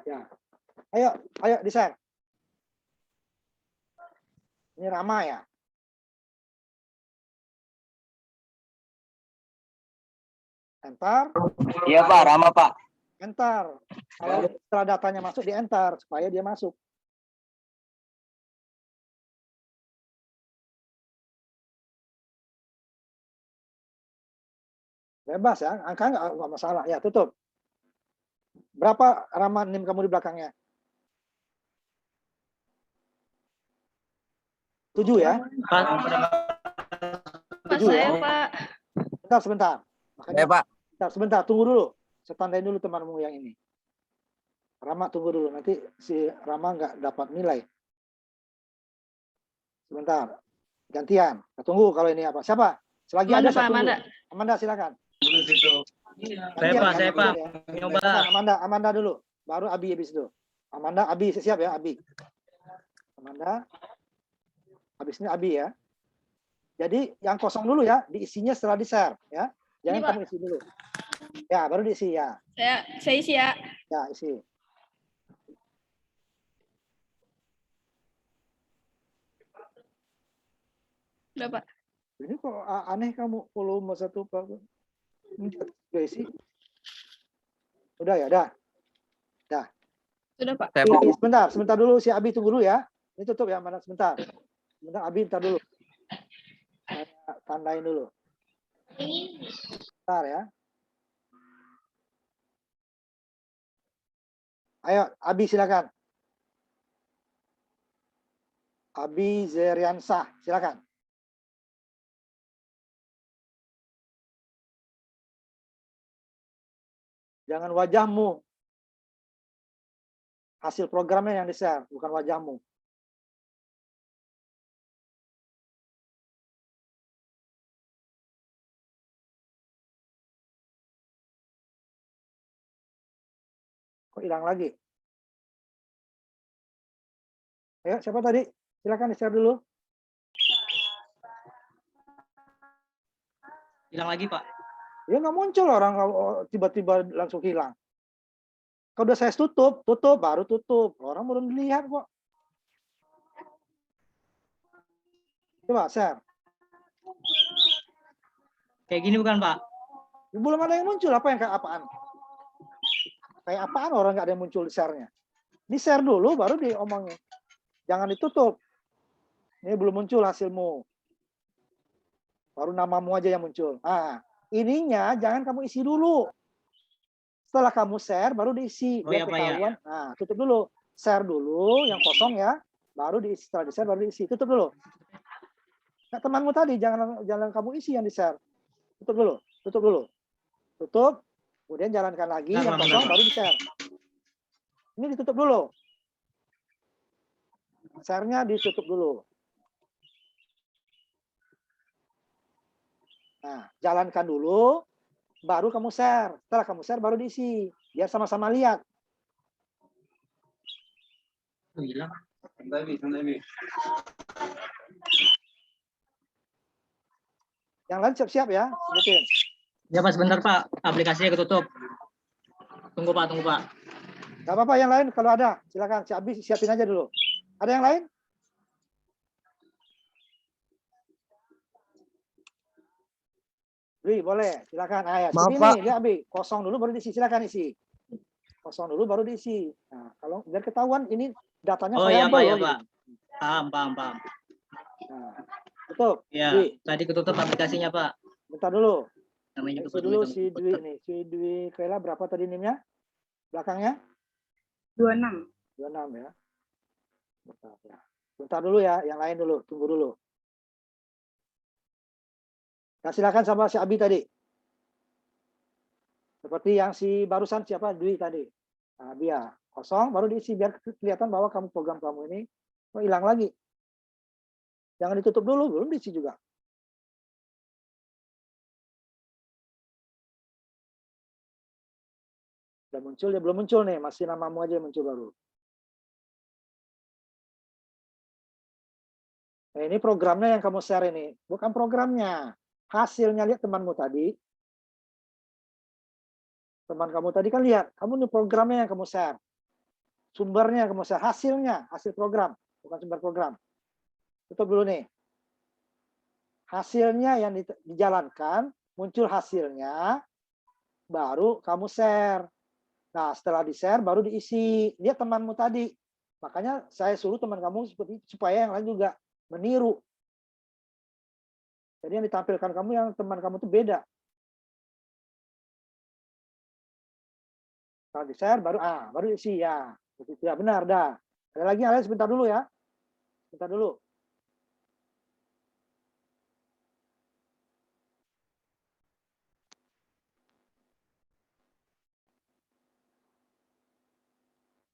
Ya. Ayo di-share. Ini Rama ya. Enter. Iya Pak, Rama Pak. Enter. Kalau setelah datanya masuk, di enter supaya dia masuk. Bebas ya, angka nggak masalah. Ya, tutup. Berapa Rama NIM kamu di belakangnya? 7 ya? Pak, 7 saya, ya? Pak. Sebentar. Makanya, Pak. sebentar, tunggu dulu. Saya tandain dulu temanmu yang ini. Rama tunggu dulu, nanti si Rama nggak dapat nilai. Sebentar, gantian. Kita tunggu kalau ini apa? Siapa? Selagi Amanda, ada saya Pak, tunggu. Amanda. Amanda silakan. Saya Pak, saya Pak. Gantian. Nyoba. Amanda dulu. Baru Abi habis itu. Amanda, Abi siap ya, Abi. Amanda. Habis ini Abi ya. Jadi yang kosong dulu ya, diisinya setelah di-share ya. Jangan Ini, Pak. kamu isi dulu. Ya, baru diisi ya. Saya isi ya. Ya, isi. Udah, Pak. Ini kok aneh kamu volume 1 Pak. Udah isi. Udah ya, dah. Sudah, Pak. Sebentar dulu si Abi tunggu dulu ya. Ini tutup ya, mana sebentar. Sebentar Abi ntar dulu. Saya tandain dulu. Bentar ya. Ayo, Abi silakan. Abi Zeriansah, silakan. Jangan wajahmu. Hasil programnya yang di-share, bukan wajahmu. Kok hilang lagi? Ayo, siapa tadi? Silakan di-share dulu. Hilang lagi Pak. Ya nggak muncul orang kalau tiba-tiba langsung hilang. Kalau udah saya tutup, baru tutup. Orang belum dilihat kok. Coba share. Kayak gini bukan Pak? Belum ada yang muncul. Apa yang kayak apaan? Kayak apaan orang nggak ada yang muncul di share-nya. Di share dulu, baru diomongin. Jangan ditutup. Ini belum muncul hasilmu. Baru namamu aja yang muncul. Nah, ininya jangan kamu isi dulu. Setelah kamu share, baru diisi. Oh, Biar ya, Pak, ketahuan. Nah, tutup dulu. Share dulu, yang kosong ya. Baru diisi. Setelah di-share, baru diisi. Tutup dulu. Nah, temanmu tadi, jangan kamu isi yang di-share. Tutup dulu. Tutup dulu. Tutup. Kemudian jalankan lagi. Yang kosong, baru di-share. Ini ditutup dulu. Share-nya ditutup dulu. Nah, jalankan dulu, baru kamu share. Setelah kamu share, baru diisi. Biar sama-sama lihat. Hilang. Yang lain siap-siap ya, sebutin. Ya Pak, sebentar Pak. Aplikasinya ketutup. Tunggu Pak, tunggu Pak. Gak apa-apa yang lain kalau ada, silakan. Si Abi siapin aja dulu. Ada yang lain? Dwi, boleh. Silakan. Ah, ya, Maaf, sini Pak. nih, lihat, Bi. Kosong dulu baru diisi. Silakan isi. Kosong dulu baru diisi. Nah, kalau biar ketahuan ini datanya Oh iya variabel Pak, ya loh Pak. ini. Paham. Nah, tutup. Ya, Dwi, tadi ketutup aplikasinya Pak. bentar dulu. Namanya Isi dulu si Dwi nih. Si Dwi Kaila berapa tadi NIM-nya? Belakangnya? 26. 26 ya. Bentar, ya. Bentar dulu ya, yang lain dulu. Tunggu dulu. Nah, silakan sama si Abi tadi. Seperti yang si barusan siapa? Dwi tadi. Nah, dia kosong baru diisi biar kelihatan bahwa kamu program kamu ini hilang lagi. Jangan ditutup dulu, belum diisi juga. Udah muncul, dia belum muncul nih, masih namamu aja yang muncul baru. Nah, ini programnya yang kamu share ini, bukan programnya. Hasilnya lihat temanmu tadi. Teman kamu tadi kan lihat, kamu ini programnya yang kamu share. Sumbernya yang kamu share, hasilnya, hasil program, bukan sumber program. Tutup dulu nih. Hasilnya yang dijalankan, muncul hasilnya, baru kamu share. Nah, setelah di-share baru diisi. Lihat temanmu tadi. Makanya saya suruh teman kamu seperti itu supaya yang lain juga meniru. Jadi yang ditampilkan kamu yang teman kamu itu beda. Kalau di-share baru isi ya. Ya benar dah. Ada lagi yang lain sebentar dulu ya. Sebentar dulu.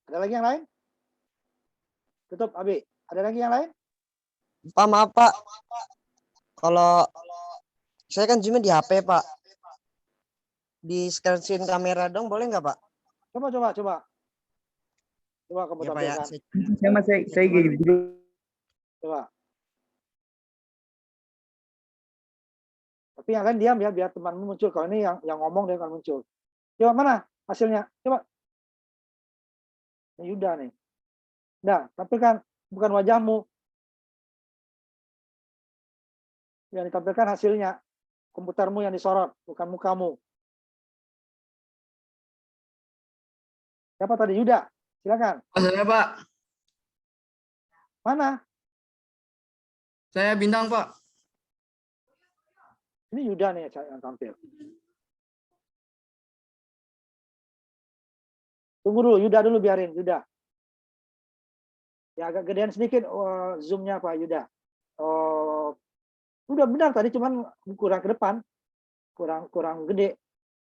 Ada lagi yang lain? Tutup, Abi. Ada lagi yang lain? Pak, maaf Pak. Kalau saya kan zoomnya di HP Pak. Di screen kamera dong, boleh nggak Pak? Coba. Coba kamu Ya Pak ya. tampilkan. Saya gitu. Coba. Tapi yang lain diam ya, biar temanmu muncul. Kalau ini yang ngomong dia akan muncul. Coba mana hasilnya? Coba. Ini Yuda nih. Nah, tapi kan bukan wajahmu. Yang ditampilkan hasilnya. Komputermu yang disorot, bukan mukamu. Siapa tadi? Yuda. Silakan. Saya Pak. Mana? Saya Bintang Pak. Ini Yuda nih yang tampil. Tunggu dulu, Yuda dulu biarin, Yuda. Ya agak gedean sedikit zoom-nya Pak Yuda. Udah benar tadi cuman kurang ke depan. Kurang gede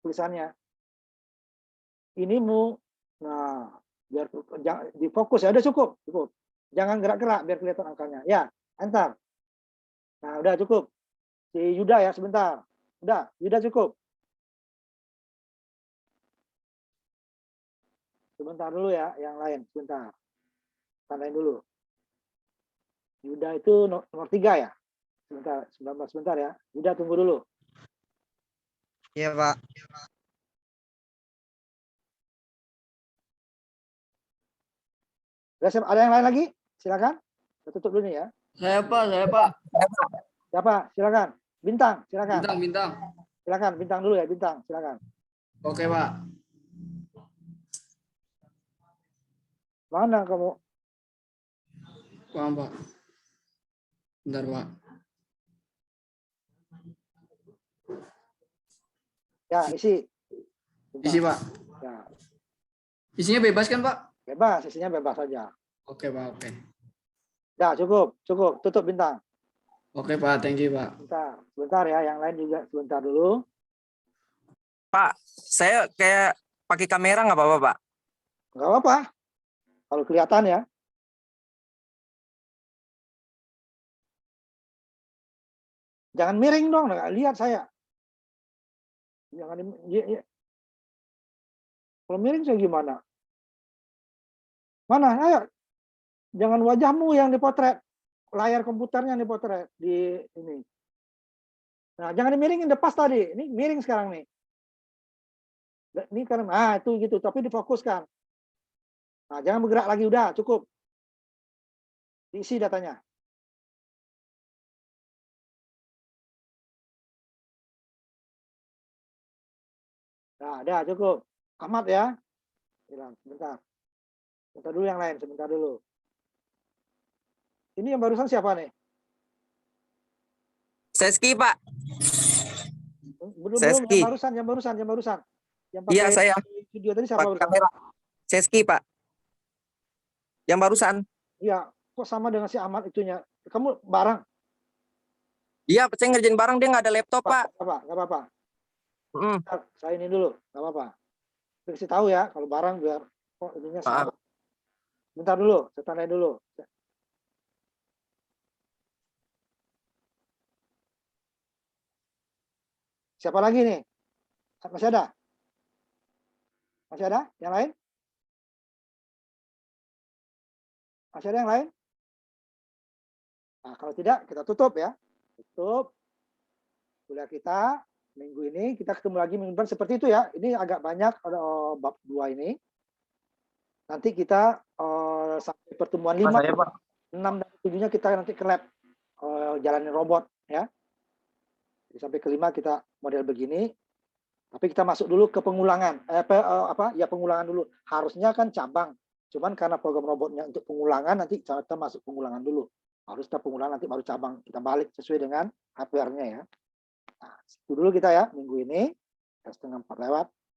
tulisannya. Ini nah biar difokus ya, udah cukup. Jangan gerak-gerak biar kelihatan angkanya. Ya, enter. Nah, udah cukup. Si Yuda ya sebentar. Udah, Yuda cukup. Sebentar dulu ya, yang lain sebentar. Tandain dulu. Yuda itu nomor 3 ya. Sebentar ya. Yuda tunggu dulu. Iya Pak. Ada yang lain lagi? Silakan. Kita tutup dulu nih ya. Saya Pak. Siapa? Silakan. Bintang, silakan. Bintang. Silakan, Bintang dulu ya, Bintang. Silakan. Oke Pak. Mana kamu? Paham Pak. Bentar Pak. Ya, isi. Bentar. Isi Pak. Ya, Isinya bebas kan Pak? bebas, isinya bebas saja. Oke Pak, oke. Ya, cukup. Tutup Bintang. Oke Pak, thank you Pak. Sebentar ya, yang lain juga sebentar dulu. Pak, saya kayak pakai kamera nggak apa-apa, Pak? Nggak apa-apa. Kalau kelihatan ya. Jangan miring dong, nggak lihat saya. Jangan ya. Kalau miring saya gimana? Mana? Ayo. Jangan wajahmu yang dipotret. Layar komputernya yang dipotret di ini. Nah, jangan dimiringin depas tadi. Ini miring sekarang nih. Ini karena itu gitu, tapi difokuskan. Nah, jangan bergerak lagi, udah cukup. Diisi datanya. Nah, ada cukup. Ahmad ya. Bilang, sebentar. Sebentar dulu yang lain, sebentar dulu. Ini yang barusan siapa nih? Seski, Pak. Belum, Seski. yang barusan. Yang Iya, pakai saya. video tadi siapa Pakai barusan? kamera. Seski, Pak. Yang barusan. Iya, kok sama dengan si Ahmad itunya? Kamu bareng? Iya, saya ngerjain bareng, dia nggak ada laptop, Pak. Nggak apa-apa. Mm. Bentar, saya ini dulu, nggak apa-apa. Kasih tahu ya, kalau bareng biar ininya sama. Bentar dulu, saya tandain dulu. Siapa lagi nih? Masih ada? Masih ada? Yang lain? Masih ada yang lain? Nah, kalau tidak, kita tutup ya. Tutup. Kuliah kita minggu ini, kita ketemu lagi minggu depan seperti itu ya. Ini agak banyak bab 2 ini. Nanti kita sampai pertemuan 5, 6 dan 7-nya kita nanti ke lab jalanin robot ya. Jadi sampai ke-5 kita model begini. Tapi kita masuk dulu ke pengulangan. Pengulangan dulu. Harusnya kan cabang. Cuman karena program robotnya untuk pengulangan, nanti kita masuk pengulangan dulu. Harus kita pengulangan, nanti baru cabang. Kita balik sesuai dengan HPR-nya ya. Nah, itu dulu kita ya, minggu ini. 3:30 lewat.